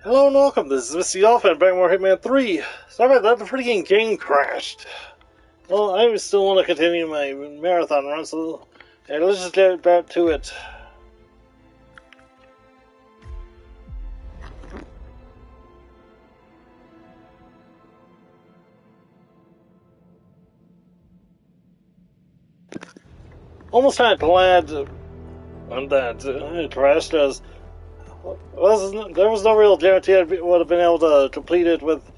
Hello and welcome, this is Mistydolphin, back more Hitman 3. Sorry about that, the freaking game crashed. Well, I still want to continue my marathon run, so let's just get back to it. Almost kind of glad that it crashed, as there was no real guarantee I would have been able to complete it with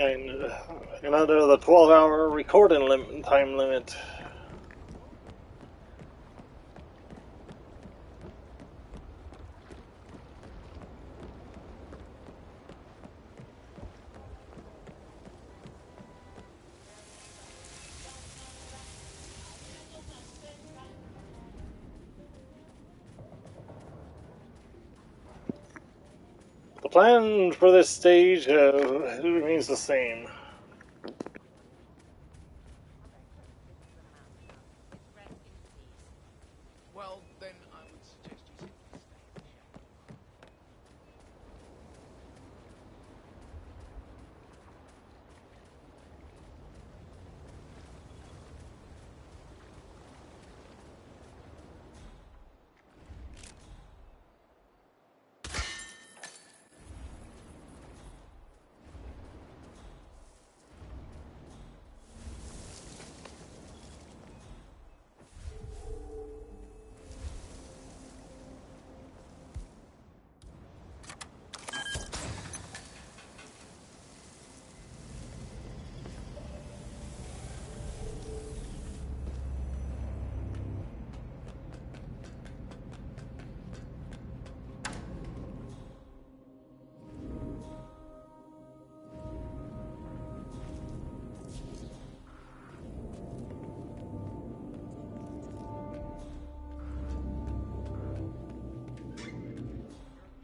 under the 12-hour recording time limit. The plan for this stage remains the same. Well, then I would suggest you simply stay in shape.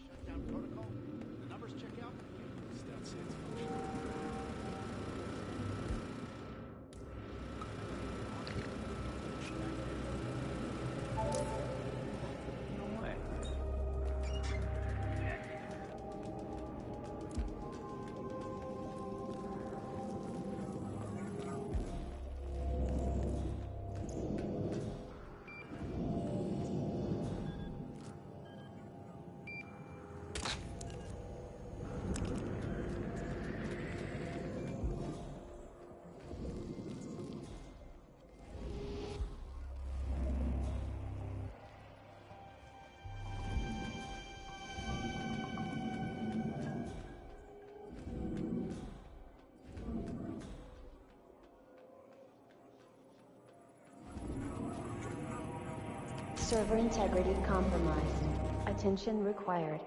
Shutdown protocol. The numbers check out. That's it. No way. Server integrity compromised. Attention required.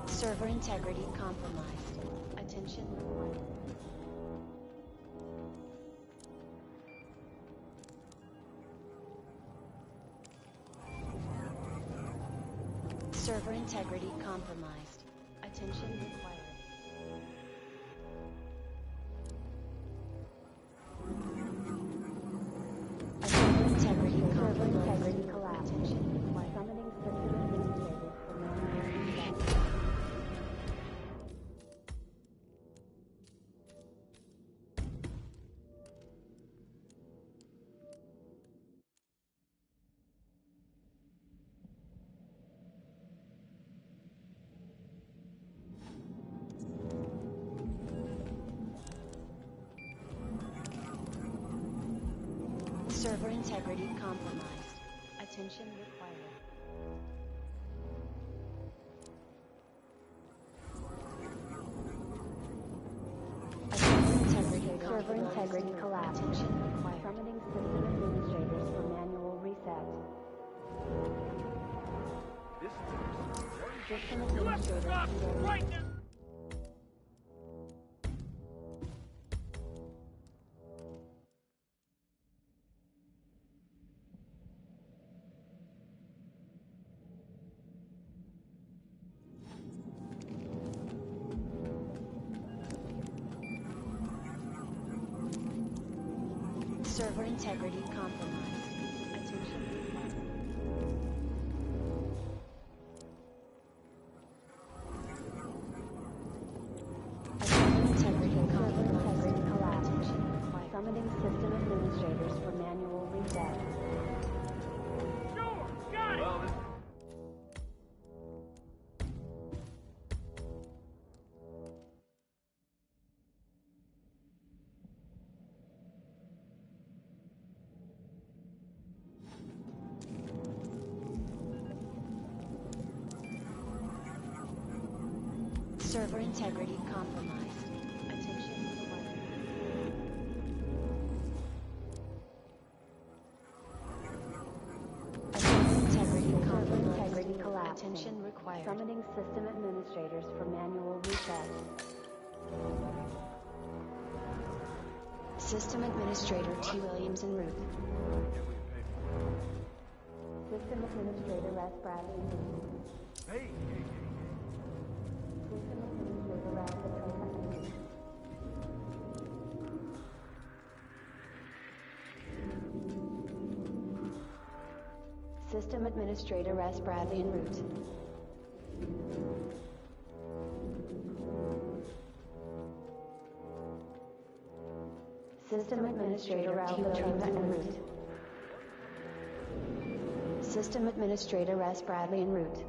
Server integrity compromised. Attention required. Server integrity compromised. Attention required. Integrity collapse. Summoning system administrators for manual reset. Server integrity compromised. Attention required. Server integrity collapse. Attention required. Summoning system administrators for manual reset. System administrators right now. Server integrity compromised. Attention required. Server integrity compromised. Attention required. Server integrity collapsing. Attention required. Summoning system administrators for manual reset. System administrator T. Williams en route. System administrator S. Bradley en route. Hey! System administrator Ralph Petrova en route. System administrator S. Bradley en route. System administrator Ralph Petrova en route. System administrator S. Bradley en route.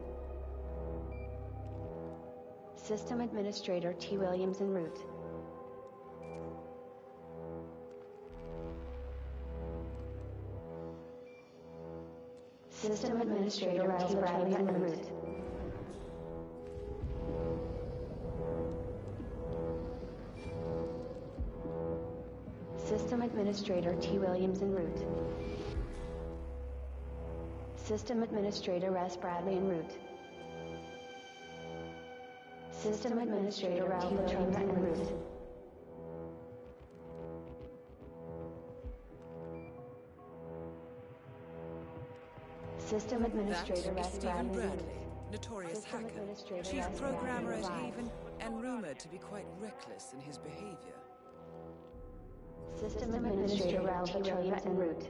System administrator T. Williams en route. System administrator Ralph Bradley en route. System administrator T. Williams en route. System administrator S. Bradley en route. System administrator Ralph Petrova en route. System administrator That is S. Stephen Bradley en Bradley, route. notorious System hacker, administrator chief S. programmer at Bradley Haven, and rumored to be quite reckless in his behavior. System administrator Ralph Petrova en route.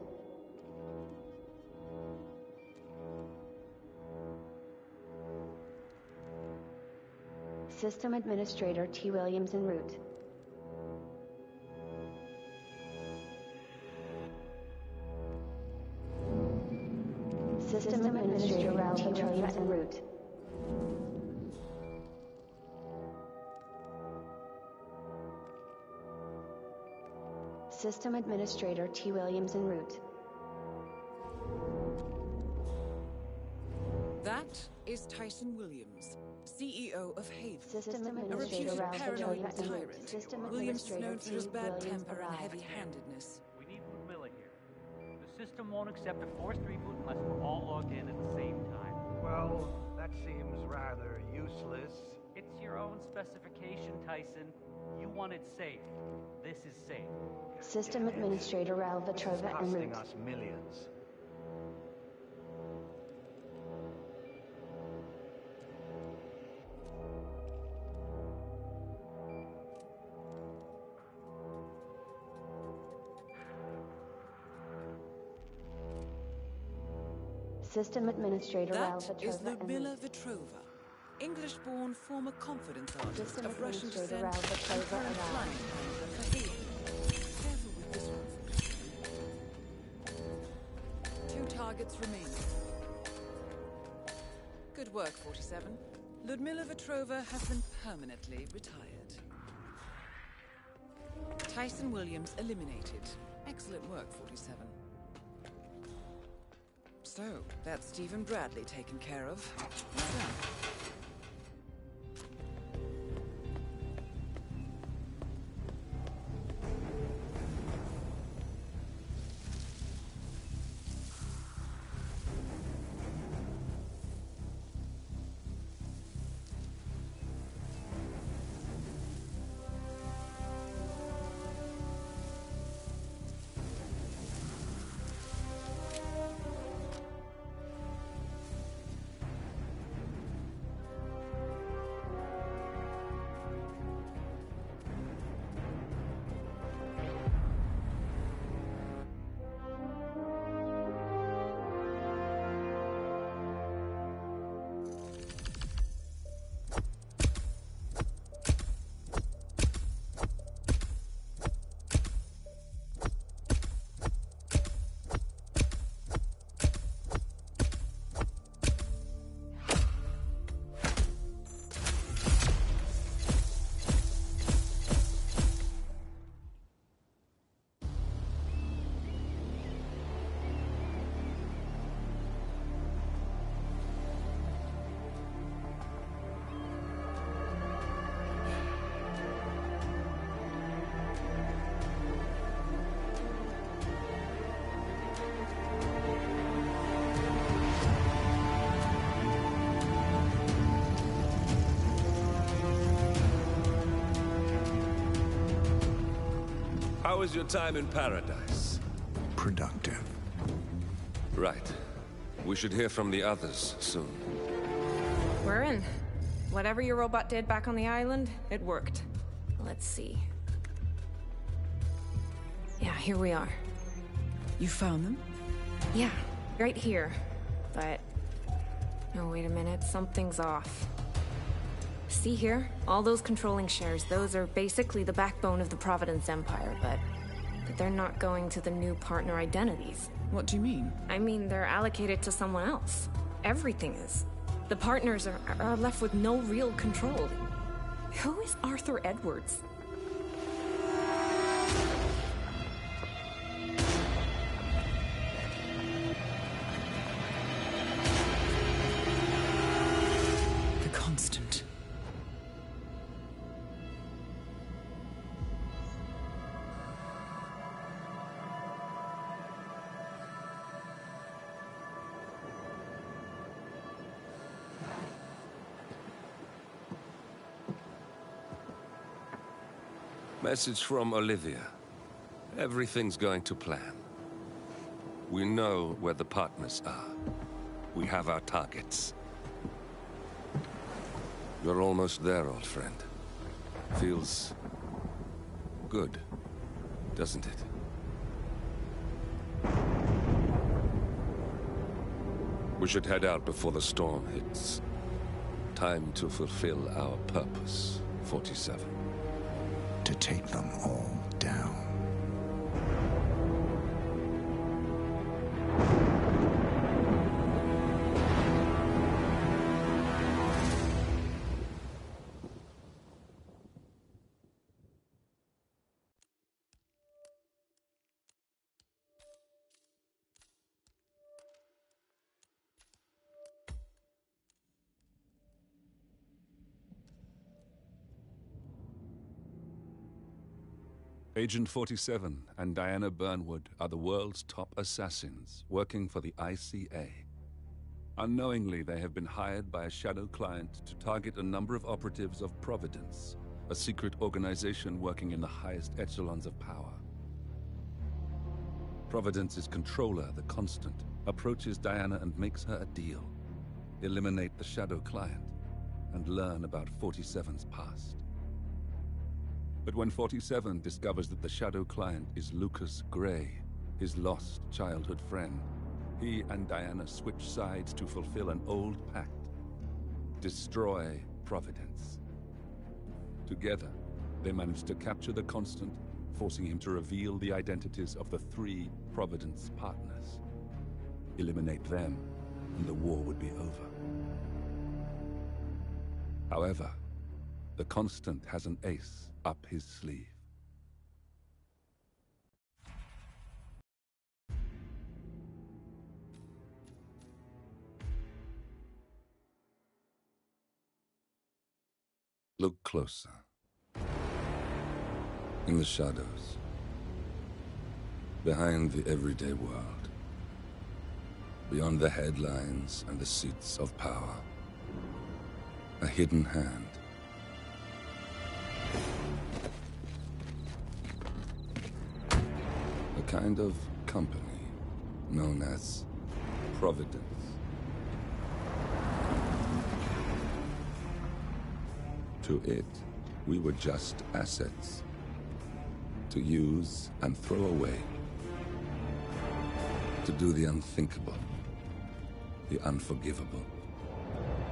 System administrator T. Williams en route. System administrator Ralph Petrova en route. System administrator T. Williams en route. That is Tyson Williams, CEO of Haven. System A administrator reputed Ralph paranoid Petrova en route. tyrant, System Williams is known administrator for his T. bad Williams temper and arrived. heavy-handedness. We need Ludmilla here. The system won't accept a forced reboot unless we're all logged in at the same time. Well, that seems rather useless. It's your own specification, Tyson. You want it safe. This is safe. System administrator Ralph This is Petrova en costing route. us millions. System administrator Ralph That is Petrova en Ludmilla route. Vitrova, English-born former confidence artist System of Russian administrator descent Ralph and Petrova current arrived. flying manager for Haven. Careful with this one. 2 targets remaining. Good work, 47. Ludmilla Vitrova has been permanently retired. Tyson Williams eliminated. Excellent work, 47. So, that's Stephen Bradley taken care of. Well done. How was your time in paradise? Productive. Right. We should hear from the others soon. We're in. Whatever your robot did back on the island, it worked. Let's see. Yeah, here we are. You found them? Yeah, right here. But... oh, wait a minute. Something's off. See here? All those controlling shares, those are basically the backbone of the Providence Empire, but they're not going to the new partner identities. What do you mean? I mean, they're allocated to someone else. Everything is. The partners are left with no real control. Who is Arthur Edwards? The Constant. Message from Olivia. Everything's going to plan. We know where the partners are. We have our targets. You're almost there, old friend. Feels good, doesn't it? We should head out before the storm hits. Time to fulfill our purpose, 47. To take them all down. Agent 47 and Diana Burnwood are the world's top assassins working for the ICA. Unknowingly, they have been hired by a shadow client to target a number of operatives of Providence, a secret organization working in the highest echelons of power. Providence's controller, the Constant, approaches Diana and makes her a deal. Eliminate the shadow client and learn about 47's past. But when 47 discovers that the shadow client is Lucas Gray, his lost childhood friend, he and Diana switch sides to fulfill an old pact. Destroy Providence. Together, they manage to capture the Constant, forcing him to reveal the identities of the 3 Providence partners. Eliminate them, and the war would be over. However, the Constant has an ace up his sleeve. Look closer. In the shadows. Behind the everyday world. Beyond the headlines and the seats of power. A hidden hand. A kind of company known as Providence. To it, we were just assets. To use and throw away. To do the unthinkable. The unforgivable.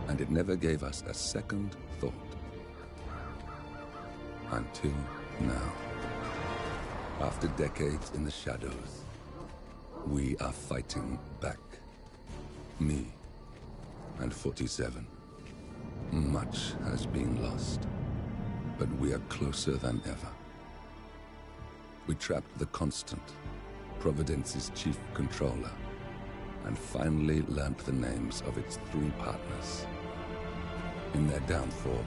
And it never gave us a second thought. Until now. After decades in the shadows, we are fighting back. Me and 47. Much has been lost, but we are closer than ever. We trapped the Constant, Providence's chief controller, and finally learnt the names of its 3 partners. In their downfall,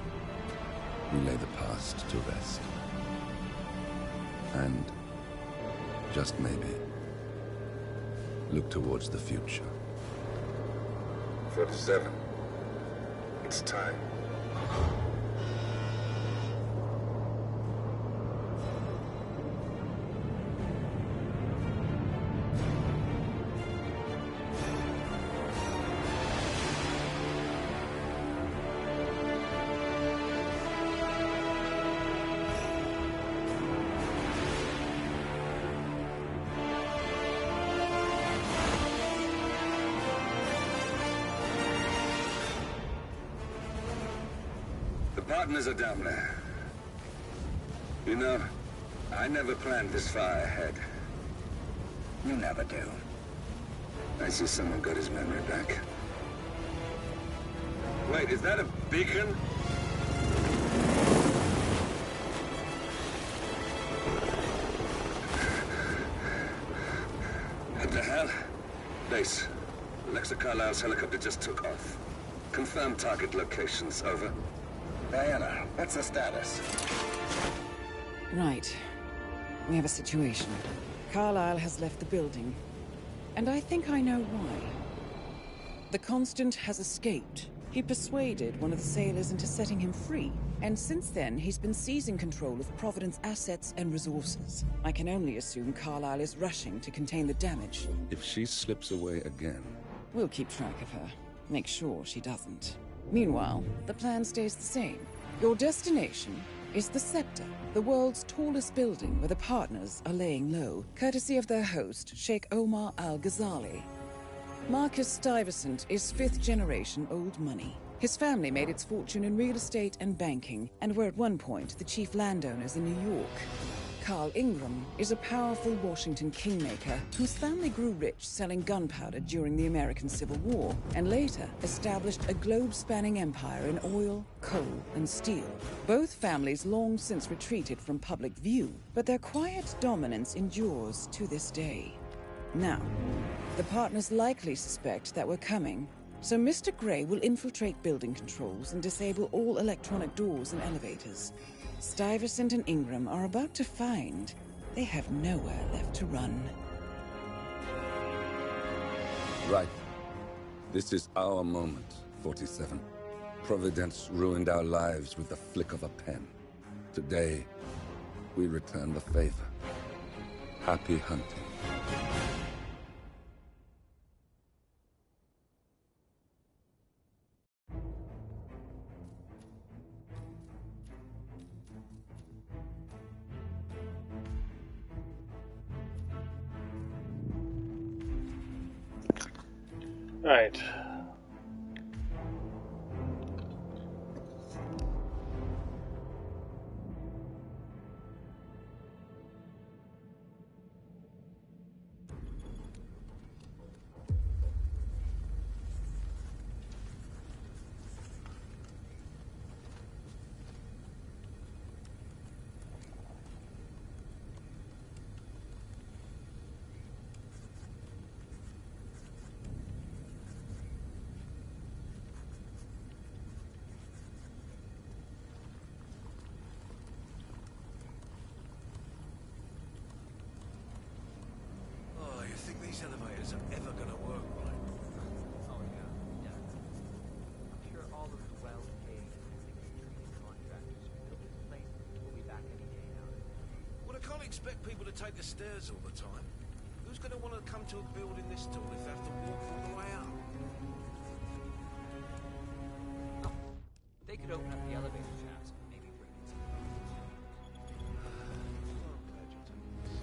we lay the past to rest. And, just maybe, look towards the future. 47. It's time. partners are down there. You know, I never planned this far ahead. You never do. I see someone got his memory back. Wait, is that a beacon? What the hell? Base. Alexa Carlisle's helicopter just took off. Confirm target locations, over. Diana, what's the status? Right. We have a situation. Carlisle has left the building. And I think I know why. The Constant has escaped. He persuaded one of the sailors into setting him free. And since then, he's been seizing control of Providence assets and resources. I can only assume Carlisle is rushing to contain the damage. If she slips away again... We'll keep track of her. Make sure she doesn't. Meanwhile, the plan stays the same. Your destination is the Scepter, the world's tallest building where the partners are laying low, courtesy of their host, Sheikh Omar Al-Ghazali. Marcus Stuyvesant is fifth-generation old money. His family made its fortune in real estate and banking, and were at one point the chief landowners in New York. Carl Ingram is a powerful Washington kingmaker whose family grew rich selling gunpowder during the American Civil War, and later established a globe-spanning empire in oil, coal, and steel. Both families long since retreated from public view, but their quiet dominance endures to this day. Now, the partners likely suspect that we're coming, so Mr. Grey will infiltrate building controls and disable all electronic doors and elevators. Stuyvesant and Ingram are about to find they have nowhere left to run. Right. This is our moment, 47. Providence ruined our lives with the flick of a pen. Today, we return the favor. Happy hunting. Right. Oh, you think these elevators are ever gonna work right? Oh, yeah. I'm sure all of the well-paid, executive contractors who built this place will be back any day now. Well, I can't expect people to take the stairs all the time. Who's gonna want to come to a building this tall if they have to walk all the way up? They could open up the elevator shafts and maybe bring in some Oh, I'm glad you're taking this.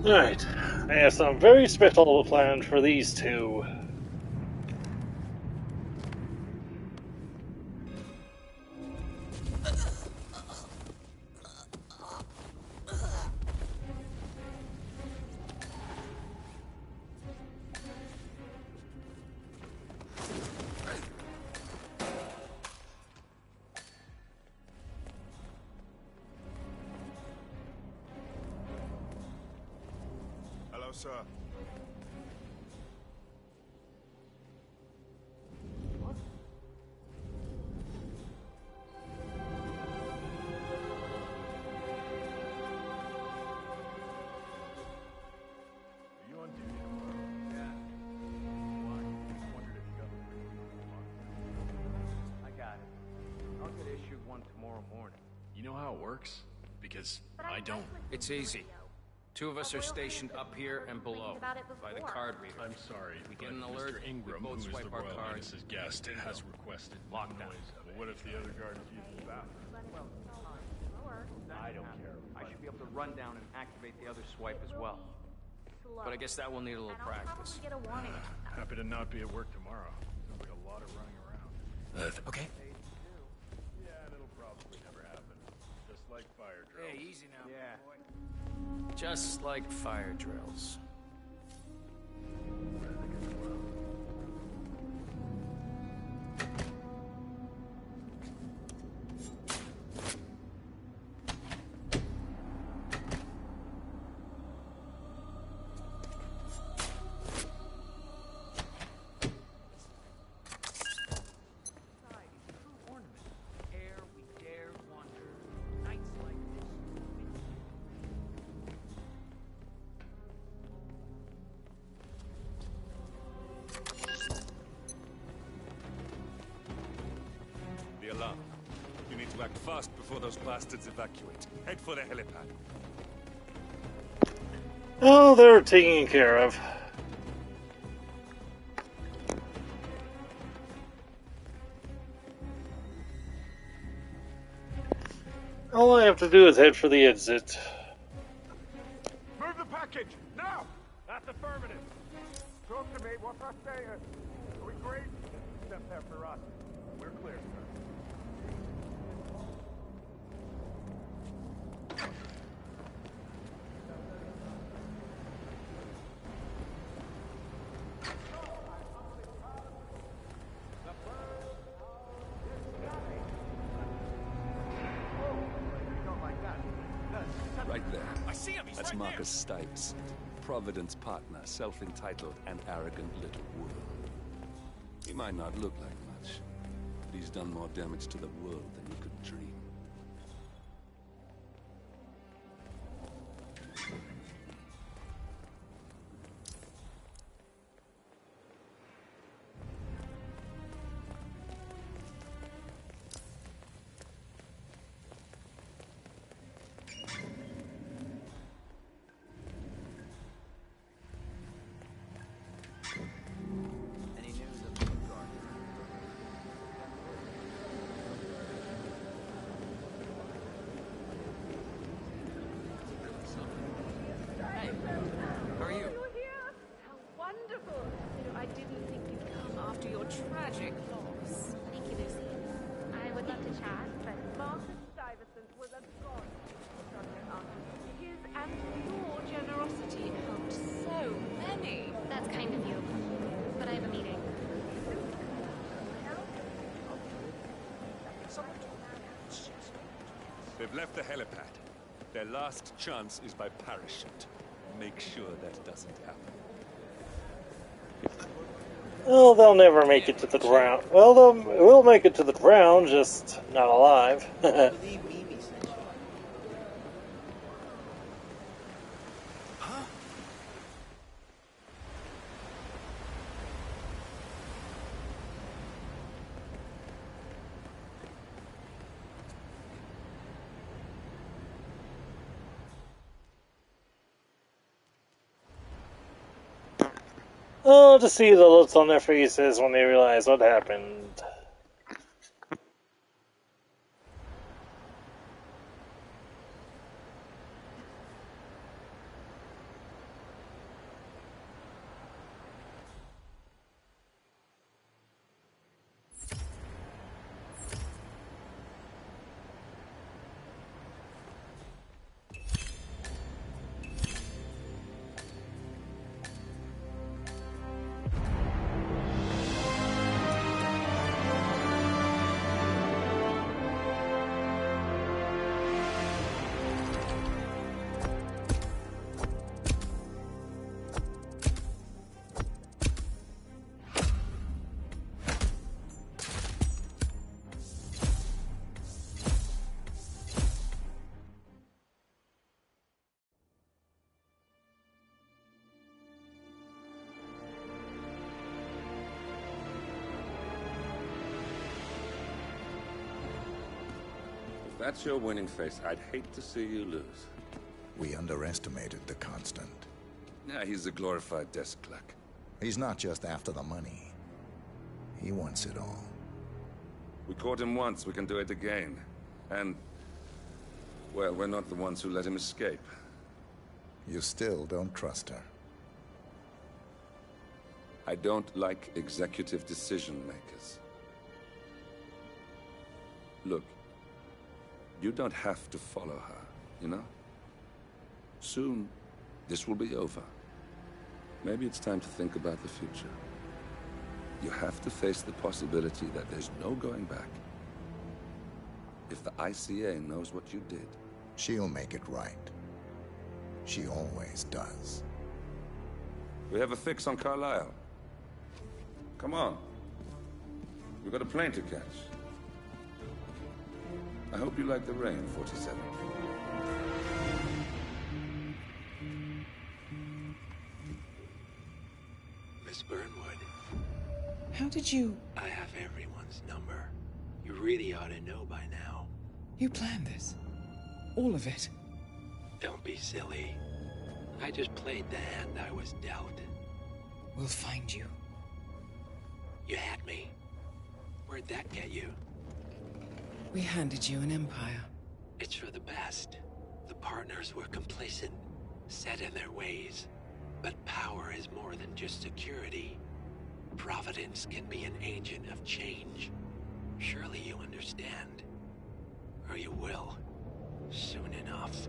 Alright. I have some very special planned for these two. Hello, sir. one tomorrow morning. You know how it works? Because I don't. It's easy. Two of us are stationed up here and below, by the card reader. I'm sorry, We but get an alert, Mr. Ingram, we both who is swipe the our Royal cards. Highness's guest, has requested Lockdown. noise. But what if the other guard is using the bathroom? I don't care. I should be able to run down and activate the other swipe as well. But I guess that will need a little practice. Happy to not be at work tomorrow. Sounds like a lot of running around. Okay. Yeah, and it'll probably never happen. Just like fire drills. Hey, easy now. Yeah. Just like fire drills. The alarm. You need to act fast before those bastards evacuate. Head for the helipad. Oh, they're taken care of. All I have to do is head for the exit. Move the package, now! That's affirmative. Talk to me, what's our status? Are we green? Except there for us. We're clear, sir. Right there. I see him. That's right Marcus Stipes. Providence partner, self-entitled and arrogant little world. He might not look like much, but he's done more damage to the world than you could dream. Any news of the new guard? Hey, how are you? You're here? How wonderful! I didn't think you'd come after your tragic loss. Thank you, Lucy. I would love to chat, but Marcus Stuyvesant was a god. His and your generosity helped so many. that's kind of you. But I have a meeting. They've left the helipad. Their last chance is by parachute. Make sure that doesn't happen. Oh, they'll never make it to the ground. Well, we'll make it to the ground, just not alive. Believe Mimi sent you. Huh? Oh, to see the looks on their faces when they realize what happened. If that's your winning face, I'd hate to see you lose. We underestimated the Constant. Yeah, he's a glorified desk clerk. He's not just after the money. He wants it all. We caught him once, we can do it again. And, well, we're not the ones who let him escape. You still don't trust her. I don't like executive decision makers. Look, you don't have to follow her, you know? Soon, this will be over. Maybe it's time to think about the future. You have to face the possibility that there's no going back. If the ICA knows what you did... She'll make it right. She always does. We have a fix on Carlisle. Come on. We've got a plane to catch. I hope you like the rain, 47. Miss Burnwood. How did you... I have everyone's number. You really ought to know by now. You planned this? All of it? Don't be silly. I just played the hand I was dealt. We'll find you. You had me. Where'd that get you? We handed you an empire. It's for the best. The partners were complacent, set in their ways. But power is more than just security. Providence can be an agent of change. Surely you understand. Or you will. Soon enough.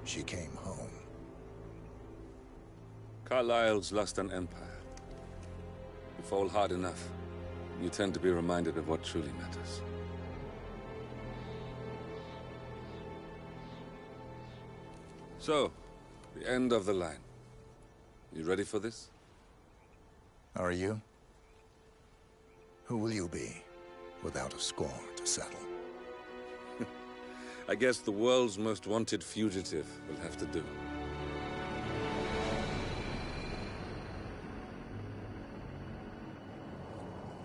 She came home. Carlisle's lost an empire. You fall hard enough, you tend to be reminded of what truly matters. So, the end of the line. You ready for this? Are you? Who will you be, without a score to settle? I guess the world's most wanted fugitive will have to do.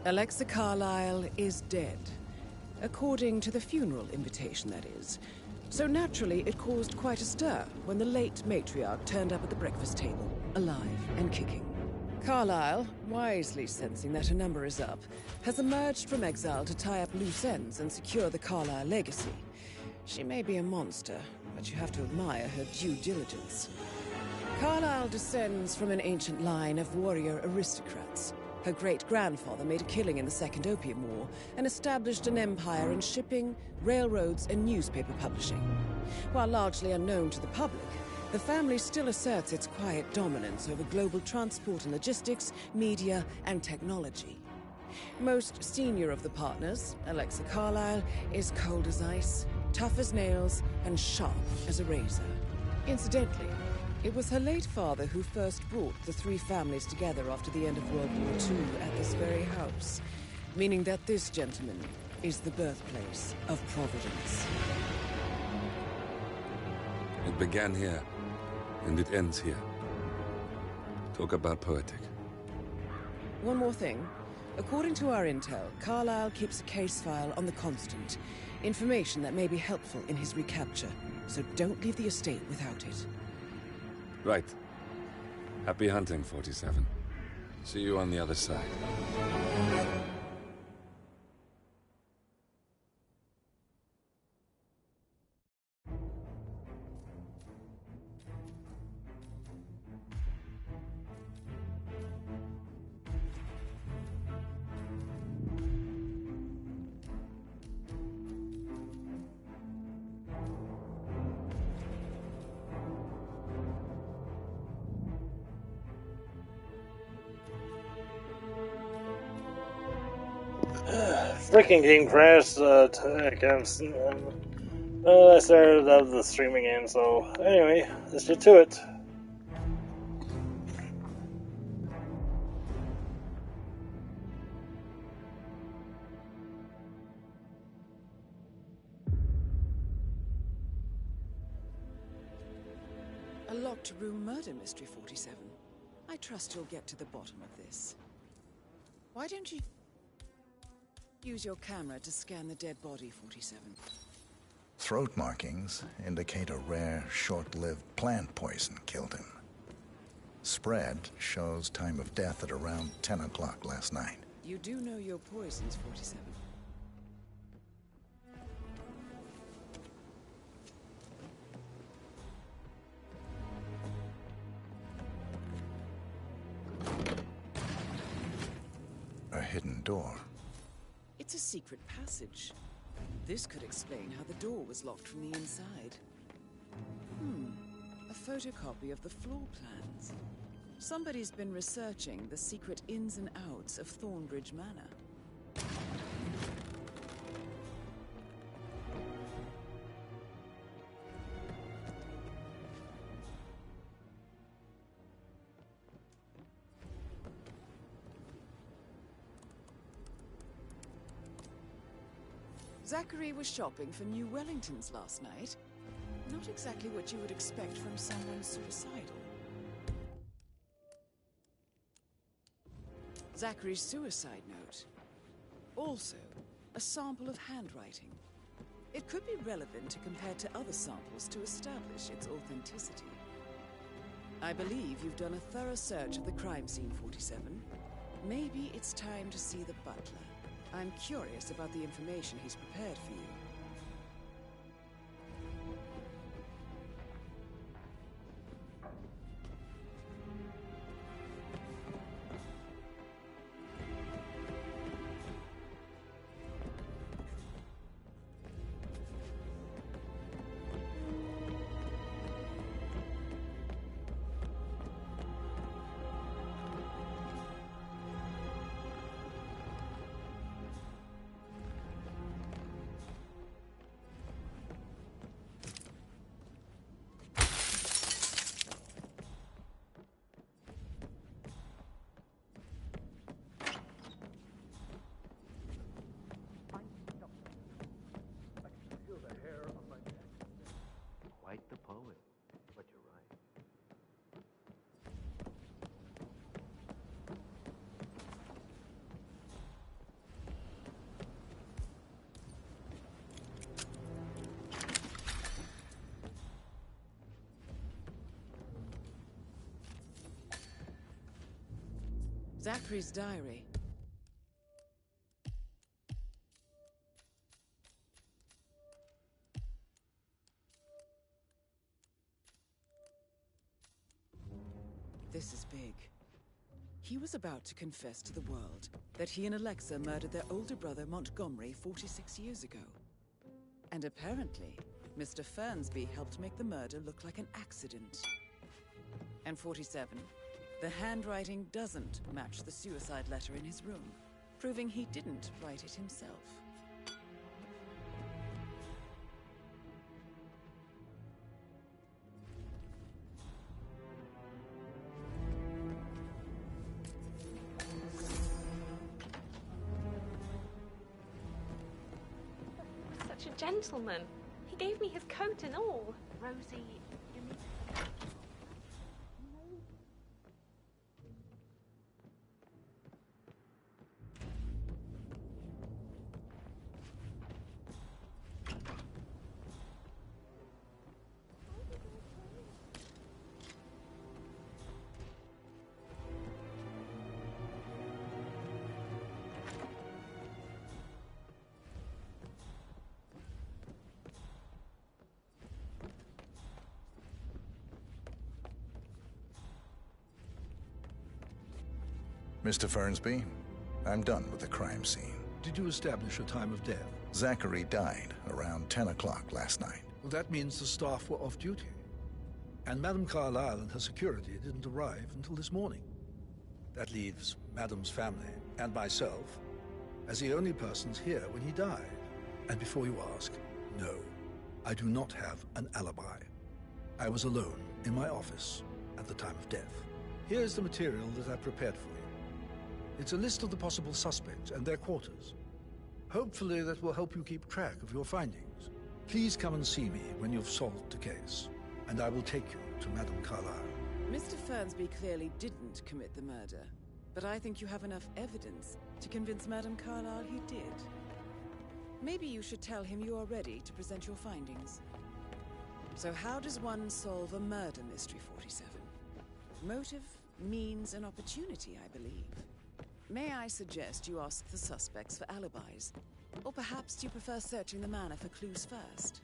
Alexa Carlisle is dead. According to the funeral invitation, that is. So naturally, it caused quite a stir when the late matriarch turned up at the breakfast table, alive and kicking. Carlisle, wisely sensing that her number is up, has emerged from exile to tie up loose ends and secure the Carlisle legacy. She may be a monster, but you have to admire her due diligence. Carlisle descends from an ancient line of warrior aristocrats. Her great-grandfather made a killing in the Second Opium War and established an empire in shipping, railroads, and newspaper publishing. While largely unknown to the public, the family still asserts its quiet dominance over global transport and logistics, media, and technology. Most senior of the partners, Alexa Carlisle, is cold as ice, tough as nails, and sharp as a razor. Incidentally, it was her late father who first brought the three families together after the end of World War II at this very house, meaning that this gentleman is the birthplace of Providence. It began here, and it ends here. Talk about poetic. One more thing. According to our intel, Carlisle keeps a case file on the Constant. Information that may be helpful in his recapture, so don't leave the estate without it. Right. Happy hunting, 47. See you on the other side. freaking game crashed against. I started up the stream again, so anyway, let's get to it. A locked room murder mystery, 47. I trust you'll get to the bottom of this. Why don't you use your camera to scan the dead body, 47? Throat markings indicate a rare, short-lived plant poison killed him. Spread shows time of death at around 10 o'clock last night. You do know your poisons, 47. A hidden door. It's a secret passage. This could explain how the door was locked from the inside. A photocopy of the floor plans. Somebody's been researching the secret ins and outs of Thornbridge Manor. Zachary was shopping for new Wellingtons last night. Not exactly what you would expect from someone suicidal. Zachary's suicide note. Also, a sample of handwriting. It could be relevant to compare to other samples to establish its authenticity. I believe you've done a thorough search of the crime scene, 47. Maybe it's time to see the butler. I'm curious about the information he's prepared for you. Quite the poet, but you're right. Zachary's diary. This is big. He was about to confess to the world that he and Alexa murdered their older brother Montgomery 46 years ago. And apparently, Mr. Fernsby helped make the murder look like an accident. And 47, the handwriting doesn't match the suicide letter in his room, proving he didn't write it himself. Such a gentleman. He gave me his coat and all. Rosie, you need to... Mr. Fernsby, I'm done with the crime scene. Did you establish a time of death? Zachary died around 10 o'clock last night. Well, that means the staff were off duty. And Madame Carlyle and her security didn't arrive until this morning. That leaves Madame's family and myself as the only persons here when he died. And before you ask, no, I do not have an alibi. I was alone in my office at the time of death. Here's the material that I've prepared for you. It's a list of the possible suspects and their quarters. Hopefully that will help you keep track of your findings. Please come and see me when you've solved the case, and I will take you to Madame Carlyle. Mr. Fernsby clearly didn't commit the murder, but I think you have enough evidence to convince Madame Carlyle he did. Maybe you should tell him you are ready to present your findings. So how does one solve a murder mystery, 47? Motive, means, and opportunity, I believe. May I suggest you ask the suspects for alibis? Or perhaps do you prefer searching the manor for clues first?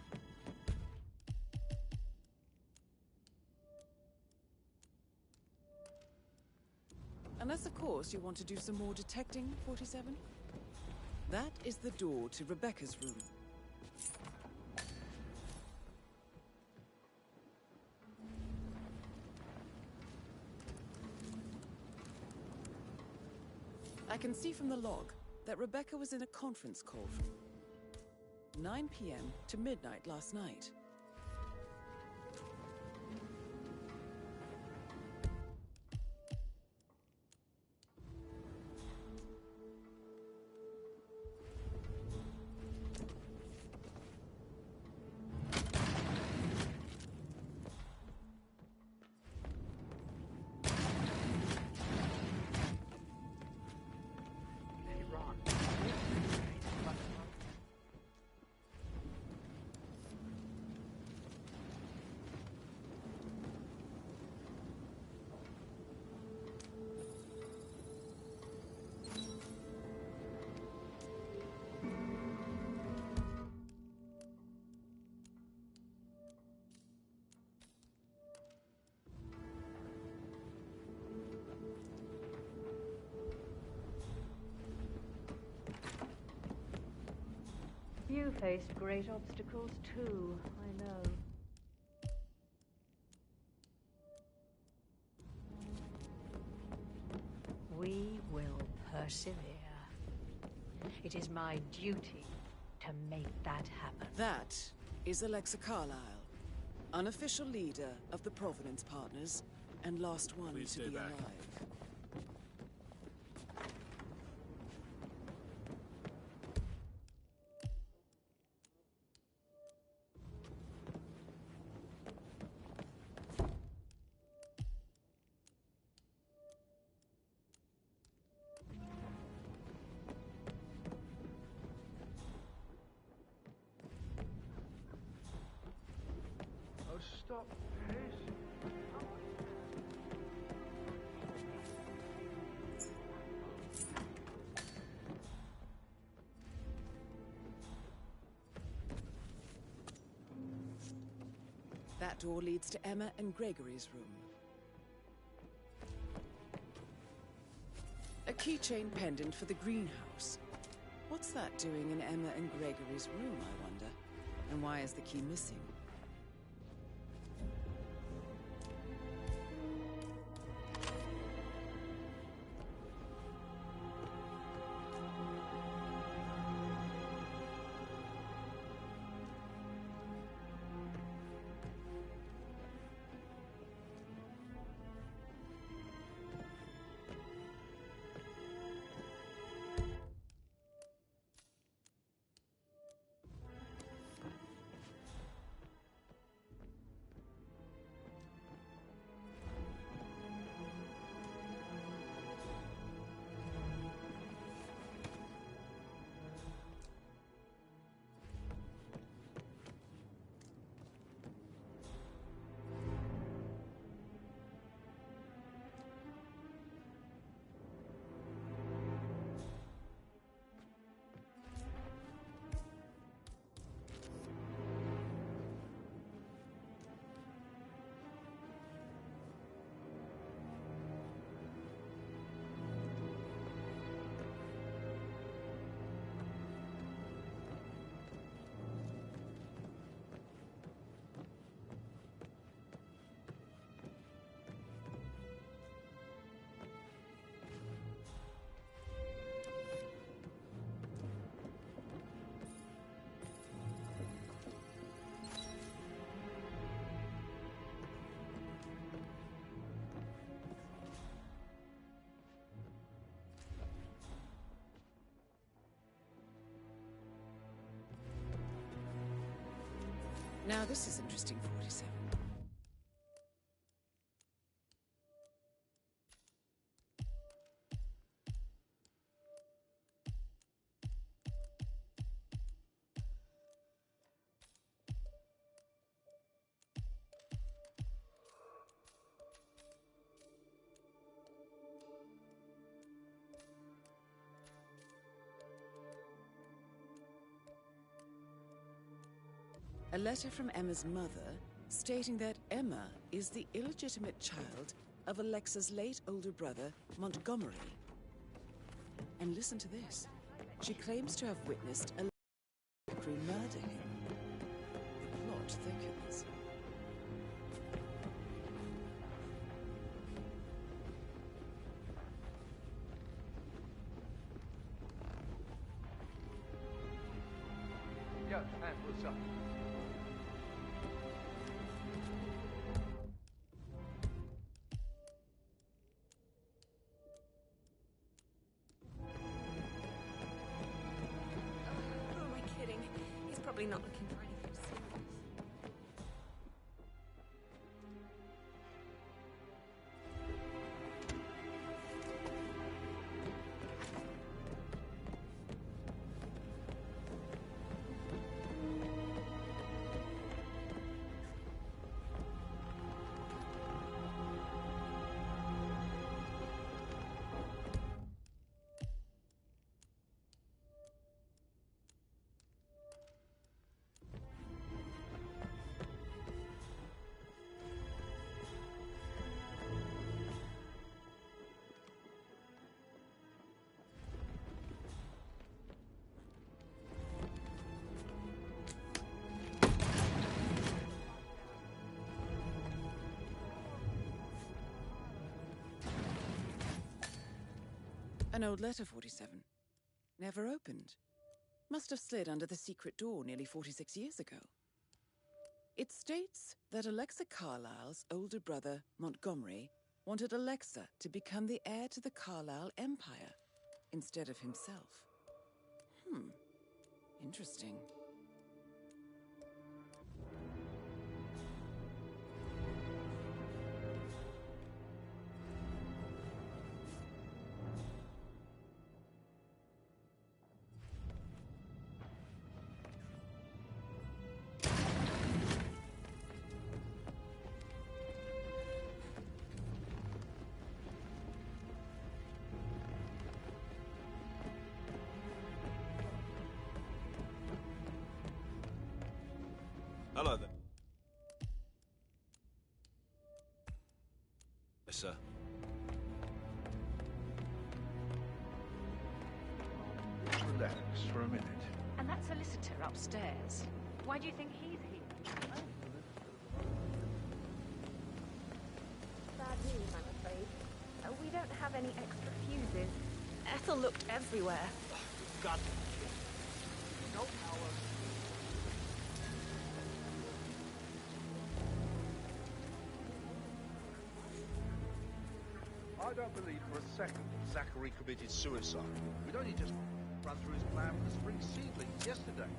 Unless, of course, you want to do some more detecting, 47? That is the door to Rebecca's room. I can see from the log that Rebecca was in a conference call from 9 p.m. to midnight last night. You faced great obstacles too, I know. We will persevere. It is my duty to make that happen. That is Alexa Carlyle, unofficial leader of the Providence Partners, and last one Please to stay be back. alive. Oh, stop pacing. That door leads to Emma and Gregory's room. A keychain pendant for the greenhouse. What's that doing in Emma and Gregory's room, I wonder? And why is the key missing? Now this is interesting, 47. A letter from Emma's mother stating that Emma is the illegitimate child of Alexa's late older brother, Montgomery. And listen to this. She claims to have witnessed Alexa murder him. The plot thickens. Yo, man, what's up? Who am I kidding? He's probably not looking for anything serious. An old letter, 47. Never opened. Must have slid under the secret door nearly 46 years ago. It states that Alexa Carlisle's older brother, Montgomery, wanted Alexa to become the heir to the Carlisle Empire instead of himself. Interesting. Hello there. Yes, sir. Just relax for a minute. And that solicitor upstairs, why do you think he's here? Bad news, I'm afraid. We don't have any extra fuses. Ethel looked everywhere. Got no power. I don't believe for a second Zachary committed suicide. We'd only just run through his plan for the spring seedlings yesterday.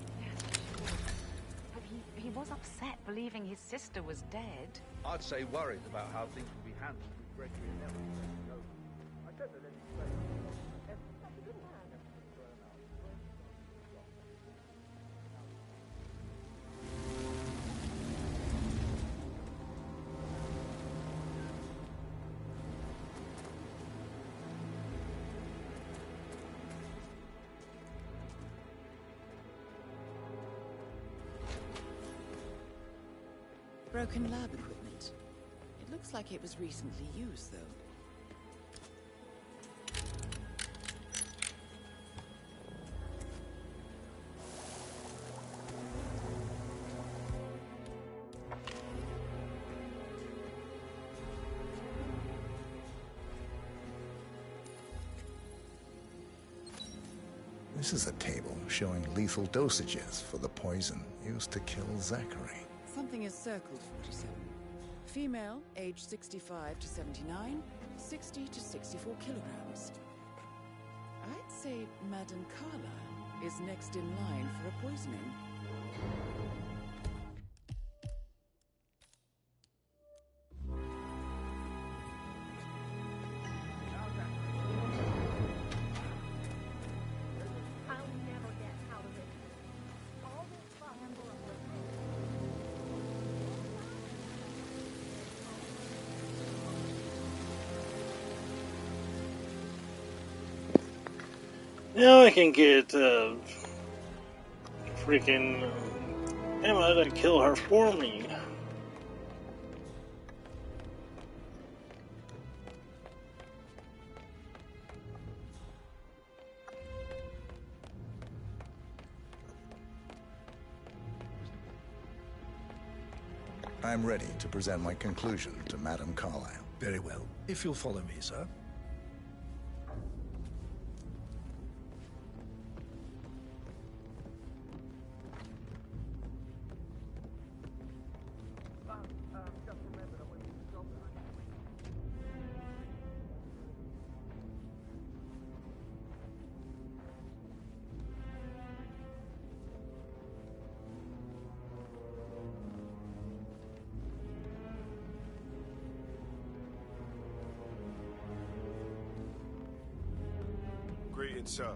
But he was upset believing his sister was dead. I'd say worried about how things would be handled with Gregory and Ellen. I said that anyway. Broken lab equipment. It looks like it was recently used, though. This is a table showing lethal dosages for the poison used to kill Zachary. Something is circled, 47. Female, age 65 to 79, 60 to 64 kilograms. I'd say Madame Carlisle is next in line for a poisoning. Now I can get freaking Emma to kill her for me. I'm ready to present my conclusion to Madame Carlyle. Very well. If you'll follow me, sir. Greetings, sir.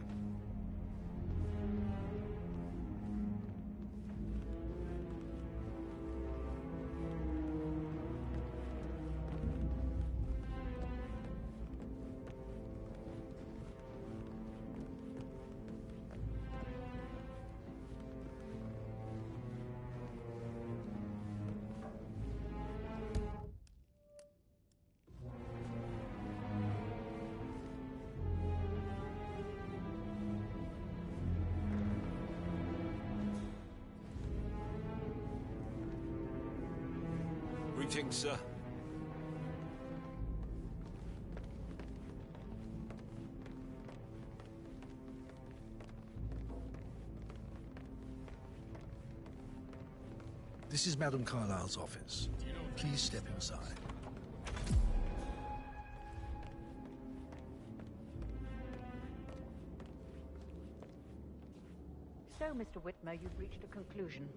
Greetings, sir. This is Madame Carlyle's office. Please step inside. So, Mr. Whitmer, you've reached a conclusion.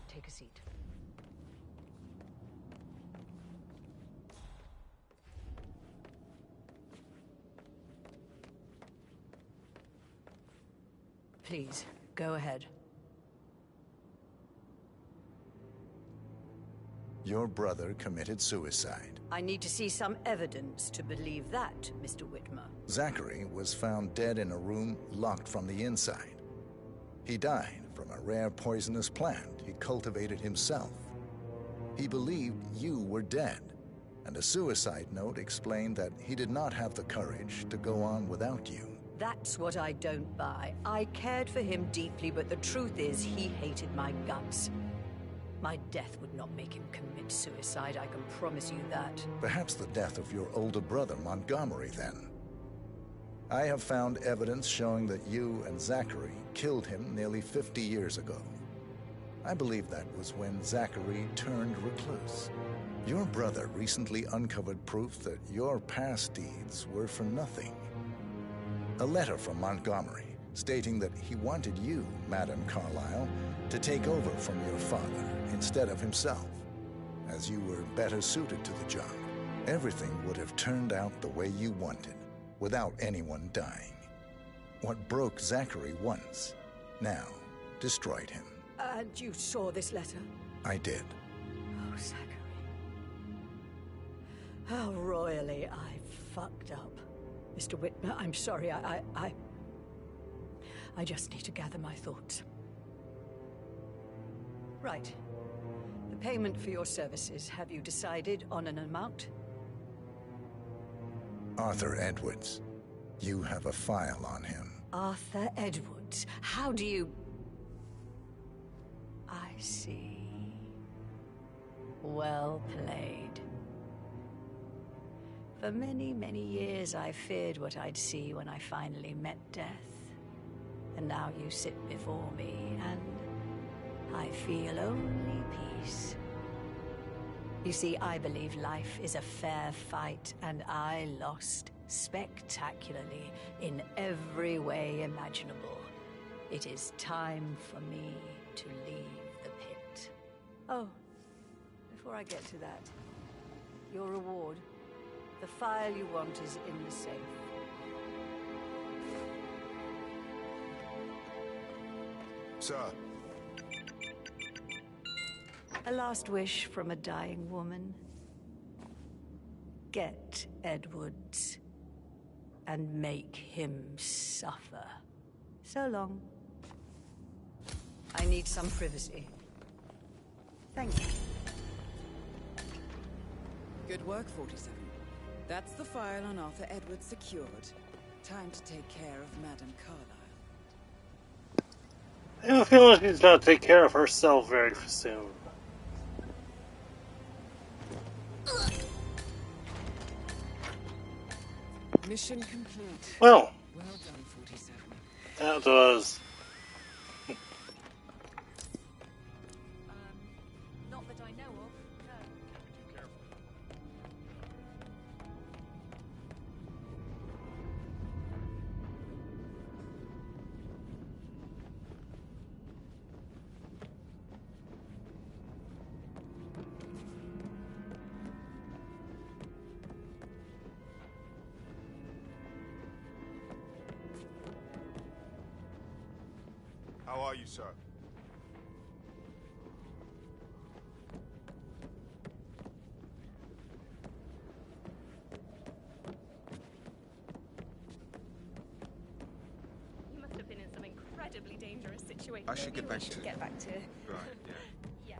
Take a seat. Please, go ahead. Your brother committed suicide. I need to see some evidence to believe that, Mr. Whitmer. Zachary was found dead in a room locked from the inside. He died from a rare poisonous plant he cultivated himself. He believed you were dead, and a suicide note explained that he did not have the courage to go on without you. That's what I don't buy. I cared for him deeply, but the truth is he hated my guts. My death would not make him commit suicide, I can promise you that. Perhaps the death of your older brother, Montgomery, then. I have found evidence showing that you and Zachary killed him nearly 50 years ago. I believe that was when Zachary turned recluse. Your brother recently uncovered proof that your past deeds were for nothing. A letter from Montgomery stating that he wanted you, Madame Carlyle, to take over from your father instead of himself, as you were better suited to the job. Everything would have turned out the way you wanted, without anyone dying. What broke Zachary once, now destroyed him. And you saw this letter? I did. Oh, Zachary. How royally I fucked up. Mr. Whitmer, I'm sorry, I just need to gather my thoughts. Right. The payment for your services, have you decided on an amount? Arthur Edwards. You have a file on him. Arthur Edwards? How do you... I see. Well played. For many, many years I feared what I'd see when I finally met death. And now you sit before me, and I feel only peace. You see, I believe life is a fair fight, and I lost spectacularly in every way imaginable. It is time for me to leave the pit. Oh, before I get to that, your reward. The file you want is in the safe. Sir. A last wish from a dying woman. Get Edwards. and make him suffer. So long. I need some privacy. Thank you. Good work, 47. That's the file on Arthur Edwards secured. Time to take care of Madame Carlyle. I have a feeling she's gonna take care of herself very soon. Mission complete. Well done, 47. That was. Not that I know of, no. Be careful. How are you, sir? You must have been in some incredibly dangerous situation. I should get back to... Get back to... Right, yeah. Yeah.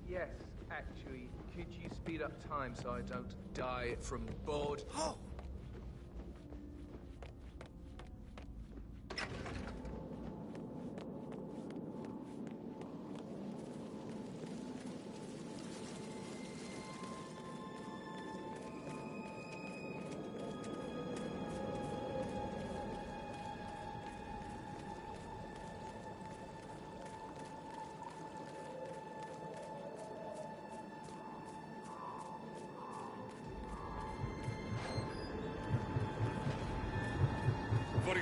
Yes, actually, could you speed up time so I don't die from bored? Oh!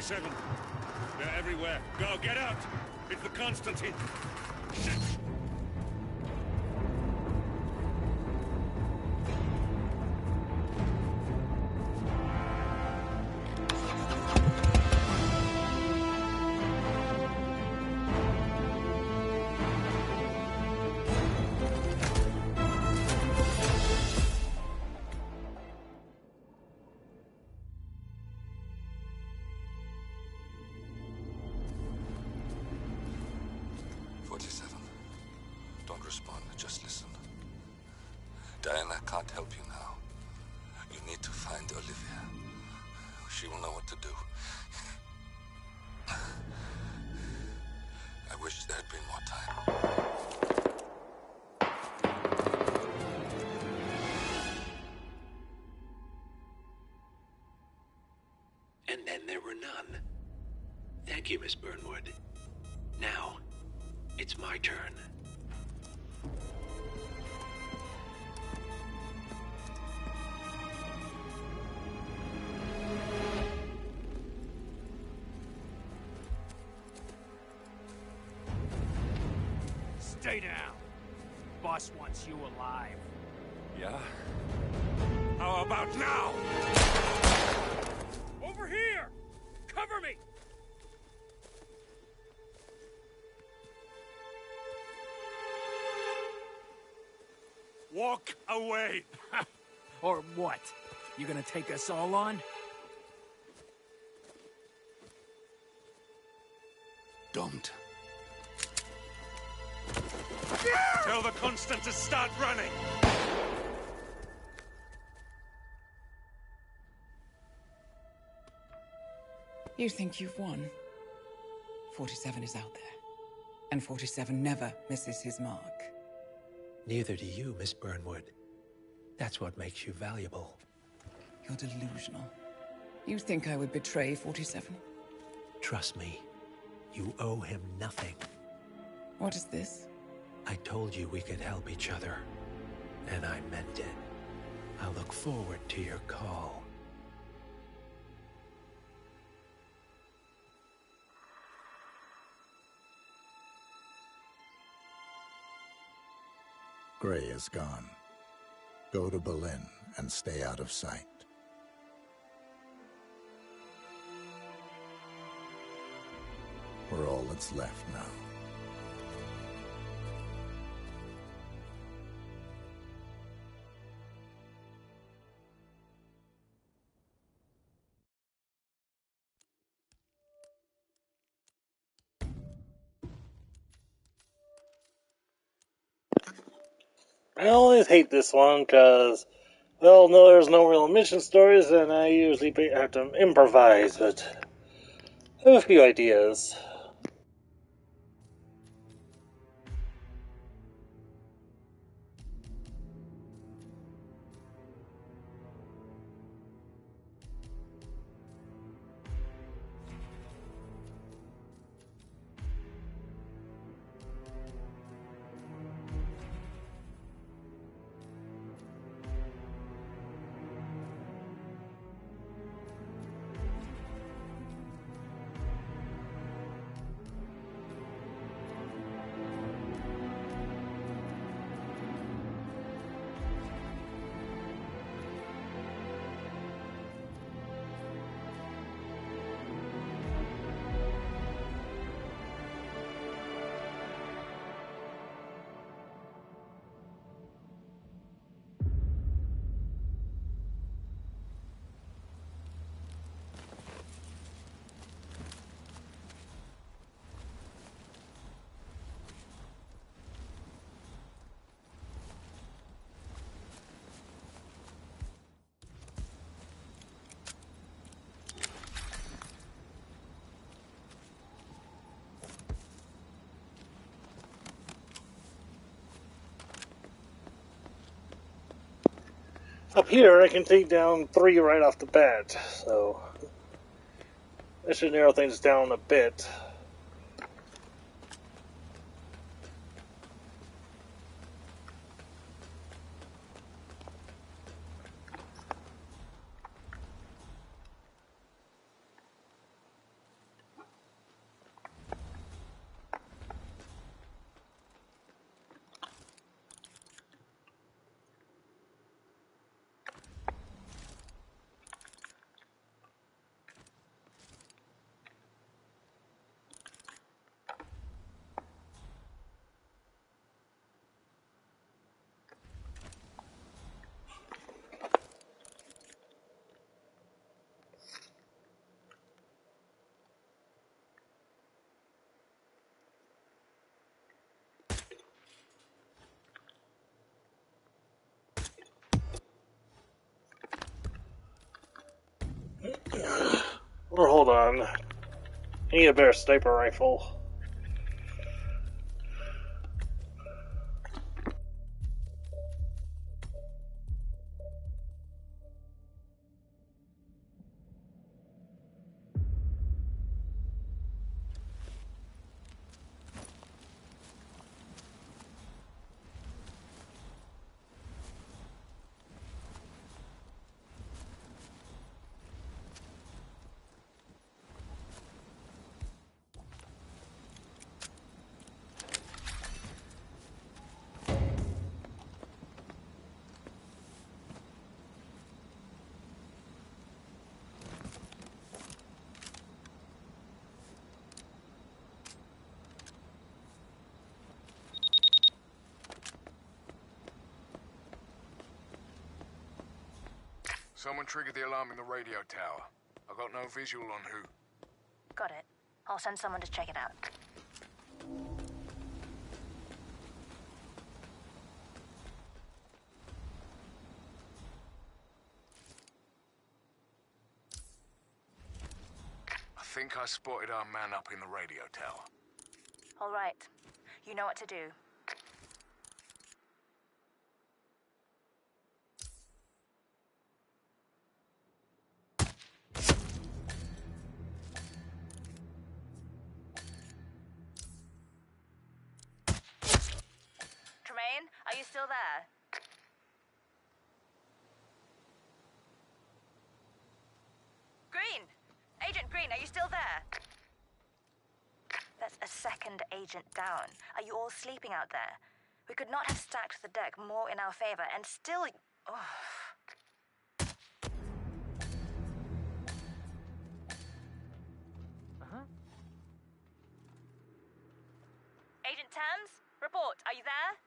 They're everywhere. Go, get out! It's the Constantine! Shit! Don't respond, just listen. Diana can't help you now. You need to find Olivia. She will know what to do. I wish there had been more time. And then there were none. Thank you, Miss Burnwood. Now, it's my turn. Stay down. Boss wants you alive. Yeah? How about now? Over here! Cover me! Walk away! Or what? You gonna take us all on? Don't. Tell the Constant to start running! You think you've won? 47 is out there. And 47 never misses his mark. Neither do you, Miss Burnwood. That's what makes you valuable. You're delusional. You think I would betray 47? Trust me, you owe him nothing. What is this? I told you we could help each other, and I meant it. I look forward to your call. Gray is gone. Go to Berlin and stay out of sight. We're all that's left now. I always hate this one because, well, no, there's no real mission stories, and I usually have to improvise, but I have a few ideas. Up here, I can take down 3 right off the bat, so that should narrow things down a bit. Or hold on. I need a better sniper rifle. Someone triggered the alarm in the radio tower. I got no visual on who. Got it. I'll send someone to check it out. I think I spotted our man up in the radio tower. All right. You know what to do. Tremaine, are you still there? Green! Agent Green, are you still there? That's a second agent down. Are you all sleeping out there? We could not have stacked the deck more in our favor, and still... Oh. Agent Thames? Report, are you there?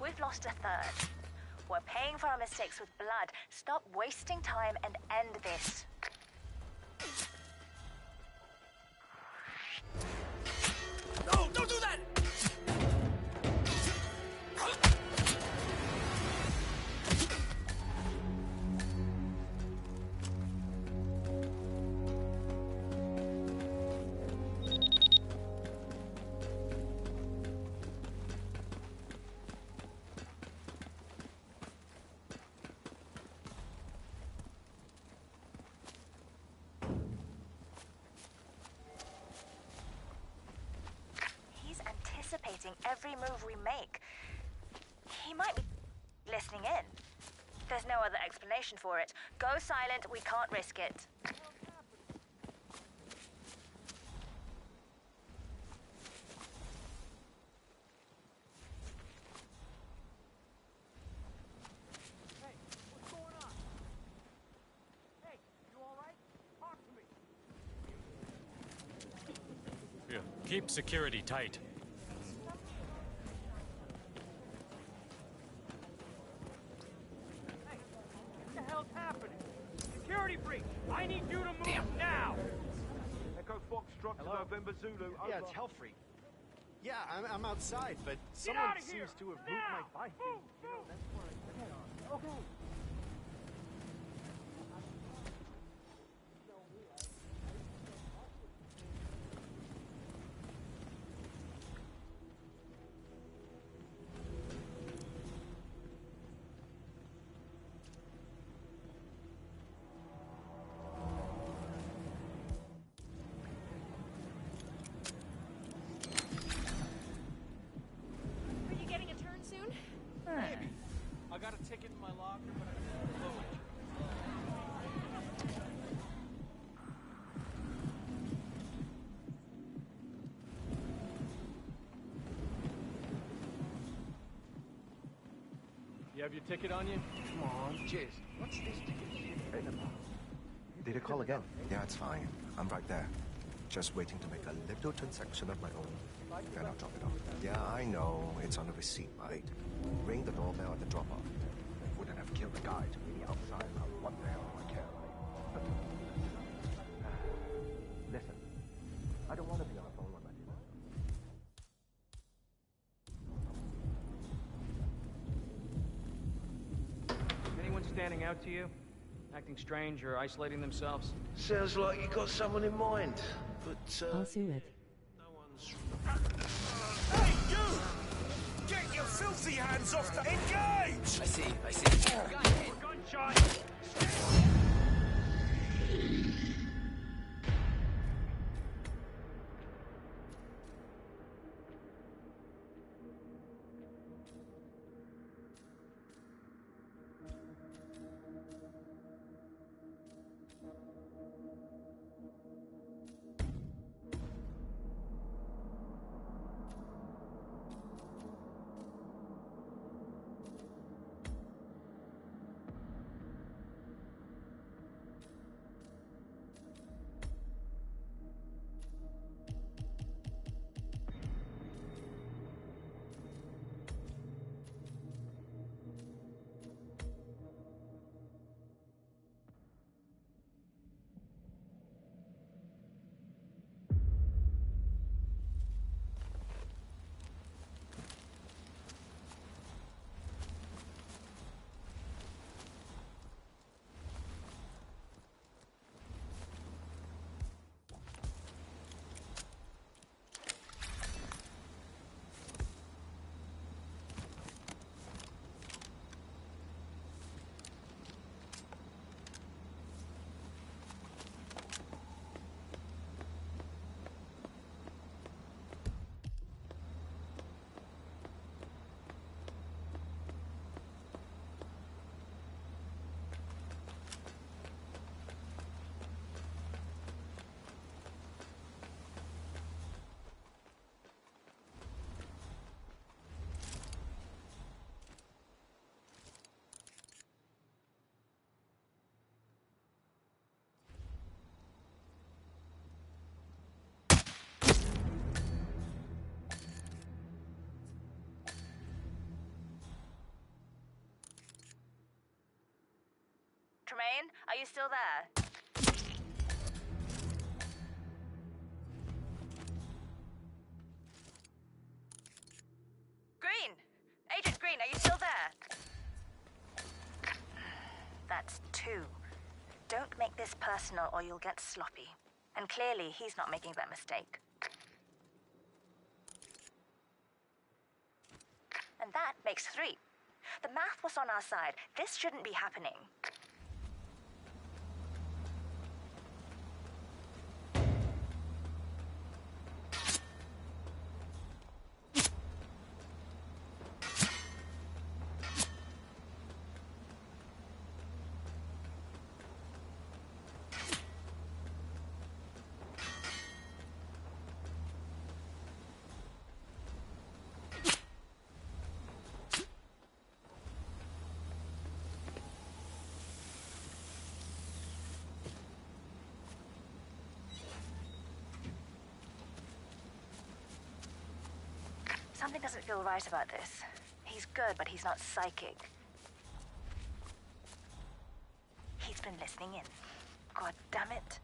We've lost a third. We're paying for our mistakes with blood. Stop wasting time and end this. anticipating every move we make. He might be listening in. There's no other explanation for it. Go silent, we can't risk it. Hey, what's going on? Hey, you alright? Talk to me. Yeah. Keep security tight. What the hell's happening? Security breach! I need you to move now! Echo Foxtrot to November Zulu, over. Yeah, it's Hellfreak. Yeah, I'm outside, but Get someone out of here! seems to have moved my Now! bike. Move, You know, move! that's where I get on. Okay. Are you getting a turn soon? Maybe. I got a ticket in my locker, but I didn't blow it. You have your ticket on you? Come on, Jizz. What's this ticket written about? Did it call again? Yeah, it's fine. I'm right there. Just waiting to make a little transaction of my own. Then I'll drop it off. Yeah, I know. It's on the receipt, right? Ring the doorbell at the drop-off. Wouldn't have killed the guy to meet me outside. What the hell do I care, right? Listen, I don't want to be on the phone when I do that. Anyone standing out to you? Acting strange or isolating themselves? Sounds like you got someone in mind, but Also it. Hey, you! Get your filthy hands off the... Engage! I see. Gunshot! Tremaine, are you still there? Green! Agent Green, are you still there? That's two. Don't make this personal or you'll get sloppy. And clearly, he's not making that mistake. And that makes three. The math was on our side. This shouldn't be happening. Something doesn't feel right about this. He's good, but he's not psychic. He's been listening in. God damn it.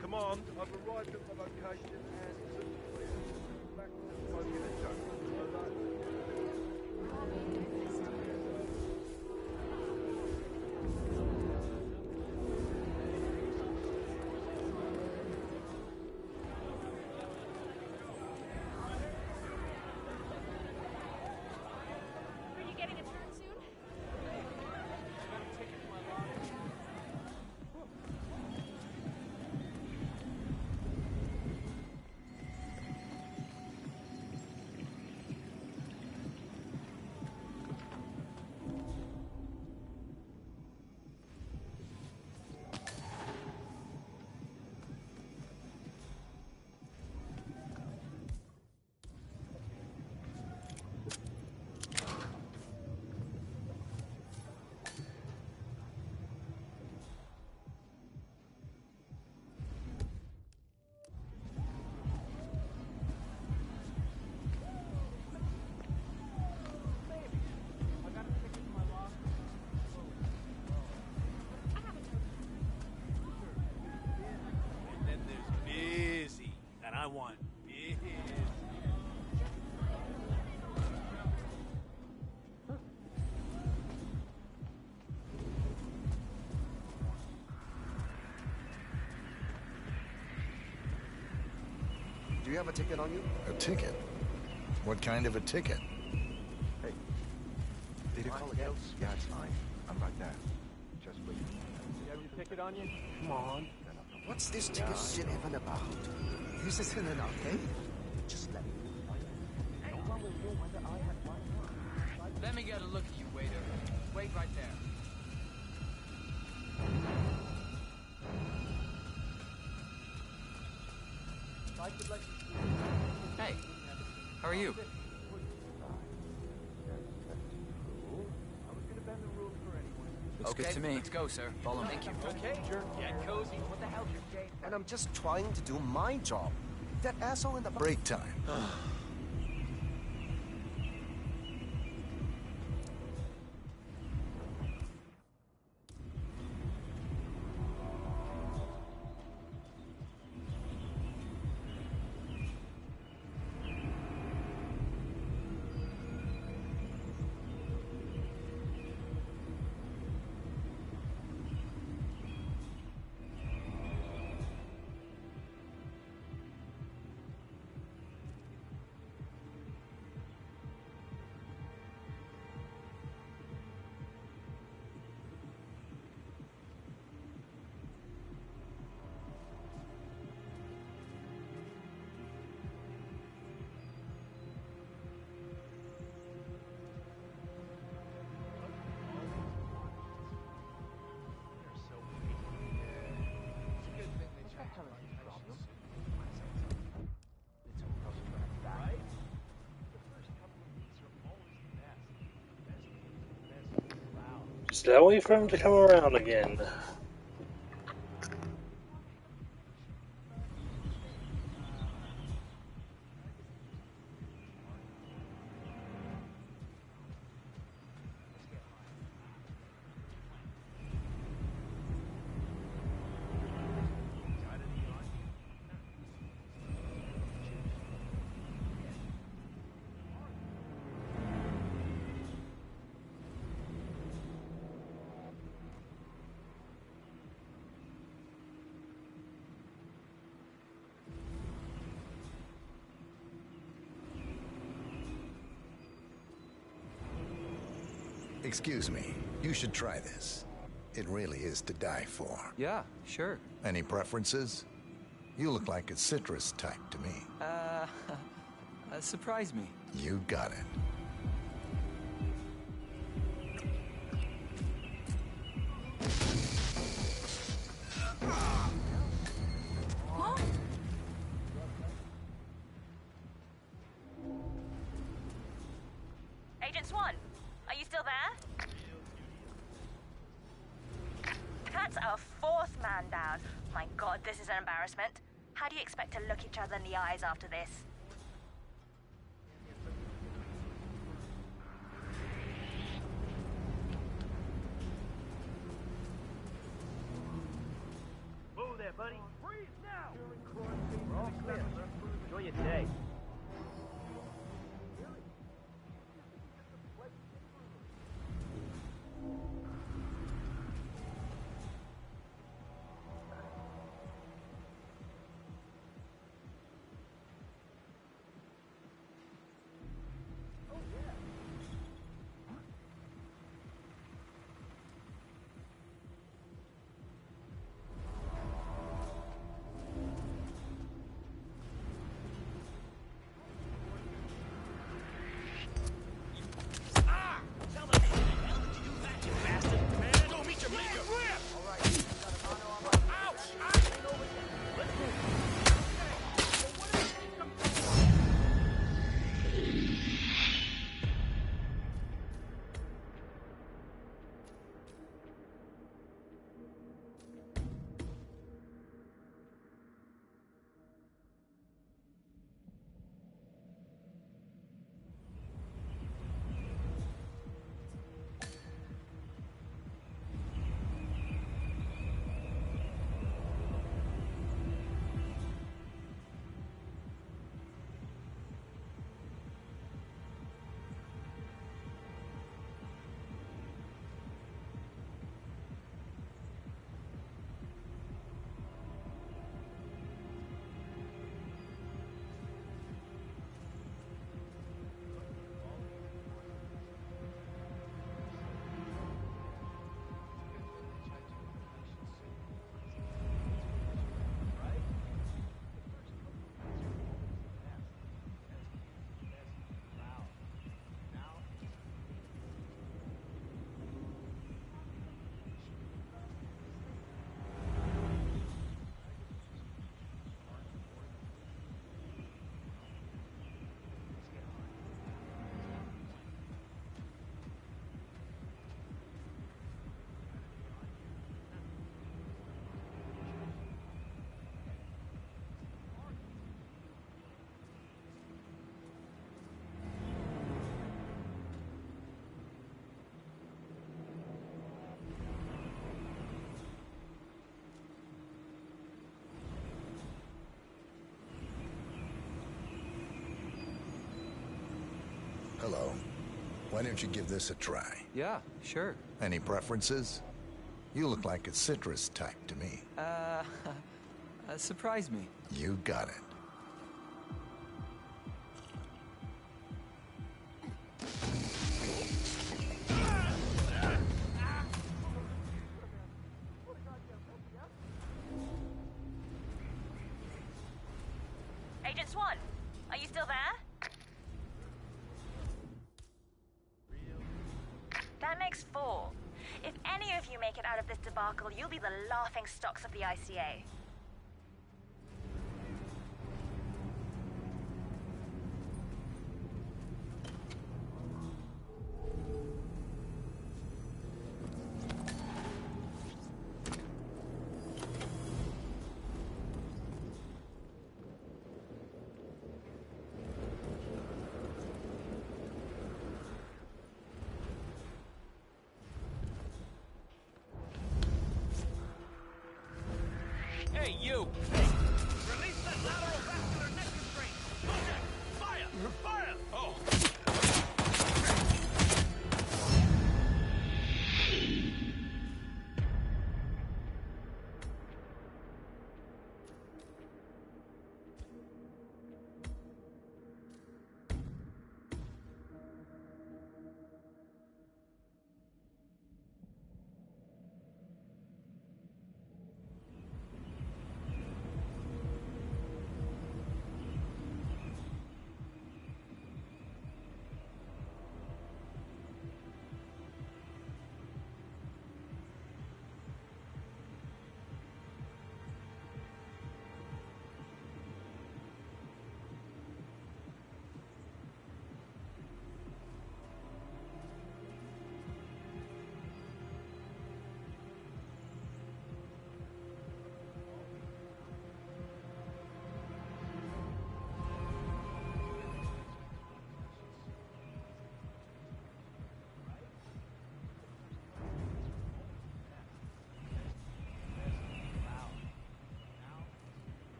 Command, I've arrived at the location and it's clear. Back to the smoking and jungle. Over. Are you getting a turn soon? I want big. Do you have a ticket on you? A ticket? What kind of a ticket? Hey, did you call again? Yeah, it's fine. I'm right there. Just wait. You have your ticket on you? Come on. What's this ticket shit even about? This isn't an arcade. Just let me find it. No one will know whether I have one or not. Let me get a look at you, waiter. Wait right there. Hey, how are you? Looks okay, good to me. Let's go, sir. Follow me. Thank you. Okay, jerk. Get cozy. What the hell, jerk? And I'm just trying to do my job. That asshole in the break time. Just wait for him to come around again. Excuse me, you should try this. It really is to die for. Yeah, sure. Any preferences? You look like a citrus type to me. Surprise me. You got it. Agent Swan, are you still there? That's our fourth man down. My god, this is an embarrassment. How do you expect to look each other in the eyes after this? Whoa there, buddy. Freeze now! We're all clear. Enjoy your day. Hello. Why don't you give this a try? Yeah, sure. Any preferences? You look like a citrus type to me. Surprise me. You got it. Agent Swan, are you still there? That makes 4. If any of you make it out of this debacle, you'll be the laughing stocks of the ICA. Hey, you! Hey! Release that lateral vascular neck constraint! Contact! Fire! Fire! Oh!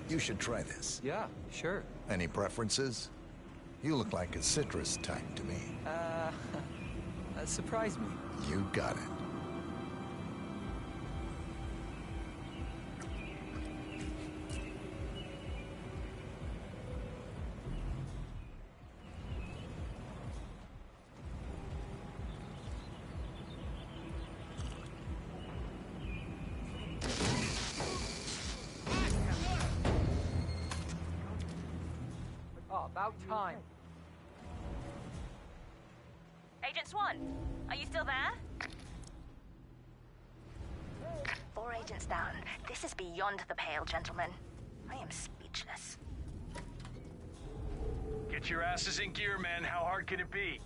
You should try this. Yeah, sure. Any preferences? You look like a citrus type to me. Surprise me. You got it. Oh, about time. Agent Swan, are you still there? 4 agents down. This is beyond the pale, gentlemen. I am speechless. Get your asses in gear, men. How hard can it be?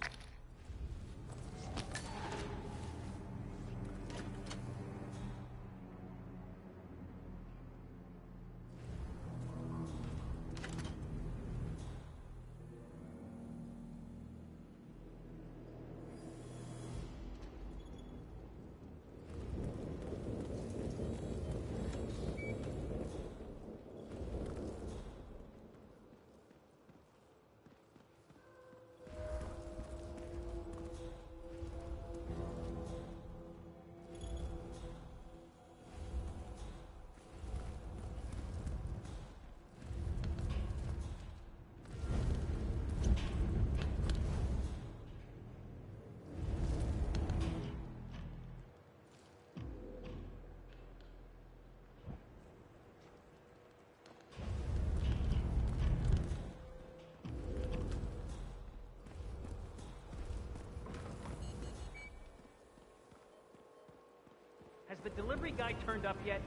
Has the delivery guy turned up yet?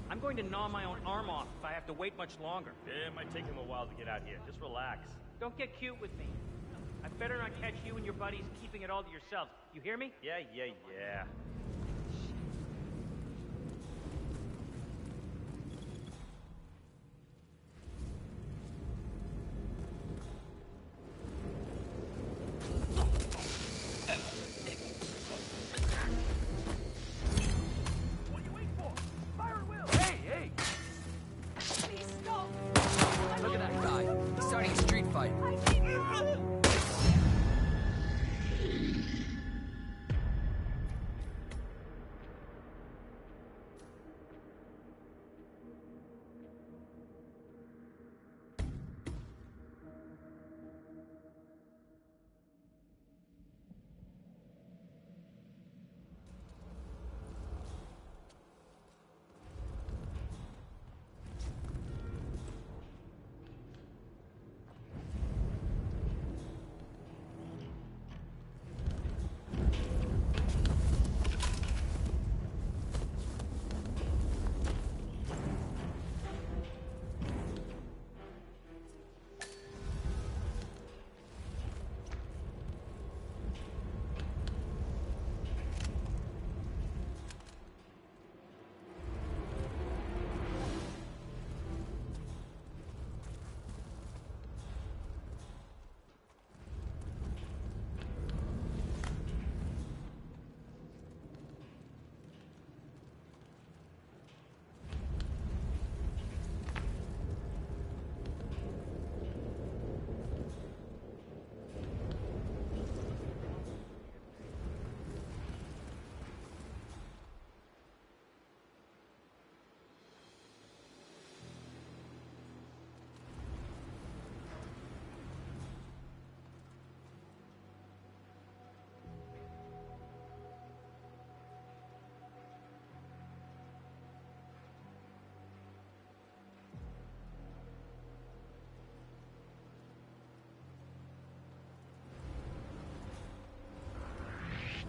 I'm going to gnaw my own arm off if I have to wait much longer. It might take him a while to get out here. Just relax. Don't get cute with me. I better not catch you and your buddies keeping it all to yourselves. You hear me? Yeah. Look at that guy. He's starting a street fight.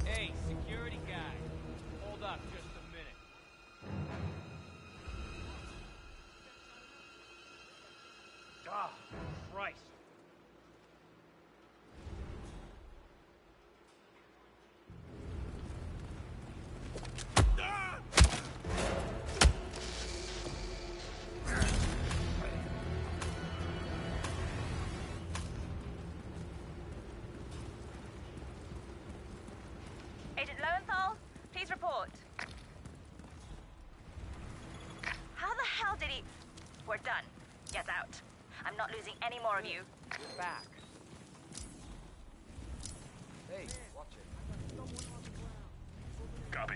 Hey, security guy. Hold up just a minute. Ah, Christ. Agent Lowenthal, please report. How the hell did he... We're done. Get out. I'm not losing any more of you. Get back. Hey, watch it. Copy.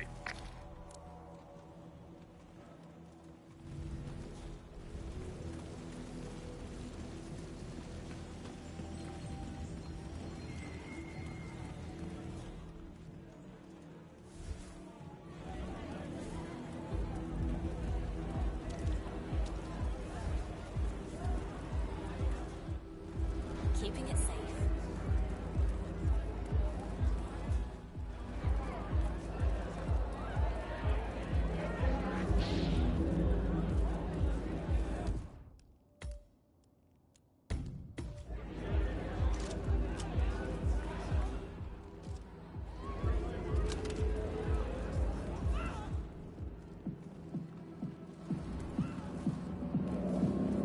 Keeping it safe.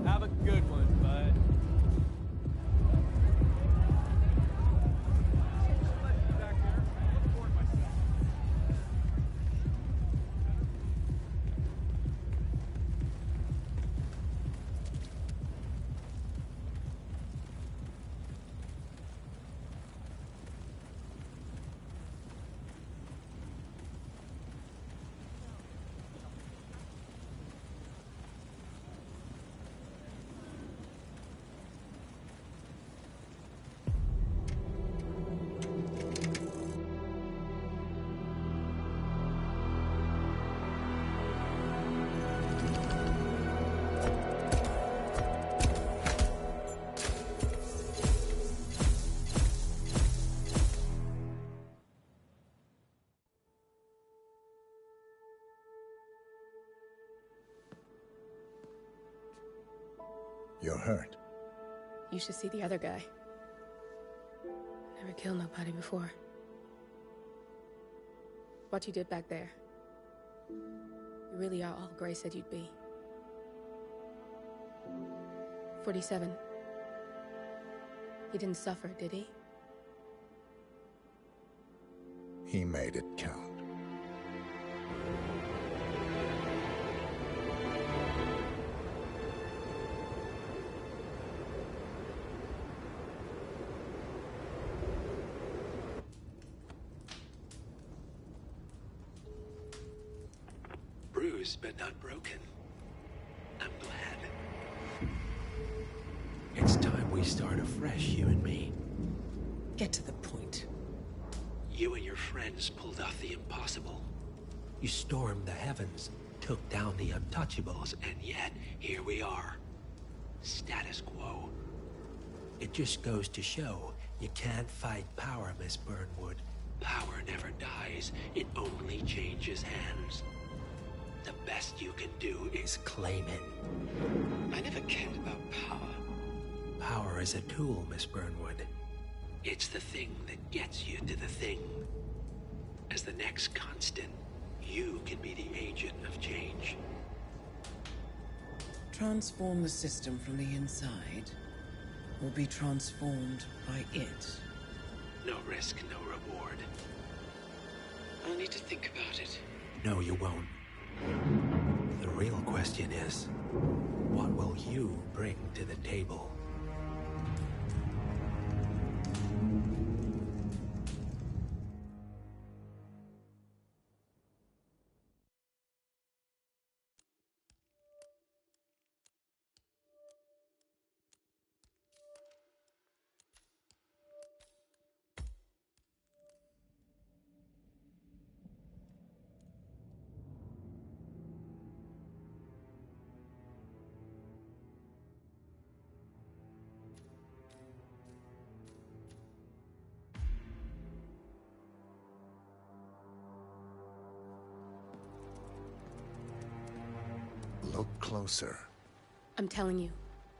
Have a good one, bud. You're hurt. You should see the other guy. Never killed nobody before. What you did back there. You really are all Gray said you'd be. 47. He didn't suffer, did he? He made it count. Bruised but not broken. I'm glad. It's time we start afresh, you and me. Get to the point. You and your friends pulled off the impossible. You stormed the heavens, took down the untouchables, and yet, here we are. Status quo. It just goes to show, you can't fight power, Miss Burnwood. Power never dies, it only changes hands. The best you can do is claim it. I never cared about power. Power is a tool, Miss Burnwood. It's the thing that gets you to the thing. As the next constant, you can be the agent of change. Transform the system from the inside, or be transformed by it. No risk, no reward. I'll need to think about it. No, you won't. The real question is, what will you bring to the table? Look closer. I'm telling you,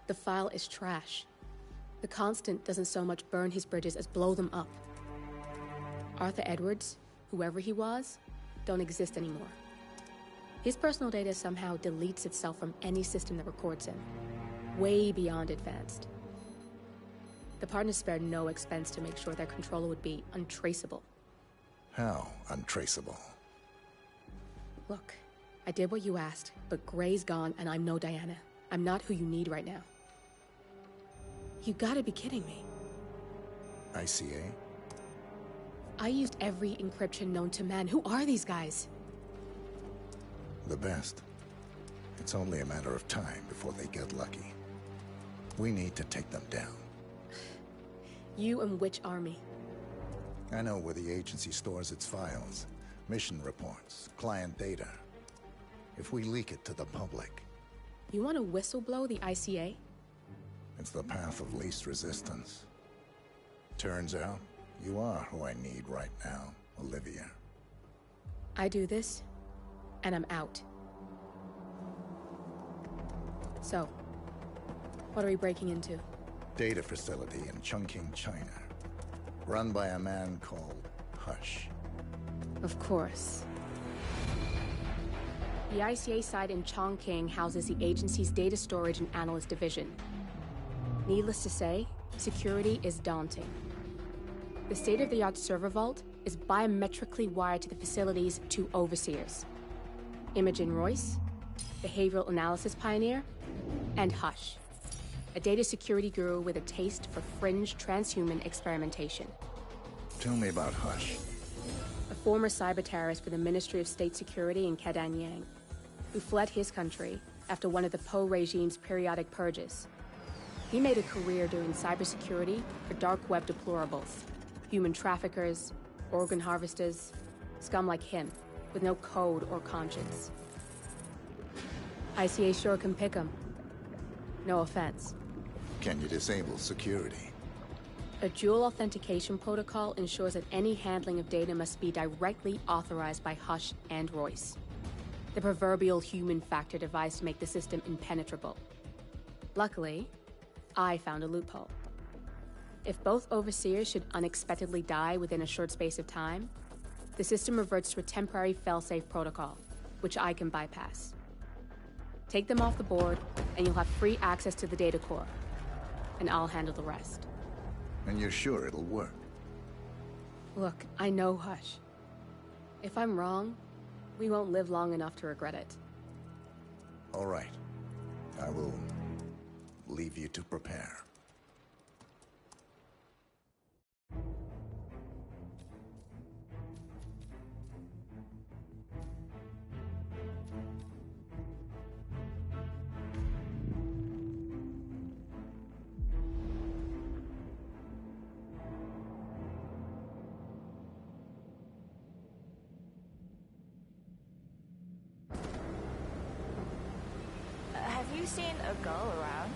the file is trash. The Constant doesn't so much burn his bridges as blow them up. Arthur Edwards, whoever he was, don't exist anymore. His personal data somehow deletes itself from any system that records him. Way beyond advanced. The partners spared no expense to make sure their controller would be untraceable. How untraceable? Look, I did what you asked, but Gray's gone and I'm no Diana. I'm not who you need right now. You gotta be kidding me. ICA? I used every encryption known to man. Who are these guys? The best. It's only a matter of time before they get lucky. We need to take them down. You and which army? I know where the agency stores its files, mission reports, client data. If we leak it to the public... You want to whistleblow the ICA? It's the path of least resistance. Turns out, you are who I need right now, Olivia. I do this, and I'm out. So, what are we breaking into? Data facility in Chongqing, China. Run by a man called Hush. Of course. The ICA site in Chongqing houses the agency's data storage and analyst division. Needless to say, security is daunting. The state-of-the-art server vault is biometrically wired to the facility's 2 overseers. Imogen Royce, behavioral analysis pioneer, and Hush, a data security guru with a taste for fringe transhuman experimentation. Tell me about Hush. A former cyber terrorist for the Ministry of State Security in Kadanyang, who fled his country after one of the Po regime's periodic purges. He made a career doing cybersecurity for dark web deplorables, human traffickers, organ harvesters, scum like him, with no code or conscience. ICA sure can pick him. No offense. Can you disable security? A dual authentication protocol ensures that any handling of data must be directly authorized by Hush and Royce. The proverbial human factor device to make the system impenetrable. Luckily, I found a loophole. If both overseers should unexpectedly die within a short space of time, the system reverts to a temporary failsafe protocol, which I can bypass. Take them off the board, and you'll have free access to the data core. And I'll handle the rest. And you're sure it'll work? Look, I know Hush. If I'm wrong, we won't live long enough to regret it. All right. I will leave you to prepare. Have you seen a girl around?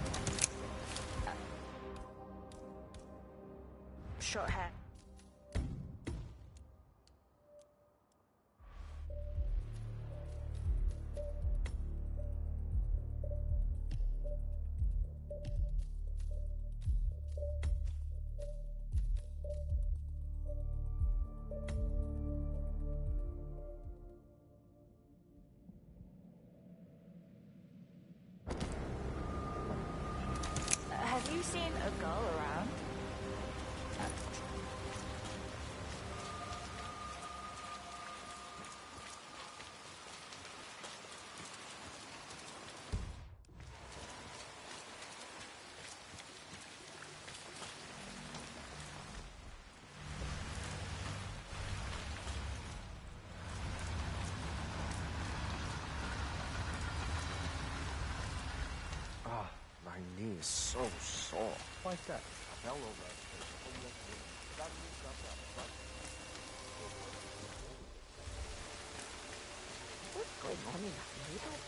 Short hair. Have you seen a girl around? Ah, my knee is so sore. Why's that? I fell over. What's going on in that neighborhood?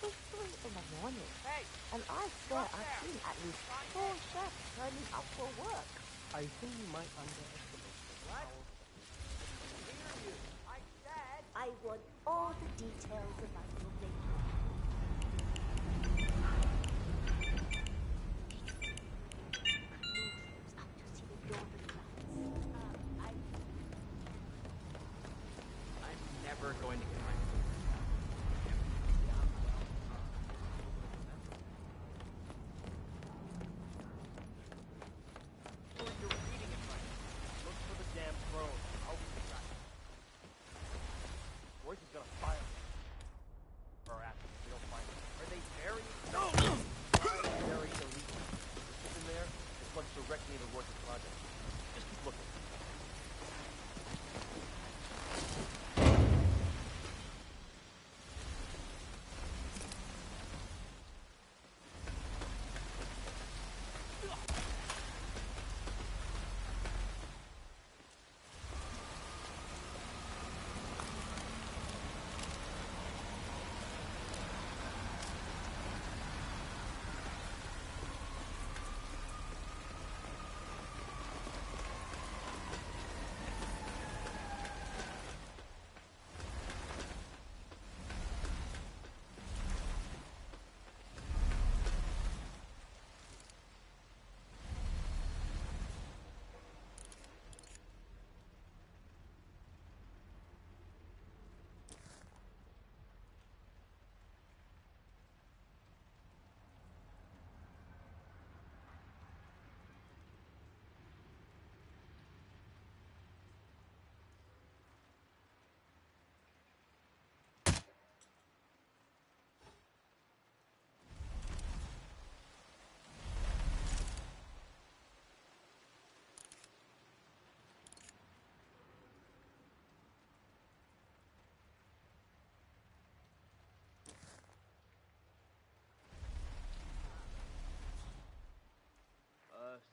It's 3 in the morning. Hey! And I swear I've seen at least 4 chefs turning up for work. I think you might underestimate the power. I want all the details about your day. I'm never going to get my You're reading it right. Look for the damn throne. I'll be back. Royce is gonna fire her directly into Royce's project. Just keep looking.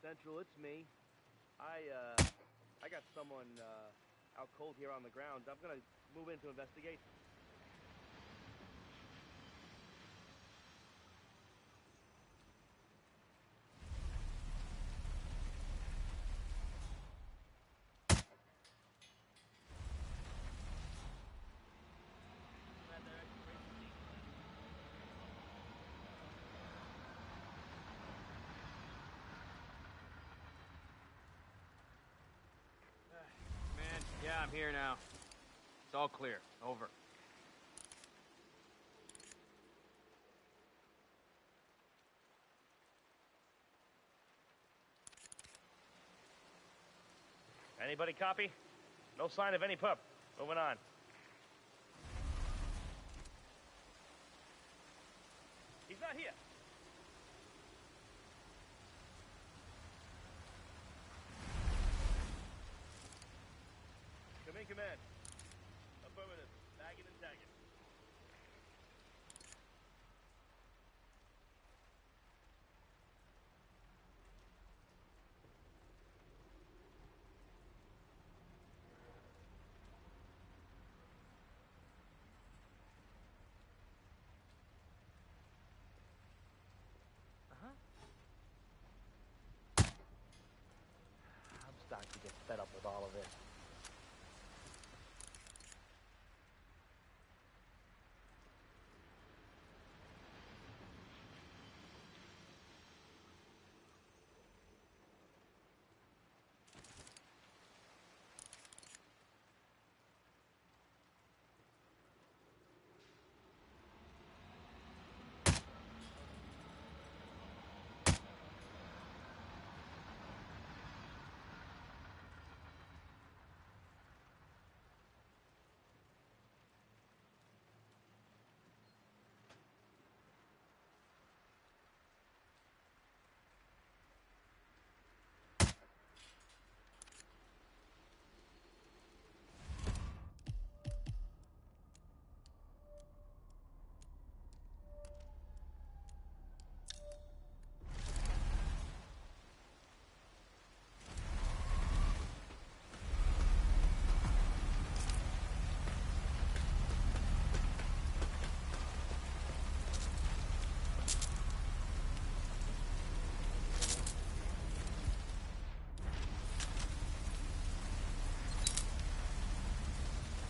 Central, it's me. I got someone, out cold here on the grounds. I'm gonna move in to investigate. Man, yeah, I'm here now. It's all clear. Over. Anybody copy? No sign of any pup. Moving on. He's not here. Come in, command. Affirmative. Bagging and tagging. I'm starting to get fed up with all of this.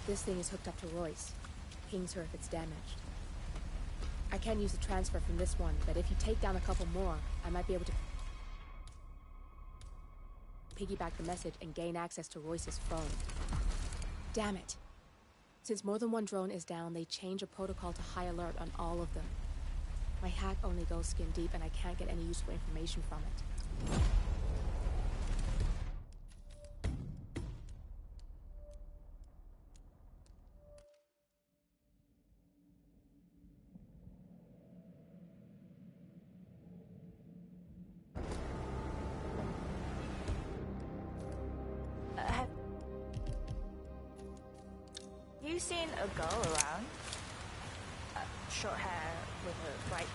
This thing is hooked up to Royce. Pings her if it's damaged. I can't use the transfer from this one, but if you take down a couple more, I might be able to piggyback the message and gain access to Royce's phone. Damn it. Since more than one drone is down, they change a protocol to high alert on all of them. My hack only goes skin deep, and I can't get any useful information from it. you seen a girl around? Short hair with a bright...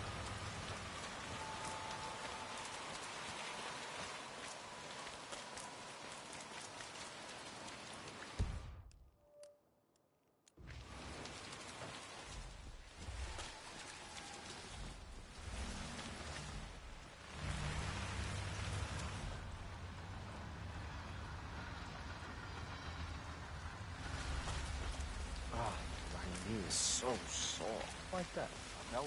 My knee is so sore. Like that. A mellow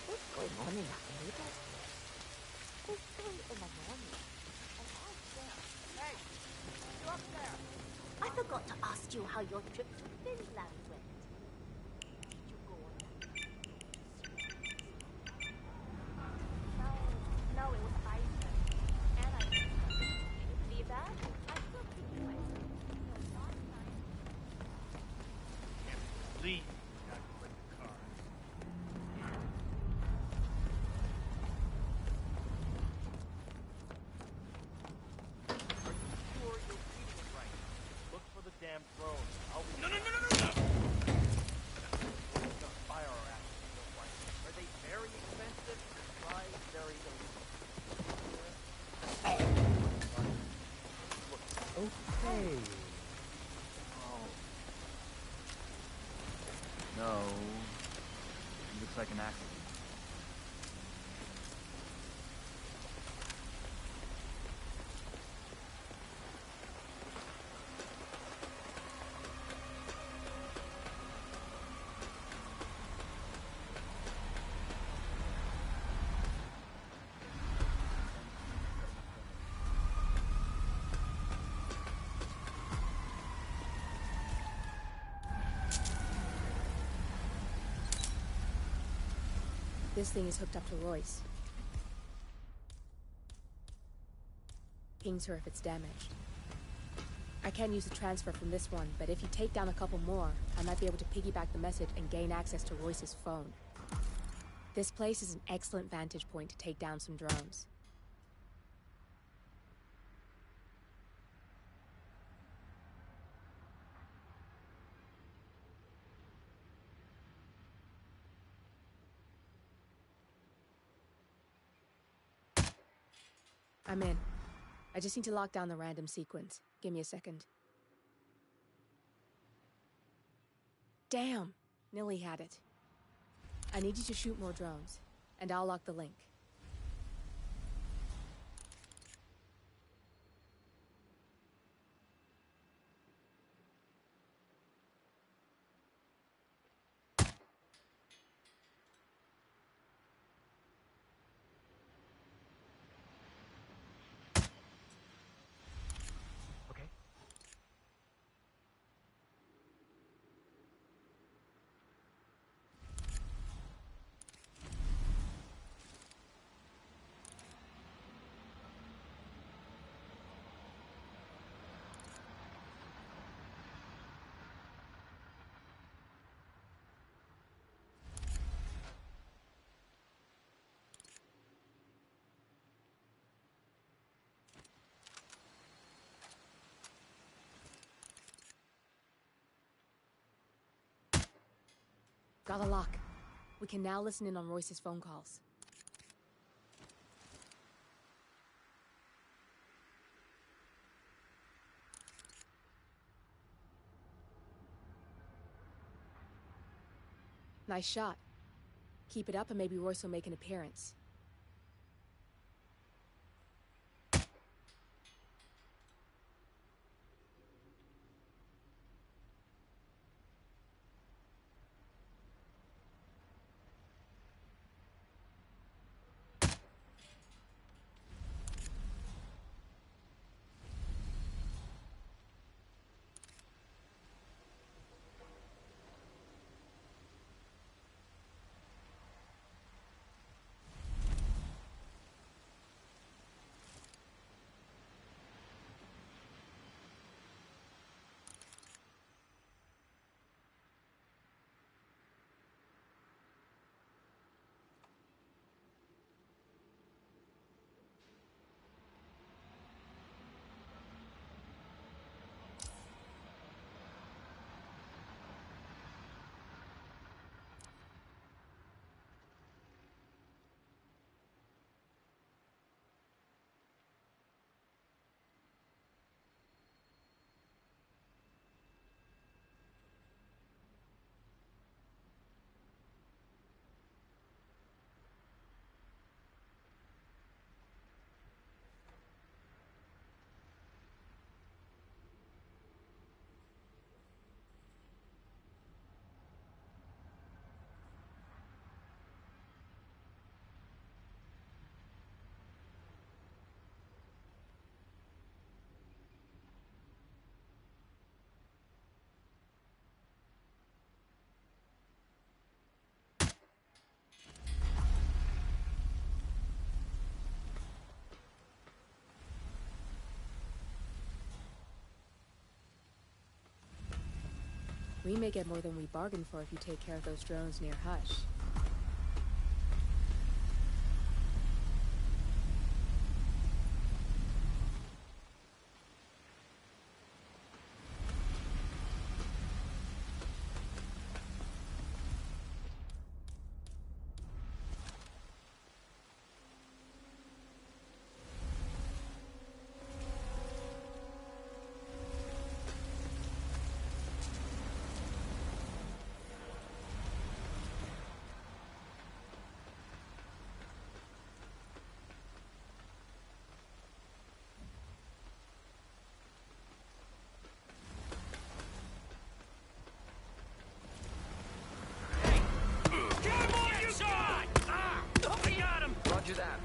What's going on in that neighborhood? It's 3 in the morning, and I swear... Hey! You up there? I forgot to ask you how your trip to Finland went. Did you go on that? No, it was Iceland. And I... Can you believe that? I still think you went. Last night... Can't believe you got to the car. Sure you're reading it right. Look for the damn drones. No! What's the fire our asses look like? Are they very expensive? Try very illegal. Okay. No. Looks like an accident. This thing is hooked up to Royce. Pings her if it's damaged. I can use a transfer from this one, but if you take down a couple more, I might be able to piggyback the message and gain access to Royce's phone. This place is an excellent vantage point to take down some drones. I'm in. I just need to lock down the random sequence. Give me a second. Damn! Nilly had it. I need you to shoot more drones, and I'll lock the link. Got a lock. We can now listen in on Royce's phone calls. Nice shot. Keep it up and maybe Royce will make an appearance. We may get more than we bargained for if you take care of those drones near Hush. Roger that.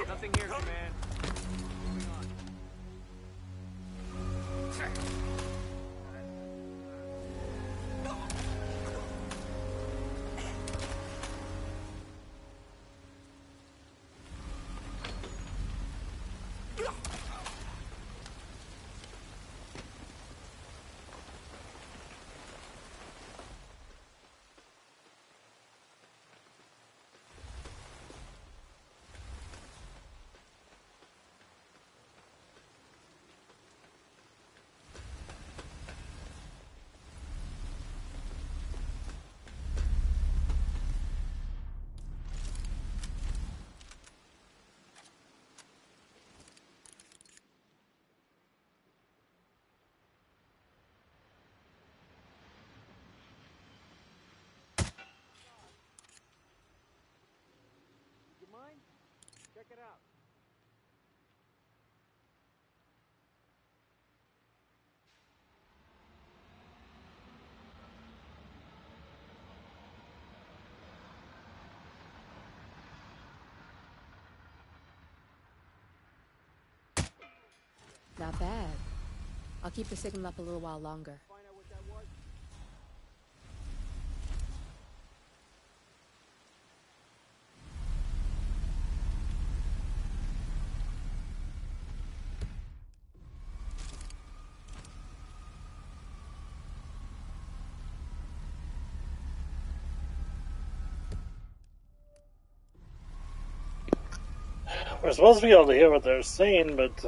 Nothing here, man. Moving on. You mind? Check it out. Not bad. I'll keep the signal up a little while longer. Find out what that was. We're supposed to be able to hear what they're saying, but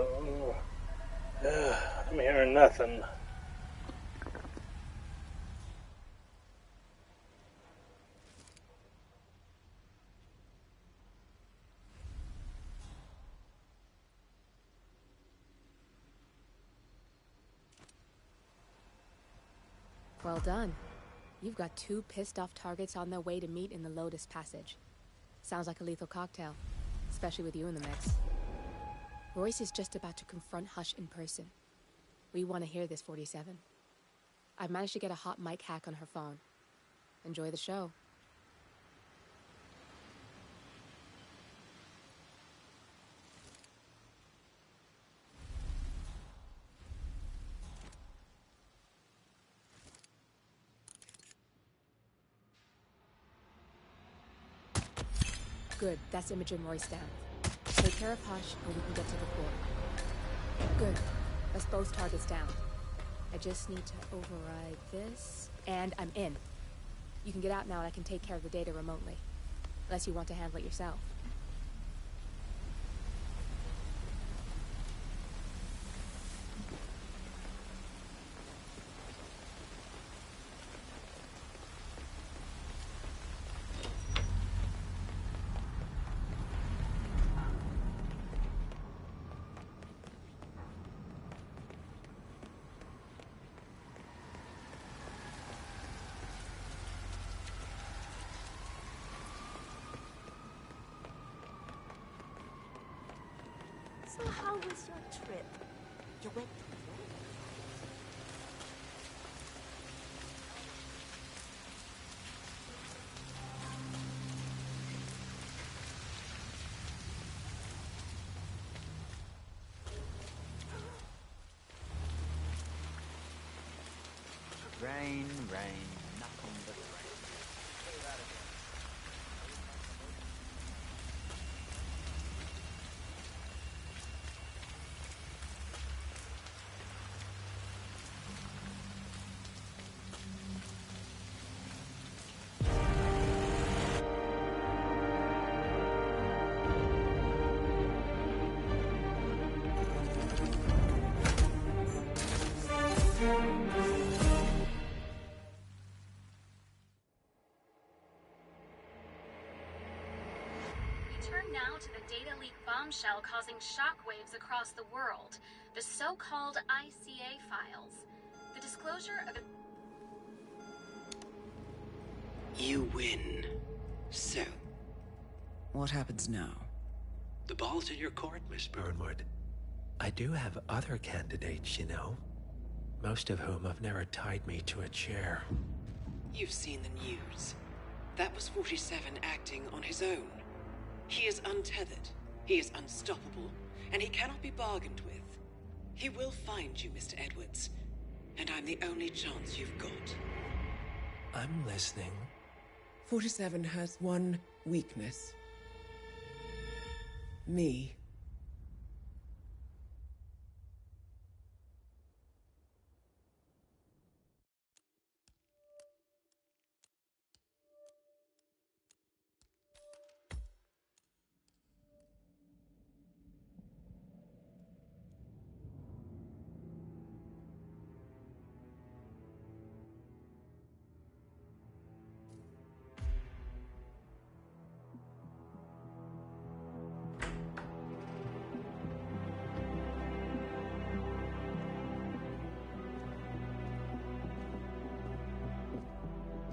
I'm hearing nothing. Well done. You've got 2 pissed-off targets on their way to meet in the Lotus Passage. Sounds like a lethal cocktail, especially with you in the mix. Royce is just about to confront Hush in person. We want to hear this, 47. I've managed to get a hot mic hack on her phone. Enjoy the show. Good, that's Imogen Royce down. Take care of Hush and we can get to the core. Good, that's both targets down. I just need to override this, and I'm in. You can get out now and I can take care of the data remotely. Unless you want to handle it yourself. So how was your trip? You went to Rain, rain, nothing but rain. now to the data leak bombshell causing shockwaves across the world. The so-called ICA files. The disclosure of... You win. So? What happens now? The ball's in your court, Miss Burnwood. I do have other candidates, you know. Most of whom have never tied me to a chair. You've seen the news. That was 47 acting on his own. He is untethered, he is unstoppable, and he cannot be bargained with. He will find you, Mr. Edwards, and I'm the only chance you've got. I'm listening. 47 has one weakness. Me.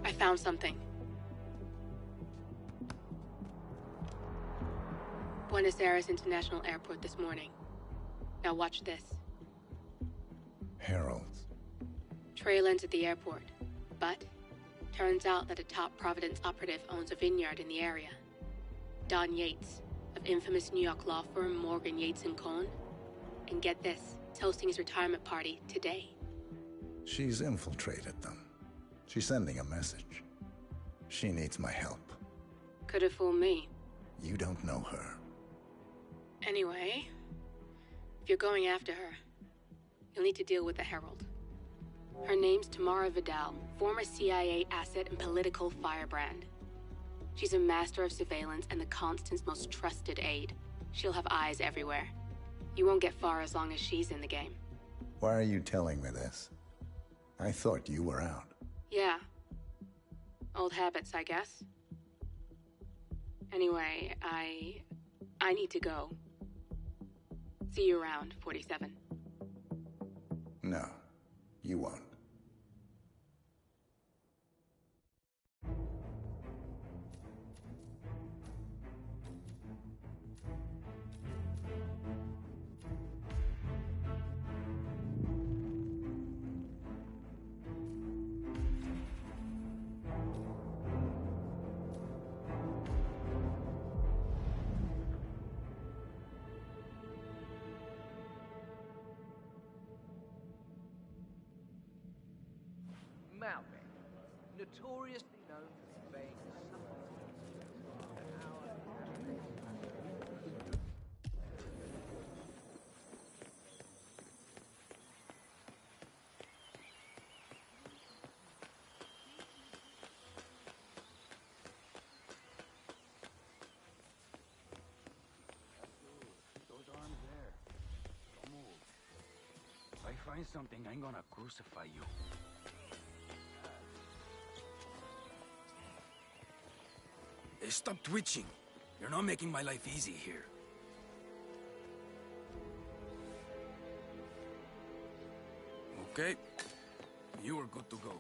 I found something. Buenos Aires International Airport this morning. Now watch this. Heralds. Trail ends at the airport, but turns out that a top Providence operative owns a vineyard in the area. Don Yates, of infamous New York law firm Morgan, Yates & Cohn. And get this, is hosting his retirement party today. She's infiltrated them. She's sending a message. She needs my help. Could have fooled me. You don't know her. Anyway, if you're going after her, you'll need to deal with the Herald. Her name's Tamara Vidal, former CIA asset and political firebrand. She's a master of surveillance and the Constant's most trusted aide. She'll have eyes everywhere. You won't get far as long as she's in the game. Why are you telling me this? I thought you were out. Yeah. Old habits, I guess. Anyway, I need to go. See you around, 47. No, you won't. Malbec, notoriously known for conveying Those arms there. Don't move. If I find something, I'm gonna crucify you. Hey, stop twitching. You're not making my life easy here. Okay. You are good to go.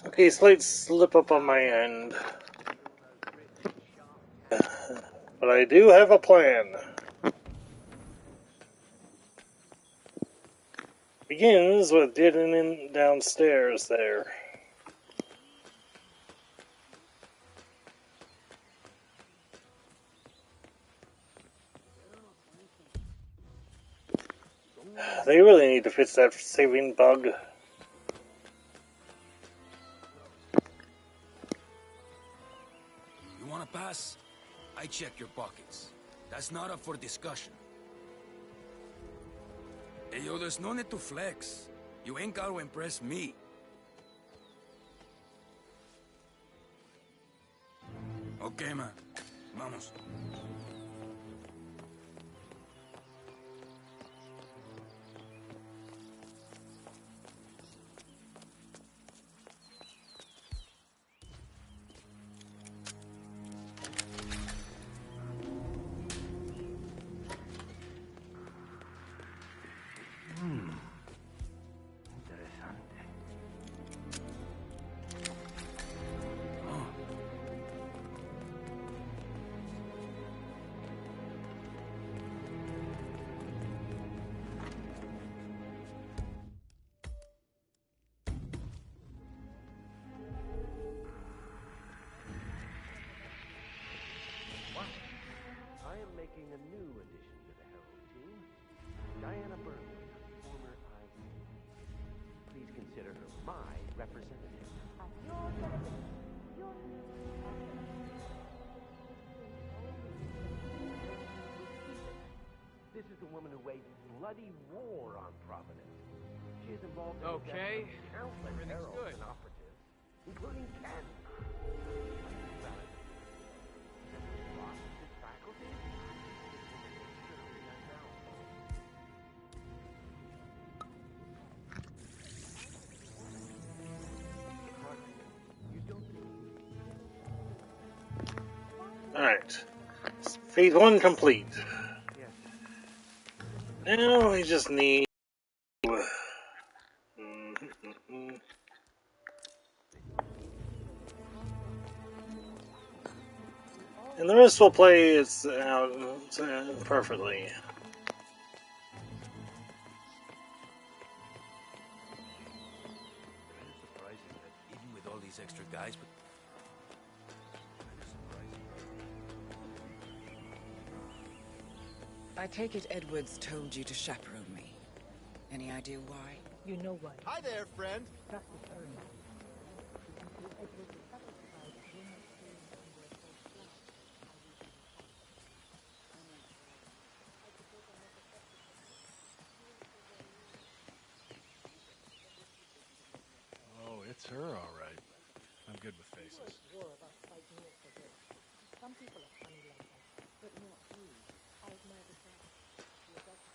Okay, slight slip up on my end. But I do have a plan. Begins with getting in downstairs there. They really need to fix that saving bug. You wanna pass? I check your pockets. That's not up for discussion. Hey, yo, there's no need to flex. You ain't gotta impress me. Okay, man. Vamos. I am making a new addition to the Herald team. Diana Burnwood, former IG. Please consider her my representative. This is the woman who waged bloody war on Providence. She is involved in the deaths of countless heralds and operatives, including Ken. Alright. Phase 1 complete. Now we just need... And the rest will play its out perfectly. Surprising that even with all these extra guys, but I take it Edwards told you to chaperone me. Any idea why? You know why. Hi there, friend. Oh, it's her, all right. I'm good with faces. Some people are funny like that, but not you. I admire the fact you're better.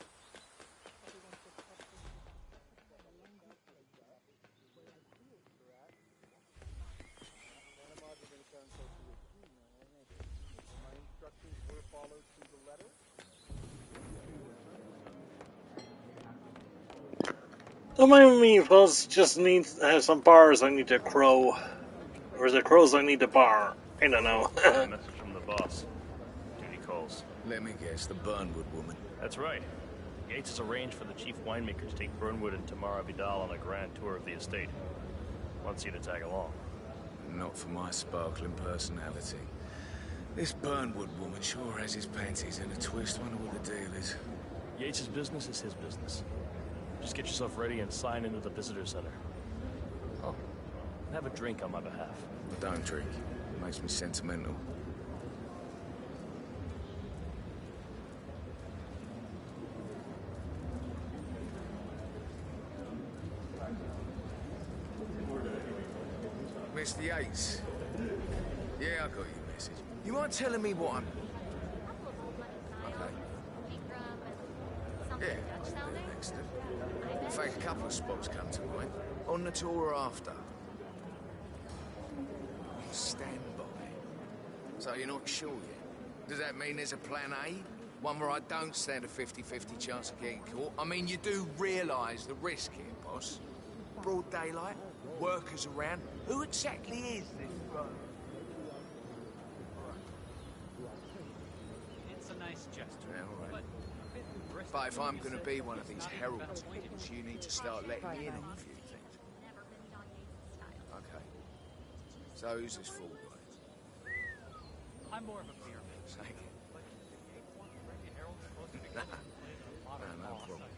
Everyone says questions about the longer where I feel Panama didn't sound so keen. My instructions were followed to the letter. So my meatballs just need to have some bars I need to crow. Or is it crows I need to bar? I don't know. A message from the boss. Duty calls. let me guess, the Burnwood woman. That's right. Gates has arranged for the chief winemaker to take Burnwood and Tamara Vidal on a grand tour of the estate. Wants you to tag along. Not for my sparkling personality. This Burnwood woman sure has his panties in a twist. Wonder what the deal is. Yates' business is his business. Just get yourself ready and sign into the visitor center. Oh, and have a drink on my behalf. I don't drink. It makes me sentimental. Mr. Yates. Yeah, I got your message. You mind telling me what I'm... Okay. Yeah, next. In fact, a couple of spots come to mind. On the tour or after. Stand by. So you're not sure yet? Does that mean there's a plan A? One where I don't stand a 50-50 chance of getting caught? I mean, you do realise the risk here, boss. Broad daylight, workers around. Who exactly is this road? It's a nice gesture, Yeah, all right. but a bit risky. But if I'm gonna be one of these herald tools, you need to start letting me in on a few things. Okay. So who's this fool guy? I'm more of a beer man. Say it. Nah. No problem.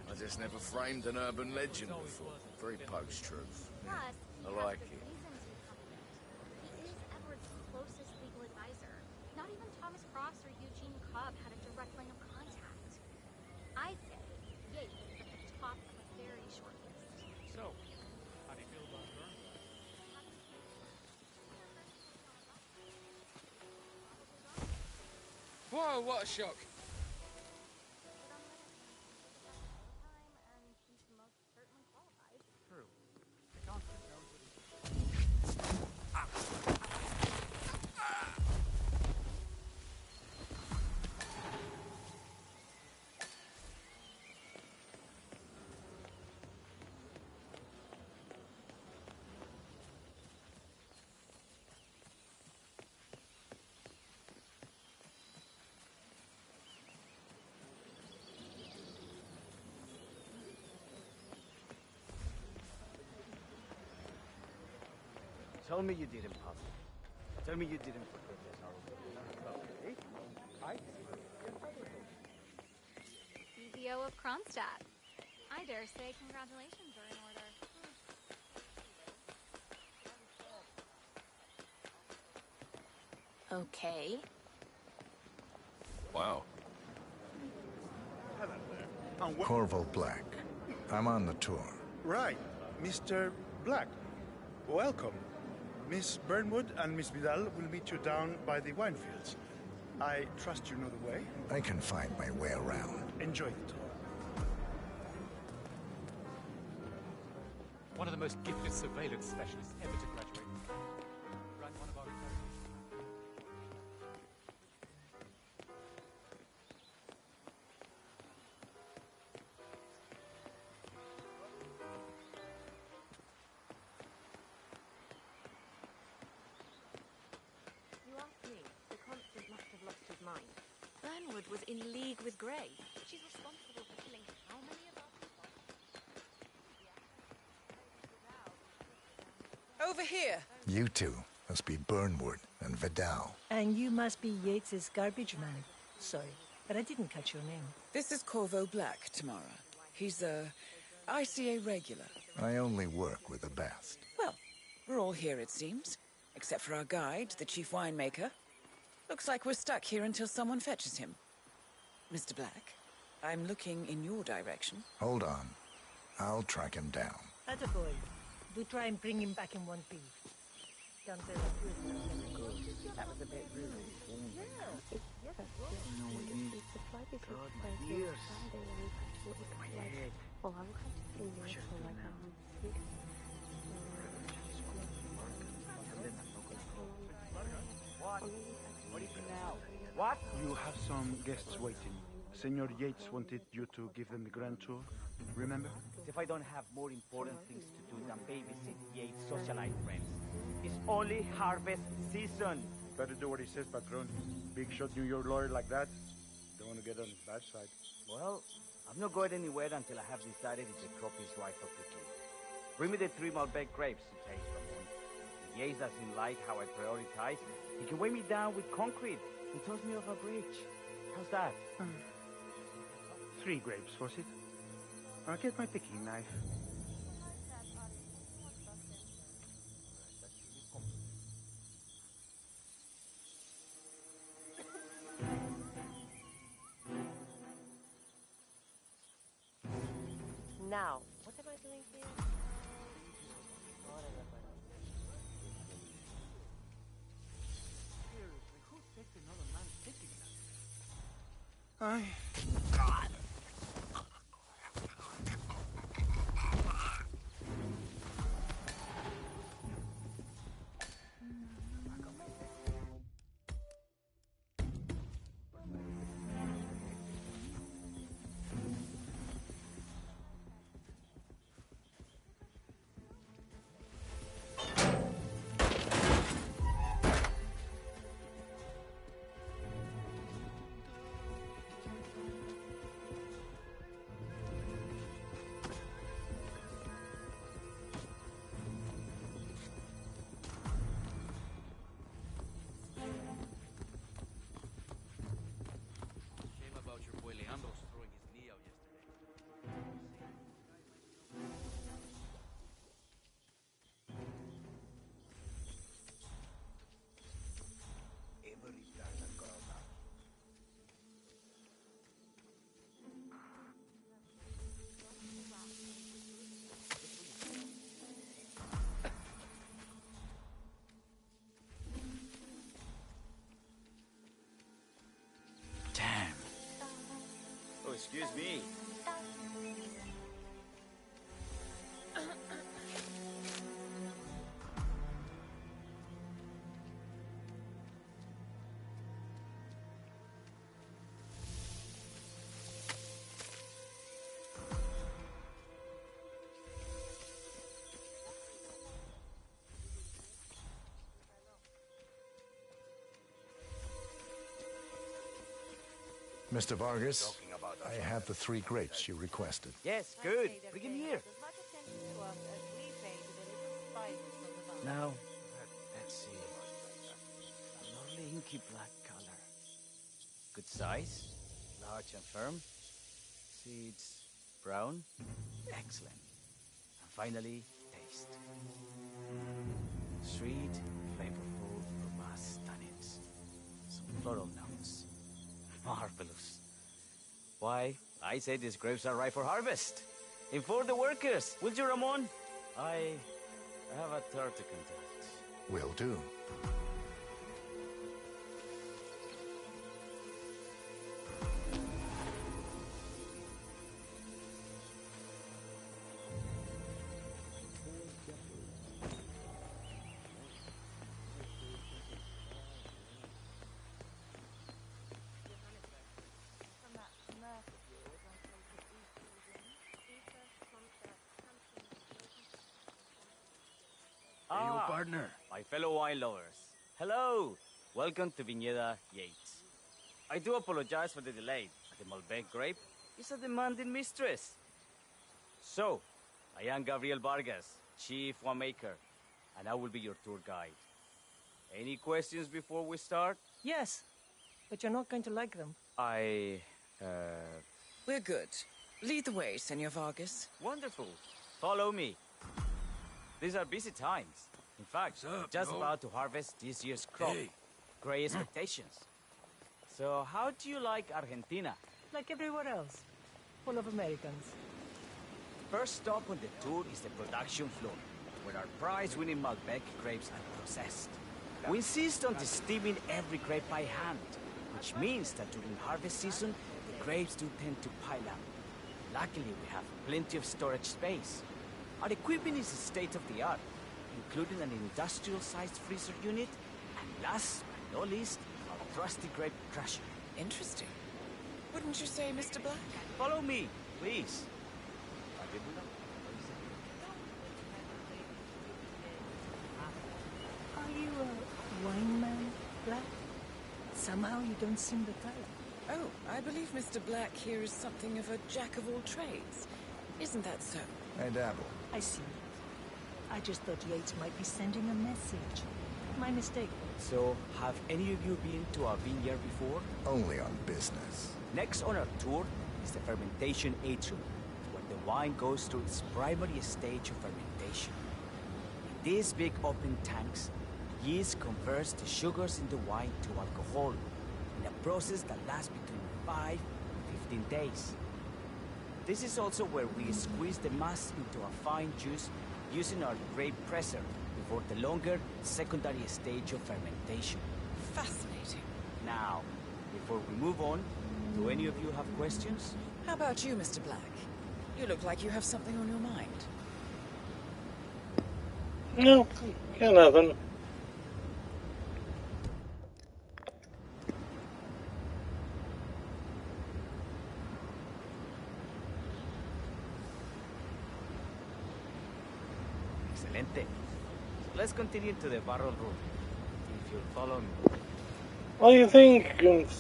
I just never framed an urban legend before. Very post-truth. Yeah, I like it. He is Edward's closest legal advisor. Not even Thomas Cross or Eugene Cobb had a direct line of contact. I'd say Yates is at the top of a very short list. So, how do you feel about her? Whoa, what a shock. True. The constant knows what he's Tell me you didn't, Papa. Tell me you didn't forget this, CEO of Kronstadt. I dare say congratulations are in order. Okay. Wow. Hello there. Corvo Black. I'm on the tour. Right, Mr. Black. Welcome. Miss Burnwood and Miss Vidal will meet you down by the wine fields. I trust you know the way. I can find my way around. Enjoy the tour. one of the most gifted surveillance specialists ever to graduate. Ran one of our You asked me. The Constant must have lost his mind. Burnwood was in league with Grey. She's responsible for killing how many of our people? Over here. You two must be Burnwood and Vidal. And you must be Yates's garbage man. Sorry, but I didn't catch your name. This is Corvo Black, Tamara. He's a ICA regular. I only work with the best. Well, we're all here, it seems. Except for our guide, the chief winemaker. Looks like we're stuck here until someone fetches him. Mr. Black, I'm looking in your direction. Hold on. I'll track him down. Attaboy. Do try and bring him back in one piece. Don't say good. That was a bit rude. What? What is it now? What? You have some guests waiting. Senor Yates wanted you to give them the grand tour. Remember? If I don't have more important things to do than babysit Yates' socialite friends. It's only harvest season. Better do what he says, Patron. Big shot New York lawyer like that. Don't want to get on his bad side. Well, I'm not going anywhere until I have decided if the crop is right for picking. Bring me the 3 Malbec grapes to taste from them. If Yates doesn't like how I prioritize, he can weigh me down with concrete and toss me off a bridge. How's that? 3 grapes, was it? I'll get my picking knife. Now, what am I doing here? Seriously, who takes another man's picking knife? God. excuse me. Mr. Vargas, I have the 3 grapes you requested. Yes, good. Bring him here. Now, let's see. A lovely inky black color. Good size, large and firm. Seeds brown. Excellent. And finally, taste. Sweet, flavorful, robust tannins. Some floral notes. Marvelous. Why, I say these grapes are ripe for harvest. Inform the workers, will you, Ramon? I have a tour to conduct. Will do. Hey, you partner. My fellow wine lovers. Hello. Welcome to Viñeda Yates. I do apologize for the delay. The Malbec grape is a demanding mistress. So, I am Gabriel Vargas, Chief Winemaker, and I will be your tour guide. Any questions before we start? Yes, but you're not going to like them. We're good. Lead the way, Senor Vargas. Wonderful. Follow me. These are busy times. In fact, we're just about to harvest this year's crop. Hey. Great expectations. So, how do you like Argentina? Like everywhere else. Full of Americans. First stop on the tour is the production floor, where our prize-winning Malbec grapes are processed. We insist on steaming every grape by hand, which means that during harvest season, the grapes do tend to pile up. Luckily, we have plenty of storage space. Our equipment is state-of-the-art, including an industrial-sized freezer unit, and last but not least, our trusty grape crusher. Interesting. Wouldn't you say, Mr. Black? Follow me, please. Are you a wine man, Black? Somehow you don't seem the type. Oh, I believe Mr. Black here is something of a jack of all trades. Isn't that so? I dabble. I see. I just thought Yates might be sending a message. My mistake. So, have any of you been to a vineyard before? Only on business. Next on our tour is the fermentation atrium, where the wine goes through its primary stage of fermentation. In these big open tanks, yeast converts the sugars in the wine to alcohol, in a process that lasts between 5 and 15 days. This is also where we squeeze the mass into a fine juice using our grape presser before the longer secondary stage of fermentation. Fascinating. Now, before we move on, do any of you have questions? How about you, Mr. Black? You look like you have something on your mind. No, got nothing. Excelente. So let's continue to the barrel room. If you'll follow me. Well, you think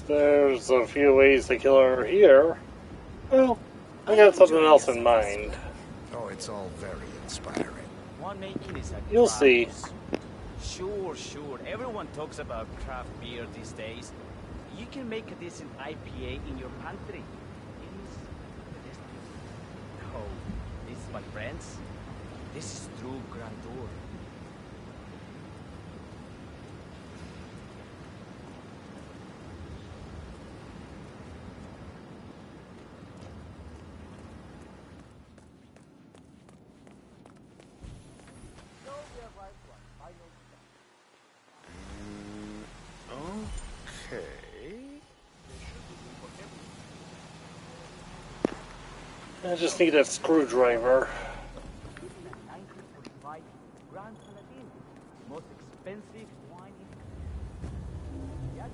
there's a few ways to kill her here? Well, I got something else in mind. Oh, it's all very inspiring. Winemaking is a You'll craft. see. Sure. Everyone talks about craft beer these days. You can make a decent IPA in your pantry. No, this, my friends, this is true grandeur. Okay. I just need that screwdriver. Grand Paladin, most expensive wine in yes.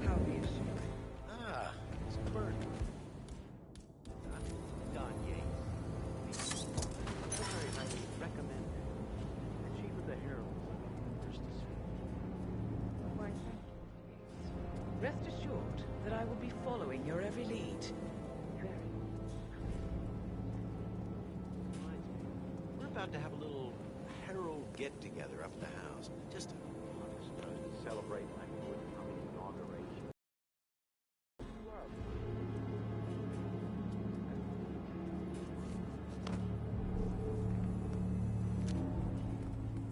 How reassuring. Ah, it's Bert. Don Yates. Very highly recommended. She was a heroine. First to see. Why, thank you, Yates. Rest assured that I will be following your every lead. We're about to have a little herald get-together up at the house. Just to Celebrate my forthcoming inauguration.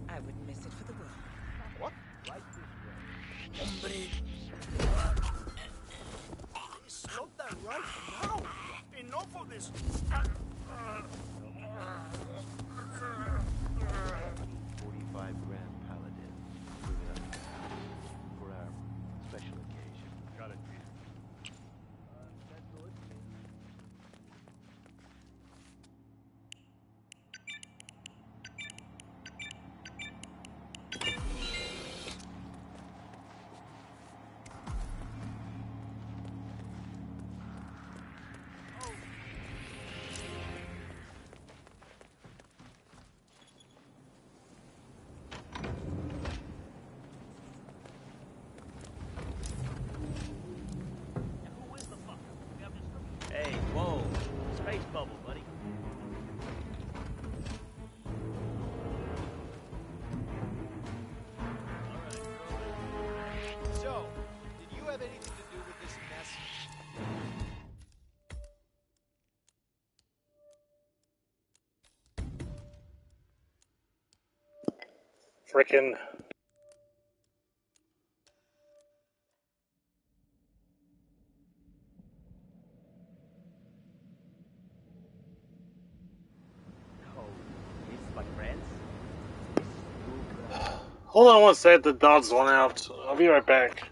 I wouldn't miss it for the world. What? Right this way. Hombre. Stop that right now! Enough of this! 45-gram Paladin. Bring it up for our special occasion. Got it. That's good. Hey, whoa. Space bubble, buddy. So, did you have anything to do with this mess? Frickin'. It's my friends. Hold on one sec, the dodge one out. I'll be right back.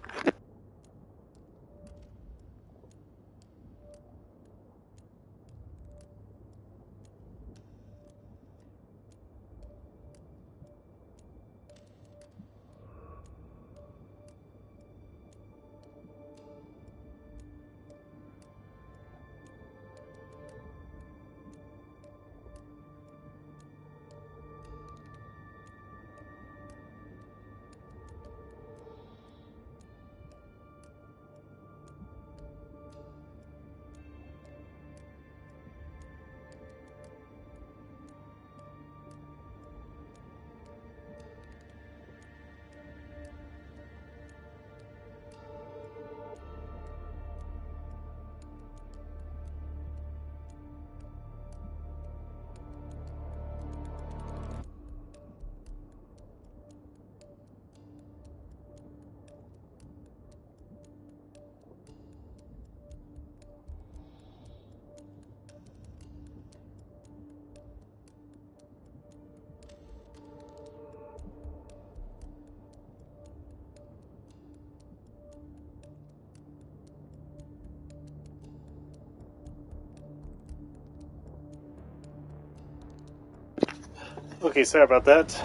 Okay, sorry about that.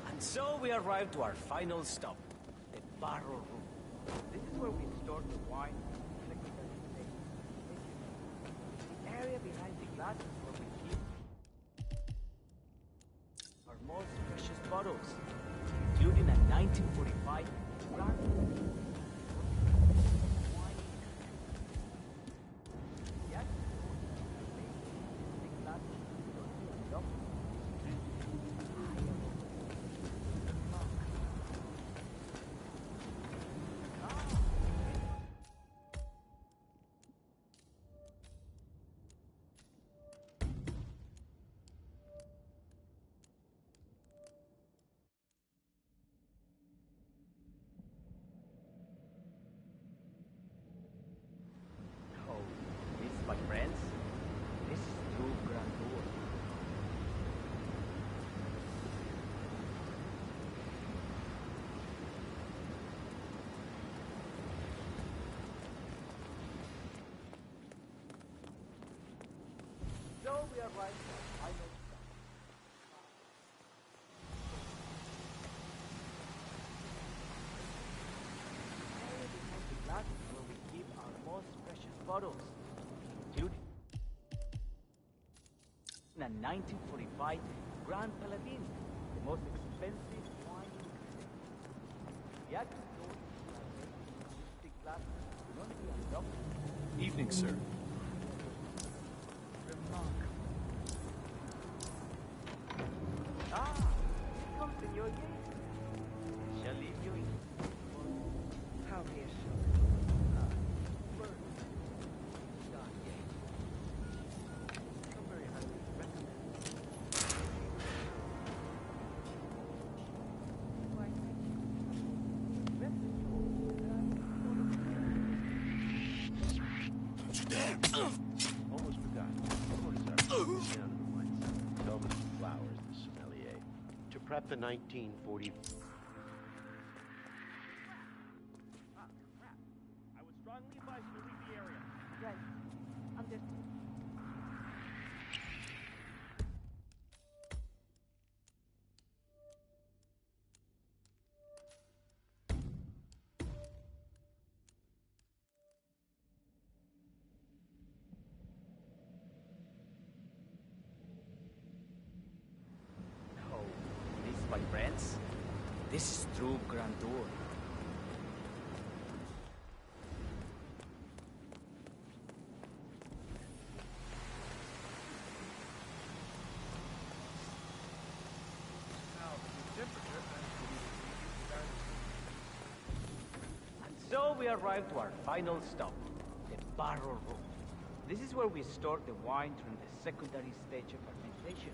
And so we arrived to our final stop, the barrel room. This is where we store the wine and the area behind the glass is where we keep our most precious bottles, including a 1945 Grand wine. Yes. The glass is up. arrived at our final stop. Behind the glass is where we keep our most precious bottles, including a 1945 Grand Paladin, the most expensive wine in the state. The active door is the glass can only be unlocked. Evening, sir. Remarkable. Ah, here comes Senor Yates. Shall leave you in. How reassuring. Don Yates. I'm very highly recommend. Why, thank you. Don't you dare! Almost forgot. Down to the wine cellar. Tell Mr. Flowers, the sommelier, to prep the 1940... I would strongly advise you to leave the area. Right. Understood. Oh, this, my friends, this is true grandeur. And so we arrived to our final stop, the barrel room. This is where we store the wine during the secondary stage of fermentation.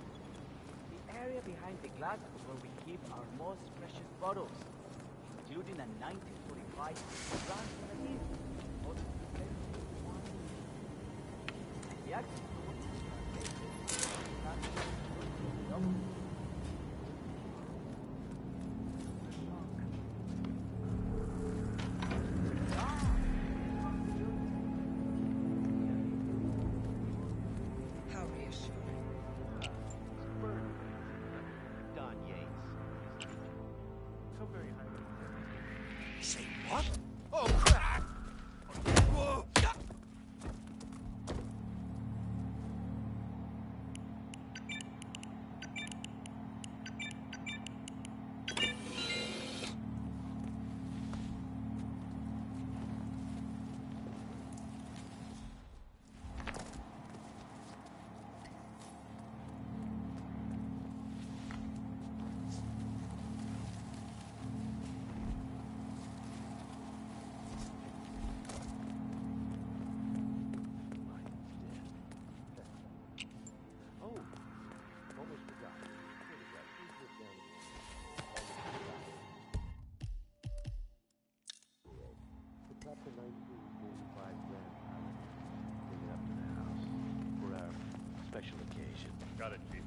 The area behind the glass is where we keep our most precious bottles, including a 1945 Grand Paladin, most expensive wine. And the active How reassuring. Don Yates. Come very highly. Say what? Oh, crap! Whoa! Oh, almost forgot. What is that? Please look down again. To prep the 1945 Grand Paladin. Bring it up to the house for our special occasion. Got it, Chief.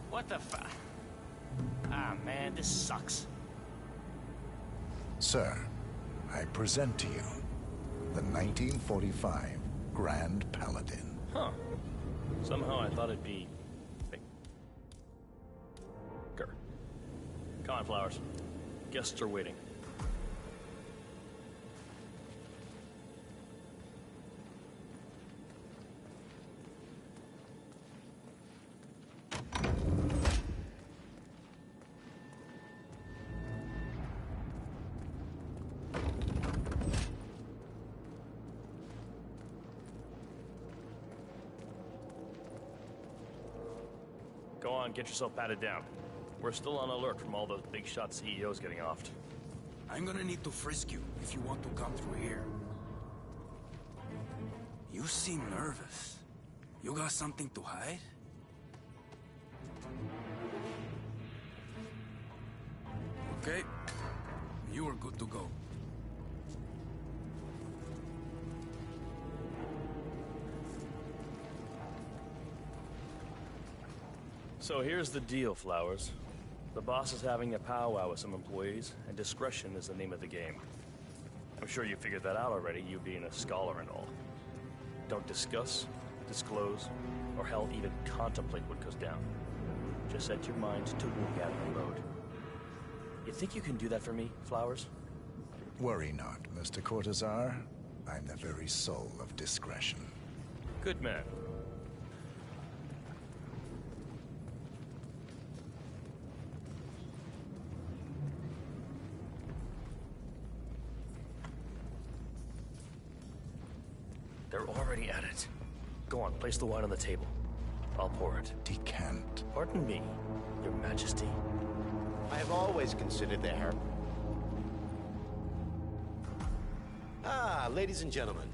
What the fu... Ah, man, this sucks. Sir, I present to you the 1945 Grand Paladin. Huh. Somehow I thought it'd be... bigger. Come on, Flowers. Guests are waiting. Go on, get yourself patted down. We're still on alert from all those big shot CEOs getting offed. I'm gonna need to frisk you if you want to come through here. You seem nervous. You got something to hide? Okay. You are good to go. So here's the deal, Flowers. The boss is having a powwow with some employees, and discretion is the name of the game. I'm sure you figured that out already, you being a scholar and all. Don't discuss, disclose, or hell, even contemplate what goes down. Just set your mind to wool-gathering mode. You think you can do that for me, Flowers? Worry not, Mr. Cortazar. I'm the very soul of discretion. Good man. They're already at it. Go on, place the wine on the table. I'll pour it. Decant. Pardon me, Your Majesty. I have always considered the hair. Ah, ladies and gentlemen,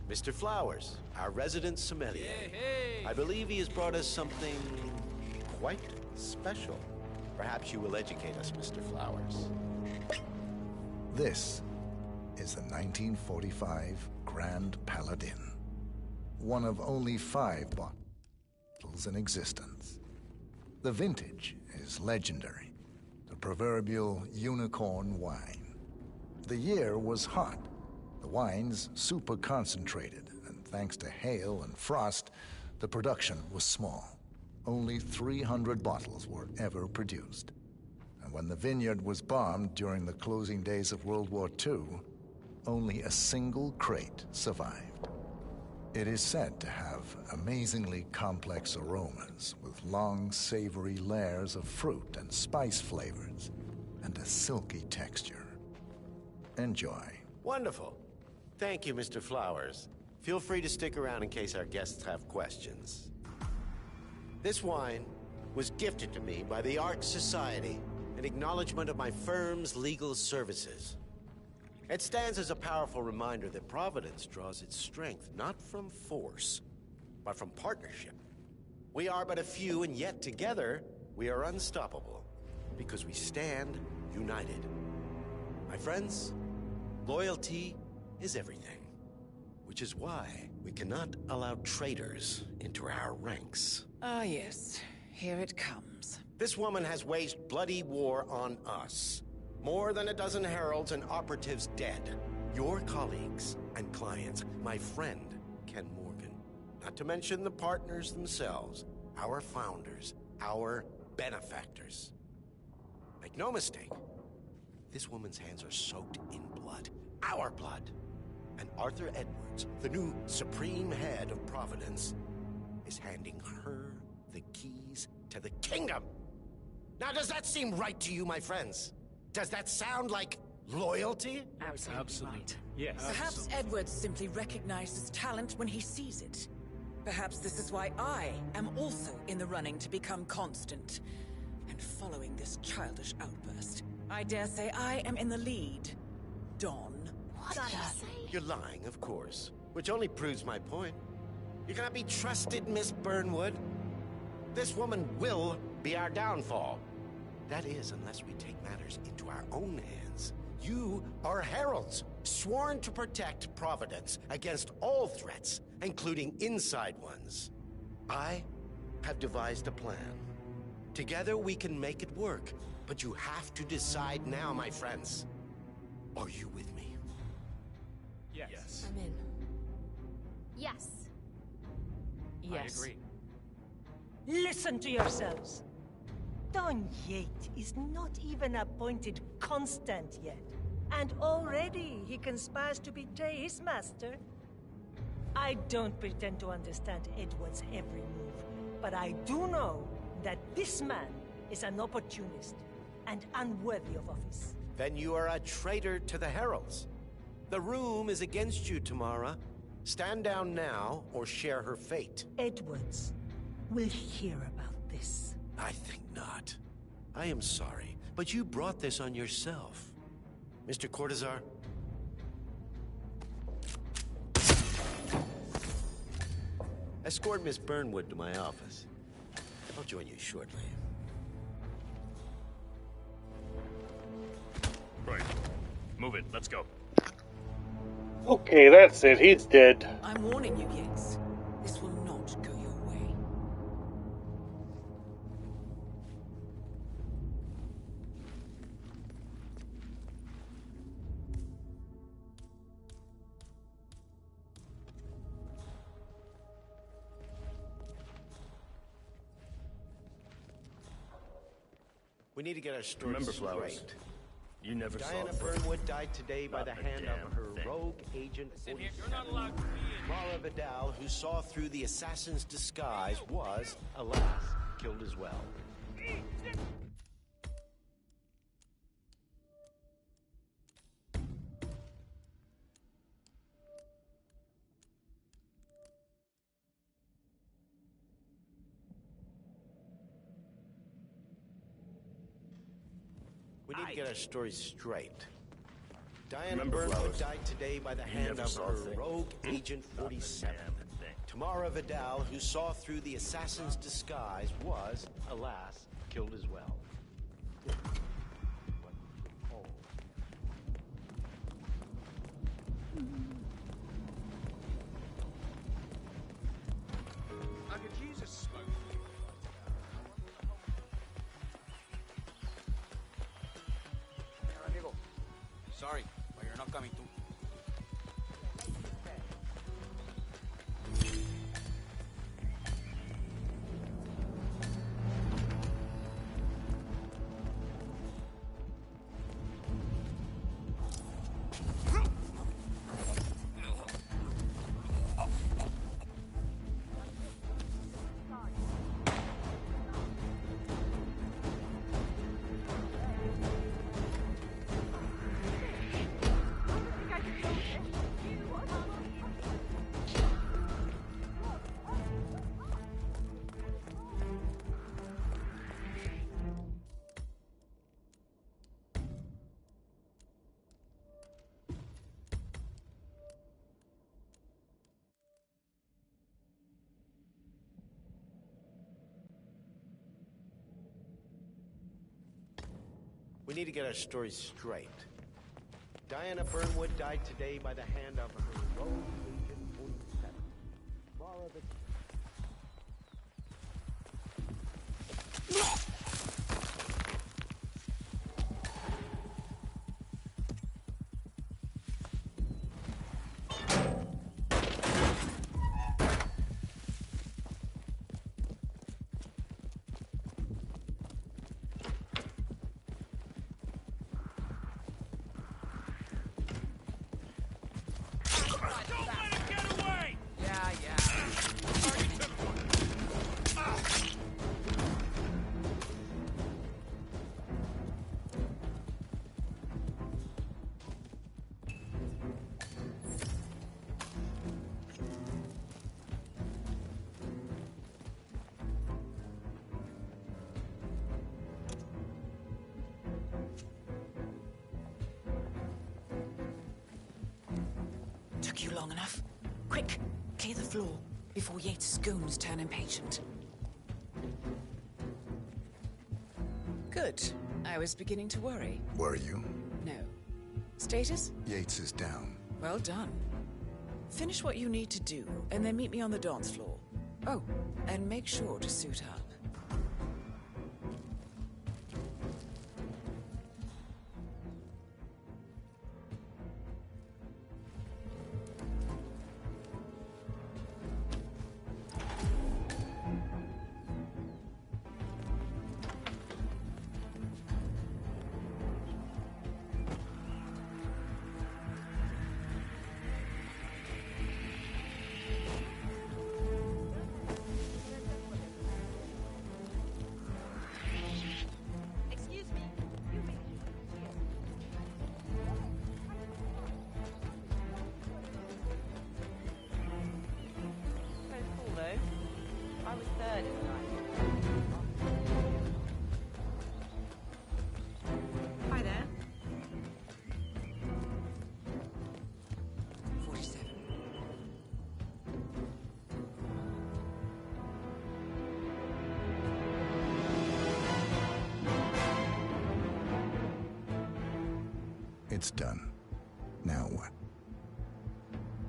Mr. Flowers, our resident sommelier. Hey. I believe he has brought us something quite special. Perhaps you will educate us, Mr. Flowers. This is the 1945 Grand Paladin. One of only 5 bottles in existence. The vintage is legendary. The proverbial unicorn wine. The year was hot. The wine's super concentrated, and thanks to hail and frost, the production was small. Only 300 bottles were ever produced. And when the vineyard was bombed during the closing days of World War II, only a single crate survived. It is said to have amazingly complex aromas with long, savory layers of fruit and spice flavors, and a silky texture. Enjoy. Wonderful. Thank you, Mr. Flowers. Feel free to stick around in case our guests have questions. This wine was gifted to me by the Art Society in acknowledgement of my firm's legal services. It stands as a powerful reminder that Providence draws its strength not from force, but from partnership. We are but a few, and yet together we are unstoppable because we stand united. My friends, loyalty is everything, which is why we cannot allow traitors into our ranks. Ah, yes. Here it comes. This woman has waged bloody war on us. More than a dozen heralds and operatives dead. Your colleagues and clients, my friend, Ken Morgan. Not to mention the partners themselves, our founders, our benefactors. Make no mistake, this woman's hands are soaked in blood. Our blood. And Arthur Edwards, the new supreme head of Providence, is handing her the keys to the kingdom. Now, does that seem right to you, my friends? Does that sound like loyalty? Absolutely. Yes. Perhaps Edwards simply recognizes talent when he sees it. Perhaps this is why I am also in the running to become constant. And following this childish outburst, I dare say I am in the lead. Dawn. What did he say? You're lying, of course, which only proves my point. You cannot be trusted, Miss Burnwood. This woman will be our downfall. That is, unless we take matters into our own hands. You are heralds, sworn to protect Providence against all threats, including inside ones. I have devised a plan. Together we can make it work, but you have to decide now, my friends. Are you with me? Yes. I'm in. Yes. Yes. I agree. Listen to yourselves. Don Yates is not even appointed constant yet. And already he conspires to betray his master. I don't pretend to understand Edward's every move, but I do know that this man is an opportunist and unworthy of office. Then you are a traitor to the heralds. The room is against you, Tamara. Stand down now or share her fate. Edwards will hear about this. I think not. I am sorry, but you brought this on yourself. Mr. Cortazar? Escort Miss Burnwood to my office. I'll join you shortly. Right. Move it. Let's go. Okay, that's it. He's dead. I'm warning you, Yates. This will not go your way. We need to get our story Remember, straight. Flowers, you never Diana saw Burnwood died today by Not the a hand damn of her thing. rogue agent Listen here, 47. you're not allowed to be in. Mara Vidal, who saw through the assassin's disguise, was, alas, killed as well. We need to get our story straight. Diana Remember, Burnwood Flowers, died today by the you hand never of saw her a thing. rogue agent 47. Tamara Vidal, who saw through the assassin's disguise, was, alas, killed as well. I could use a smoke. Sorry, but you're not coming too. We need to get our story straight. Diana Burnwood died today by the hand of her rogue agent 47. Mara Vidal. Don't let him get away! Yeah, yeah. Already took one. Took you long enough? Quick, clear the floor before Yates' goons turn impatient. Good. I was beginning to worry. Were you? No. Status? Yates is down. Well done. Finish what you need to do, and then meet me on the dance floor. Oh, and make sure to suit up. Excuse me. You may Very cool, though. I was third in the night. It's done. Now what?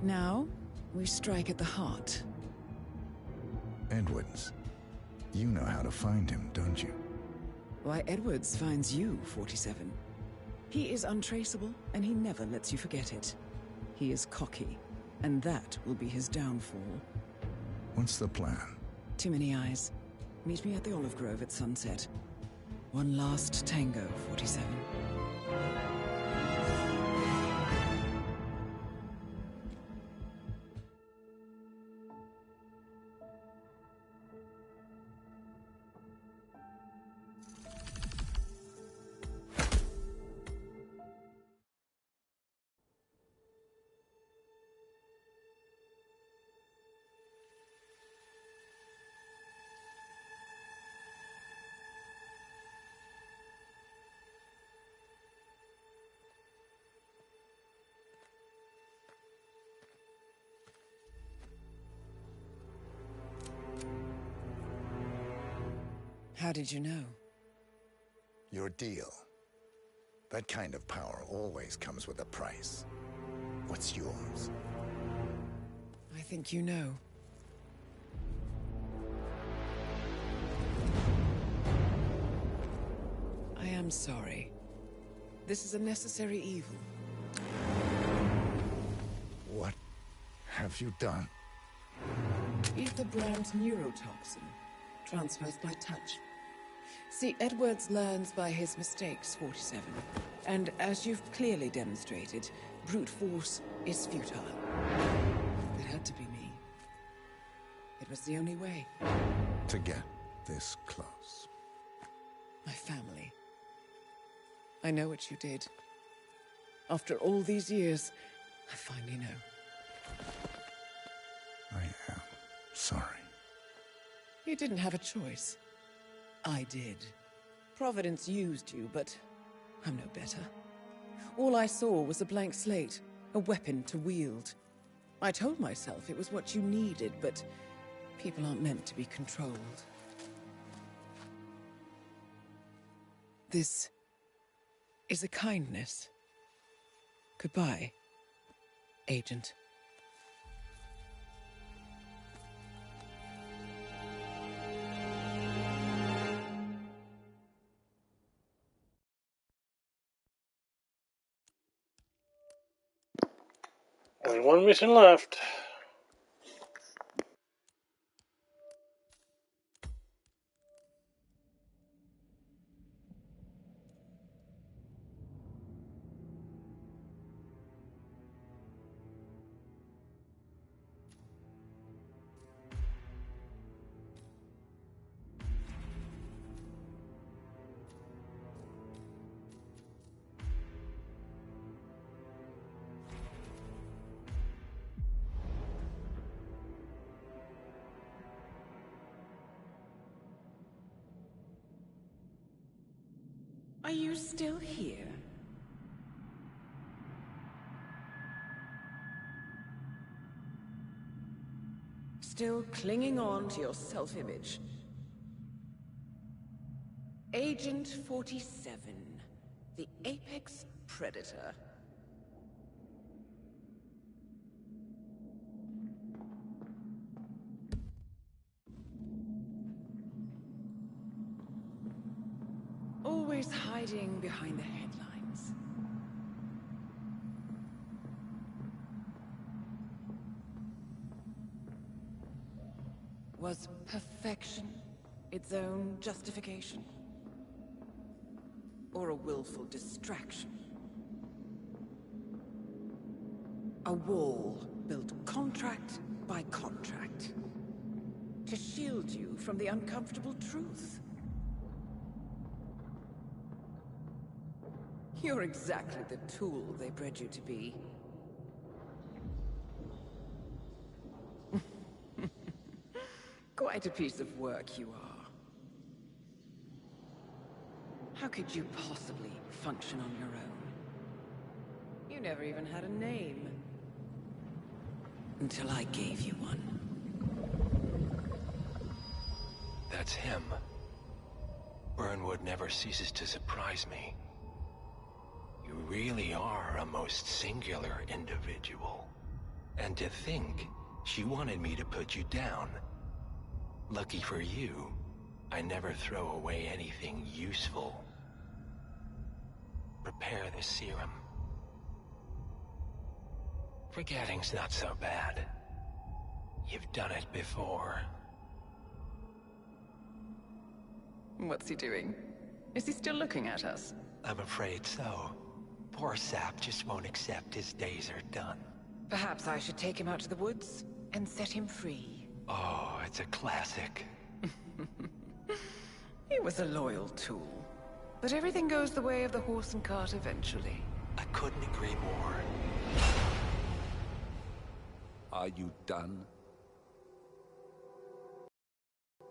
Now, we strike at the heart. Edwards. You know how to find him, don't you? Why, Edwards finds you, 47. He is untraceable, and he never lets you forget it. He is cocky, and that will be his downfall. What's the plan? Too many eyes. Meet me at the Olive Grove at sunset. One last tango, 47. How did you know? Your deal. That kind of power always comes with a price. What's yours? I think you know. I am sorry. This is a necessary evil. What have you done? Ether brand neurotoxin, transfers by touch. See, Edwards learns by his mistakes, 47. And as you've clearly demonstrated, brute force is futile. It had to be me. It was the only way. To get this close. My family. I know what you did. After all these years, I finally know. I am sorry. You didn't have a choice. I did. Providence used you, but I'm no better. All I saw was a blank slate, a weapon to wield. I told myself it was what you needed, but people aren't meant to be controlled. This is a kindness. Goodbye, Agent. Only one mission left. Are you still here? Still clinging on to your self-image? Agent 47, the apex predator. Always hiding behind the headlines. Was perfection its own justification? Or a willful distraction? A wall built contract by contract to shield you from the uncomfortable truth. You're exactly the tool they bred you to be. Quite a piece of work you are. How could you possibly function on your own? You never even had a name. Until I gave you one. That's him. Burnwood never ceases to surprise me. You really are a most singular individual. And to think she wanted me to put you down. Lucky for you, I never throw away anything useful. Prepare the serum. Forgetting's not so bad. You've done it before. What's he doing? Is he still looking at us? I'm afraid so. Poor sap just won't accept his days are done. Perhaps I should take him out to the woods and set him free. Oh, it's a classic. He was a loyal tool. But everything goes the way of the horse and cart eventually. I couldn't agree more. Are you done?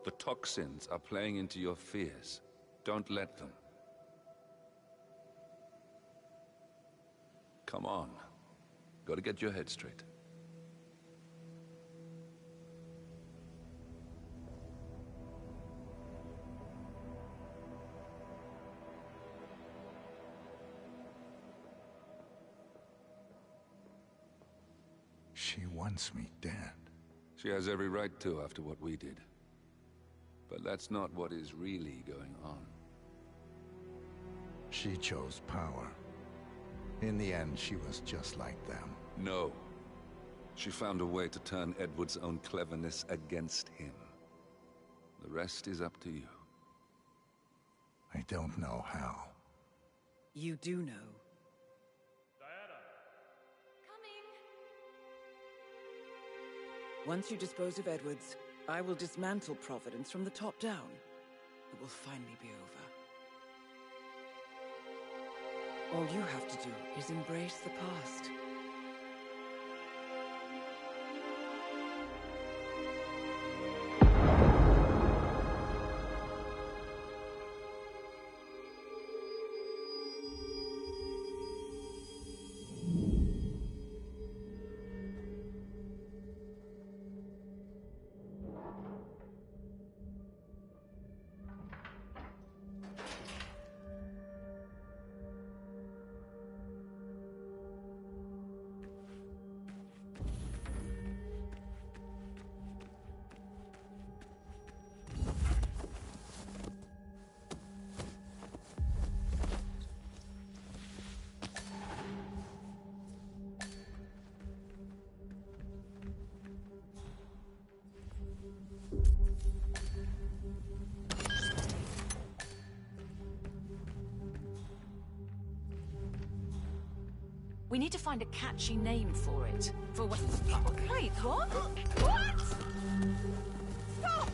The toxins are playing into your fears. Don't let them. Come on. Gotta get your head straight. She wants me dead. She has every right to after what we did. But that's not what is really going on. She chose power. In the end, she was just like them. No. She found a way to turn Edward's own cleverness against him. The rest is up to you. I don't know how. You do know. Once you dispose of Edwards, I will dismantle Providence from the top down. It will finally be over. All you have to do is embrace the past. We need to find a catchy name for it. For what? Oh, wait, what? What? Stop!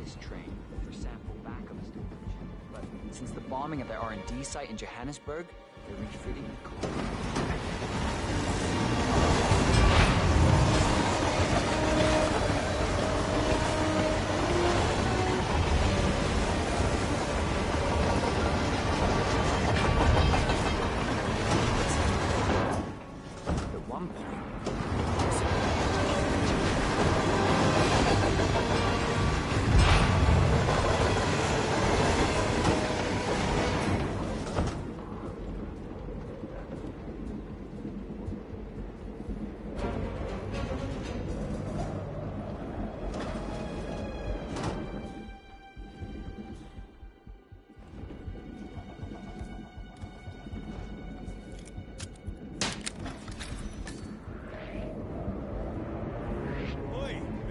this train for sample backup storage. But since the bombing of the R&D site in Johannesburg, they're refitting the car.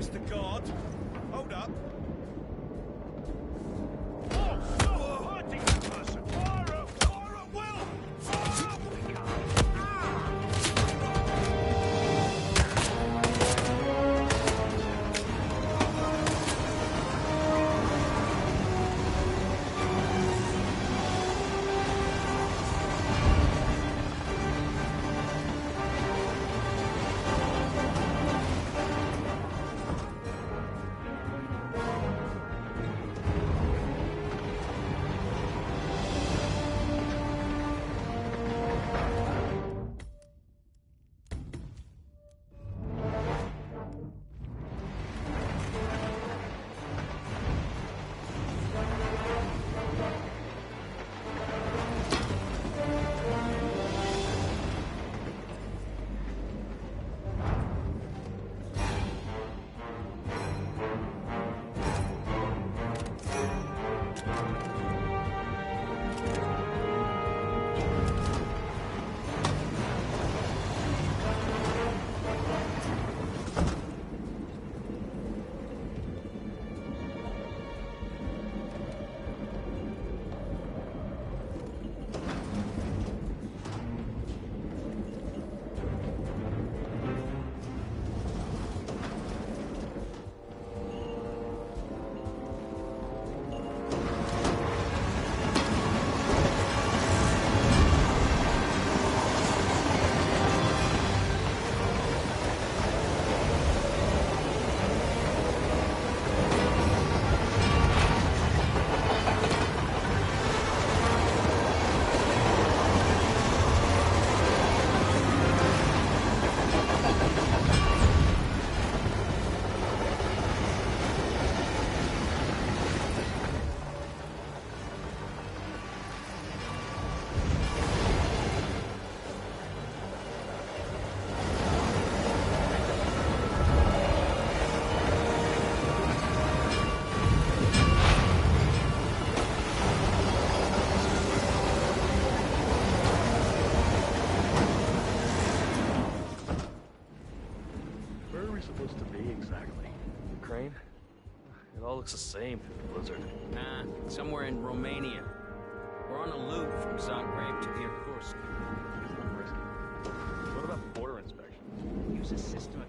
Mr. Guard, hold up. It all looks the same through the blizzard. Nah, somewhere in Romania. We're on a loop from Zagreb to Irkutsk. What about border inspection? Use a system of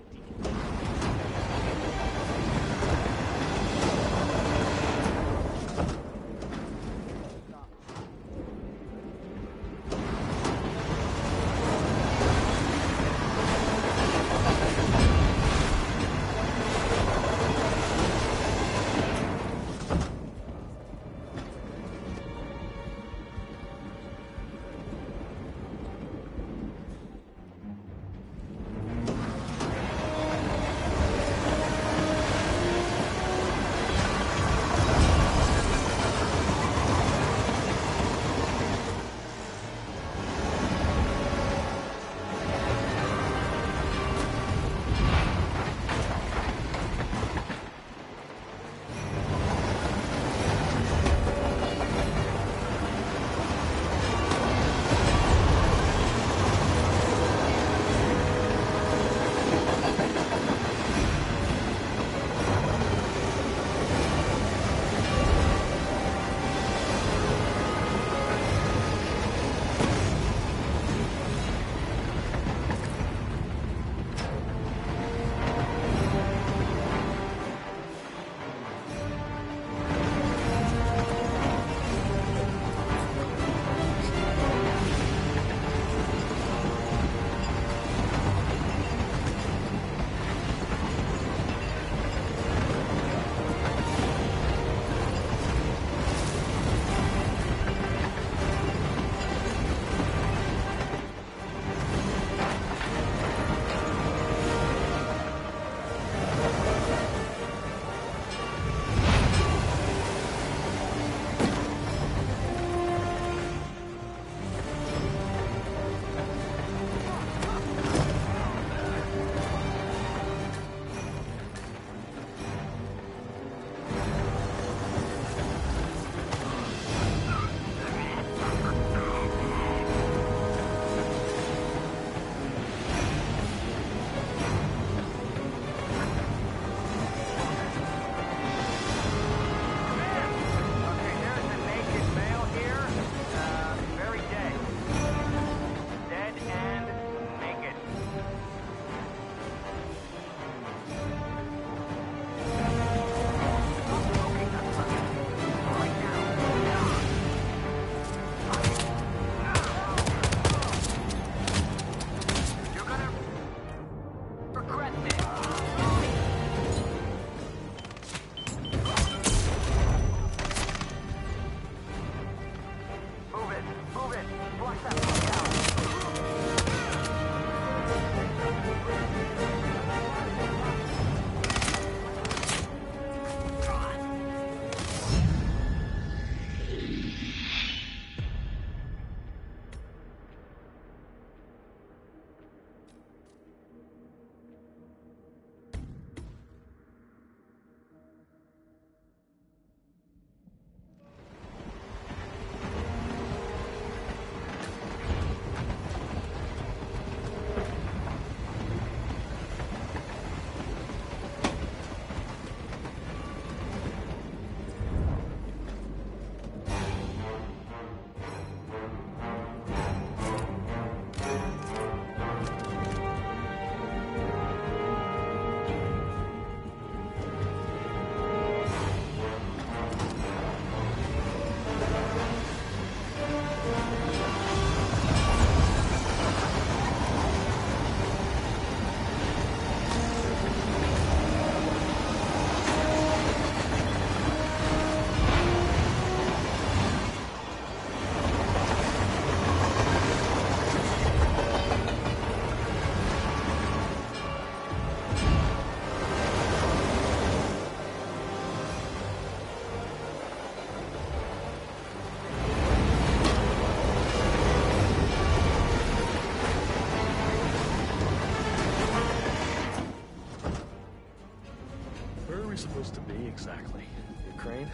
we supposed to be exactly? Ukraine?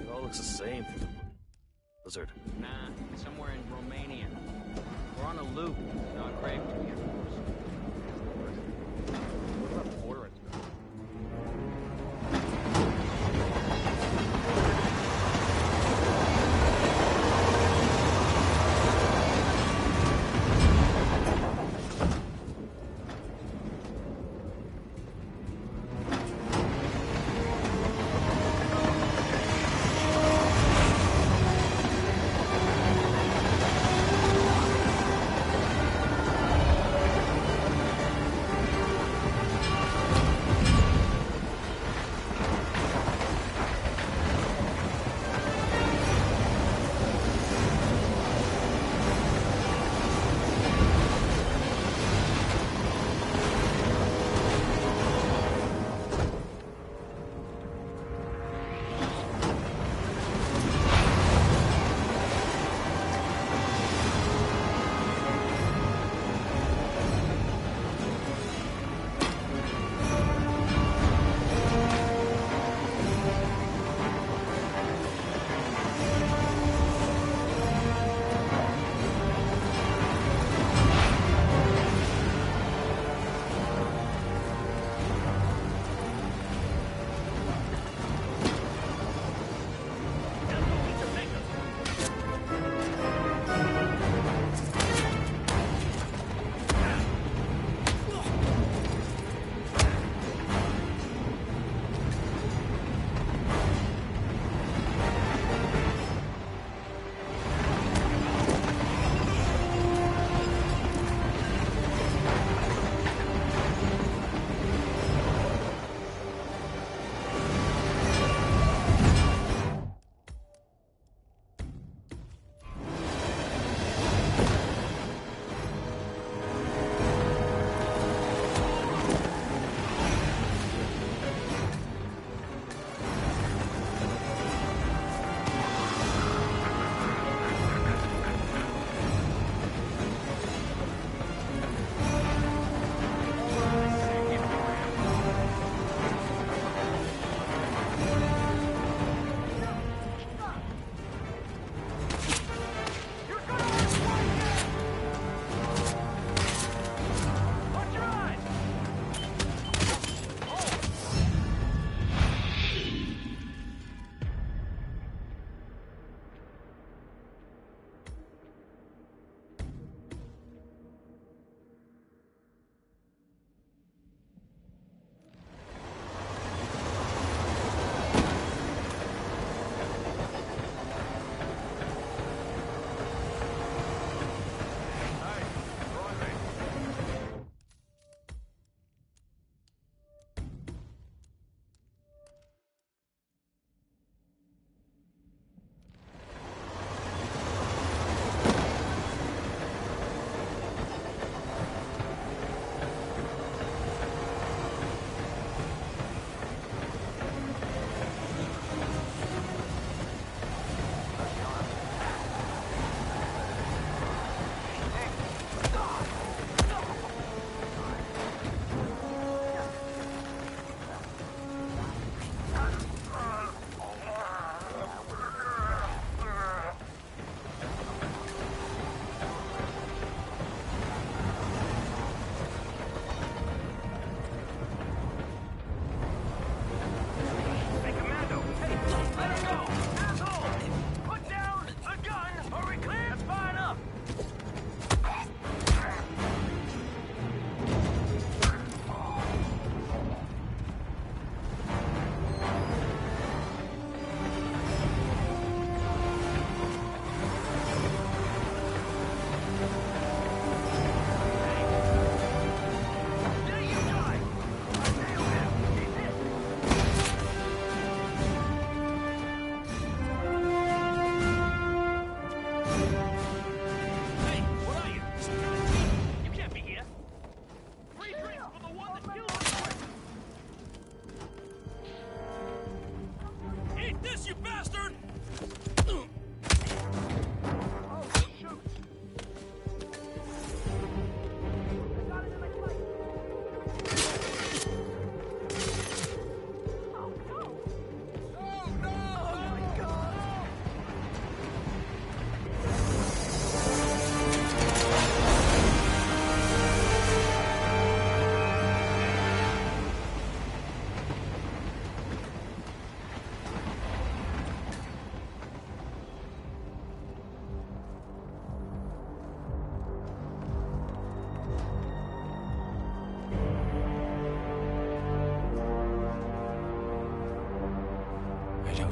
It all looks the same from the blizzard. Nah, somewhere in Romania. We're on a loop. Not grave to be enforced. What about the border inspector?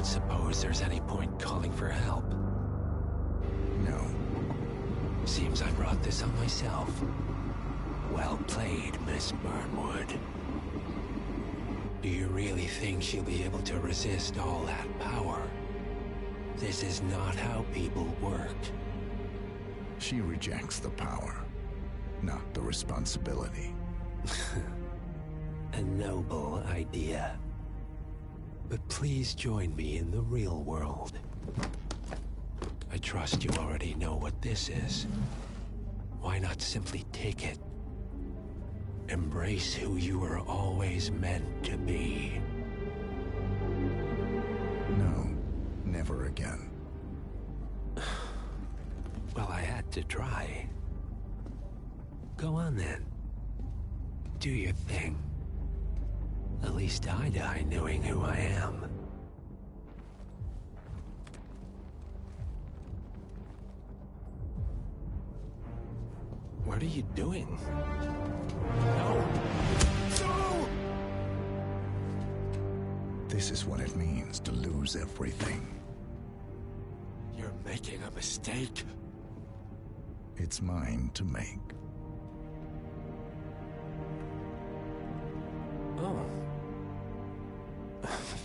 don't suppose there's any point calling for help. No. Seems I brought this on myself. Well played, Miss Burnwood. Do you really think she'll be able to resist all that power? This is not how people work. She rejects the power, not the responsibility. A noble idea. But please join me in the real world. I trust you already know what this is. Why not simply take it? Embrace who you were always meant to be. No, never again. Well, I had to try. Go on then. Do your thing. At least I die knowing who I am. What are you doing? No! No! This is what it means to lose everything. You're making a mistake. It's mine to make. Oh.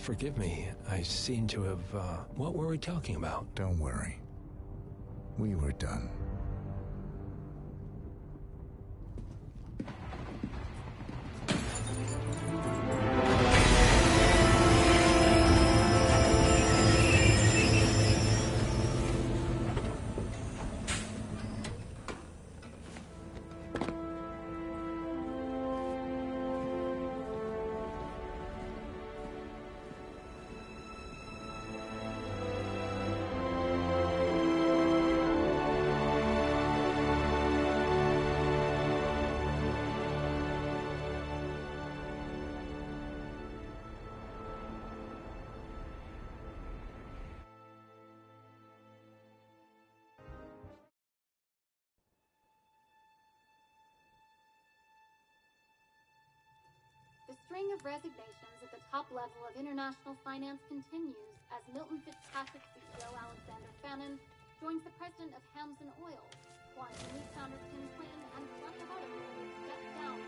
Forgive me. I seem to have, what were we talking about? Don't worry. We were done. The string of resignations at the top level of international finance continues as Milton Fitzpatrick CEO Alexander Fannin joins the president of Hamson Oil, Quantum Leap founder Tim Quinn, and a bunch of other people step down.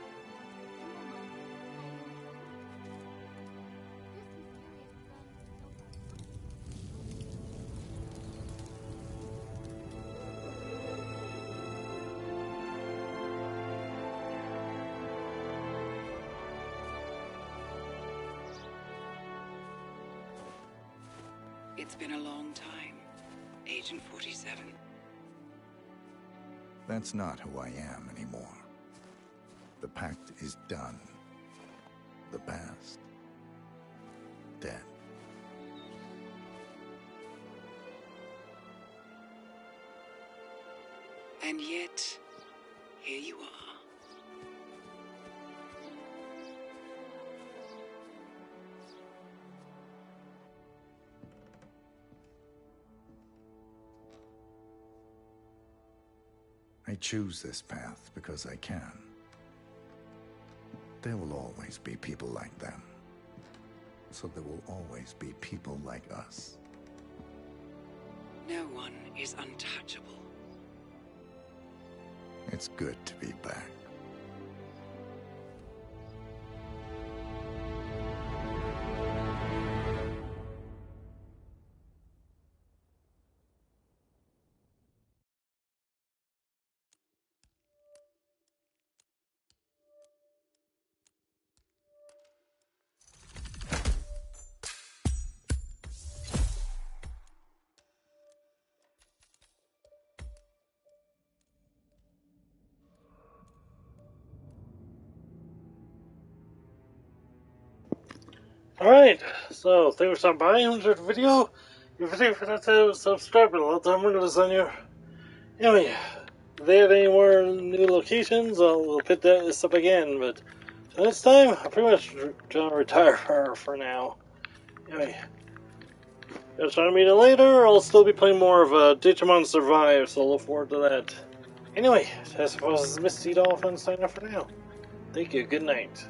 It's been a long time, Agent 47. That's not who I am anymore. The pact is done. The past, dead. And yet, here you are. I choose this path because I can. There will always be people like them. So there will always be people like us. No one is untouchable. It's good to be back. Alright, so thanks for stopping by and enjoyed the video. If you forget to subscribe, and a lot of time we're going to send you. Anyway, if they have any more new locations, we'll pick this up again, but next time, I'm pretty much going to retire for now. Anyway, if trying to meet it later, I'll still be playing more of Digimon Survive, so look forward to that. Anyway, I suppose this is Mistydolphin signing off for now. Thank you, good night.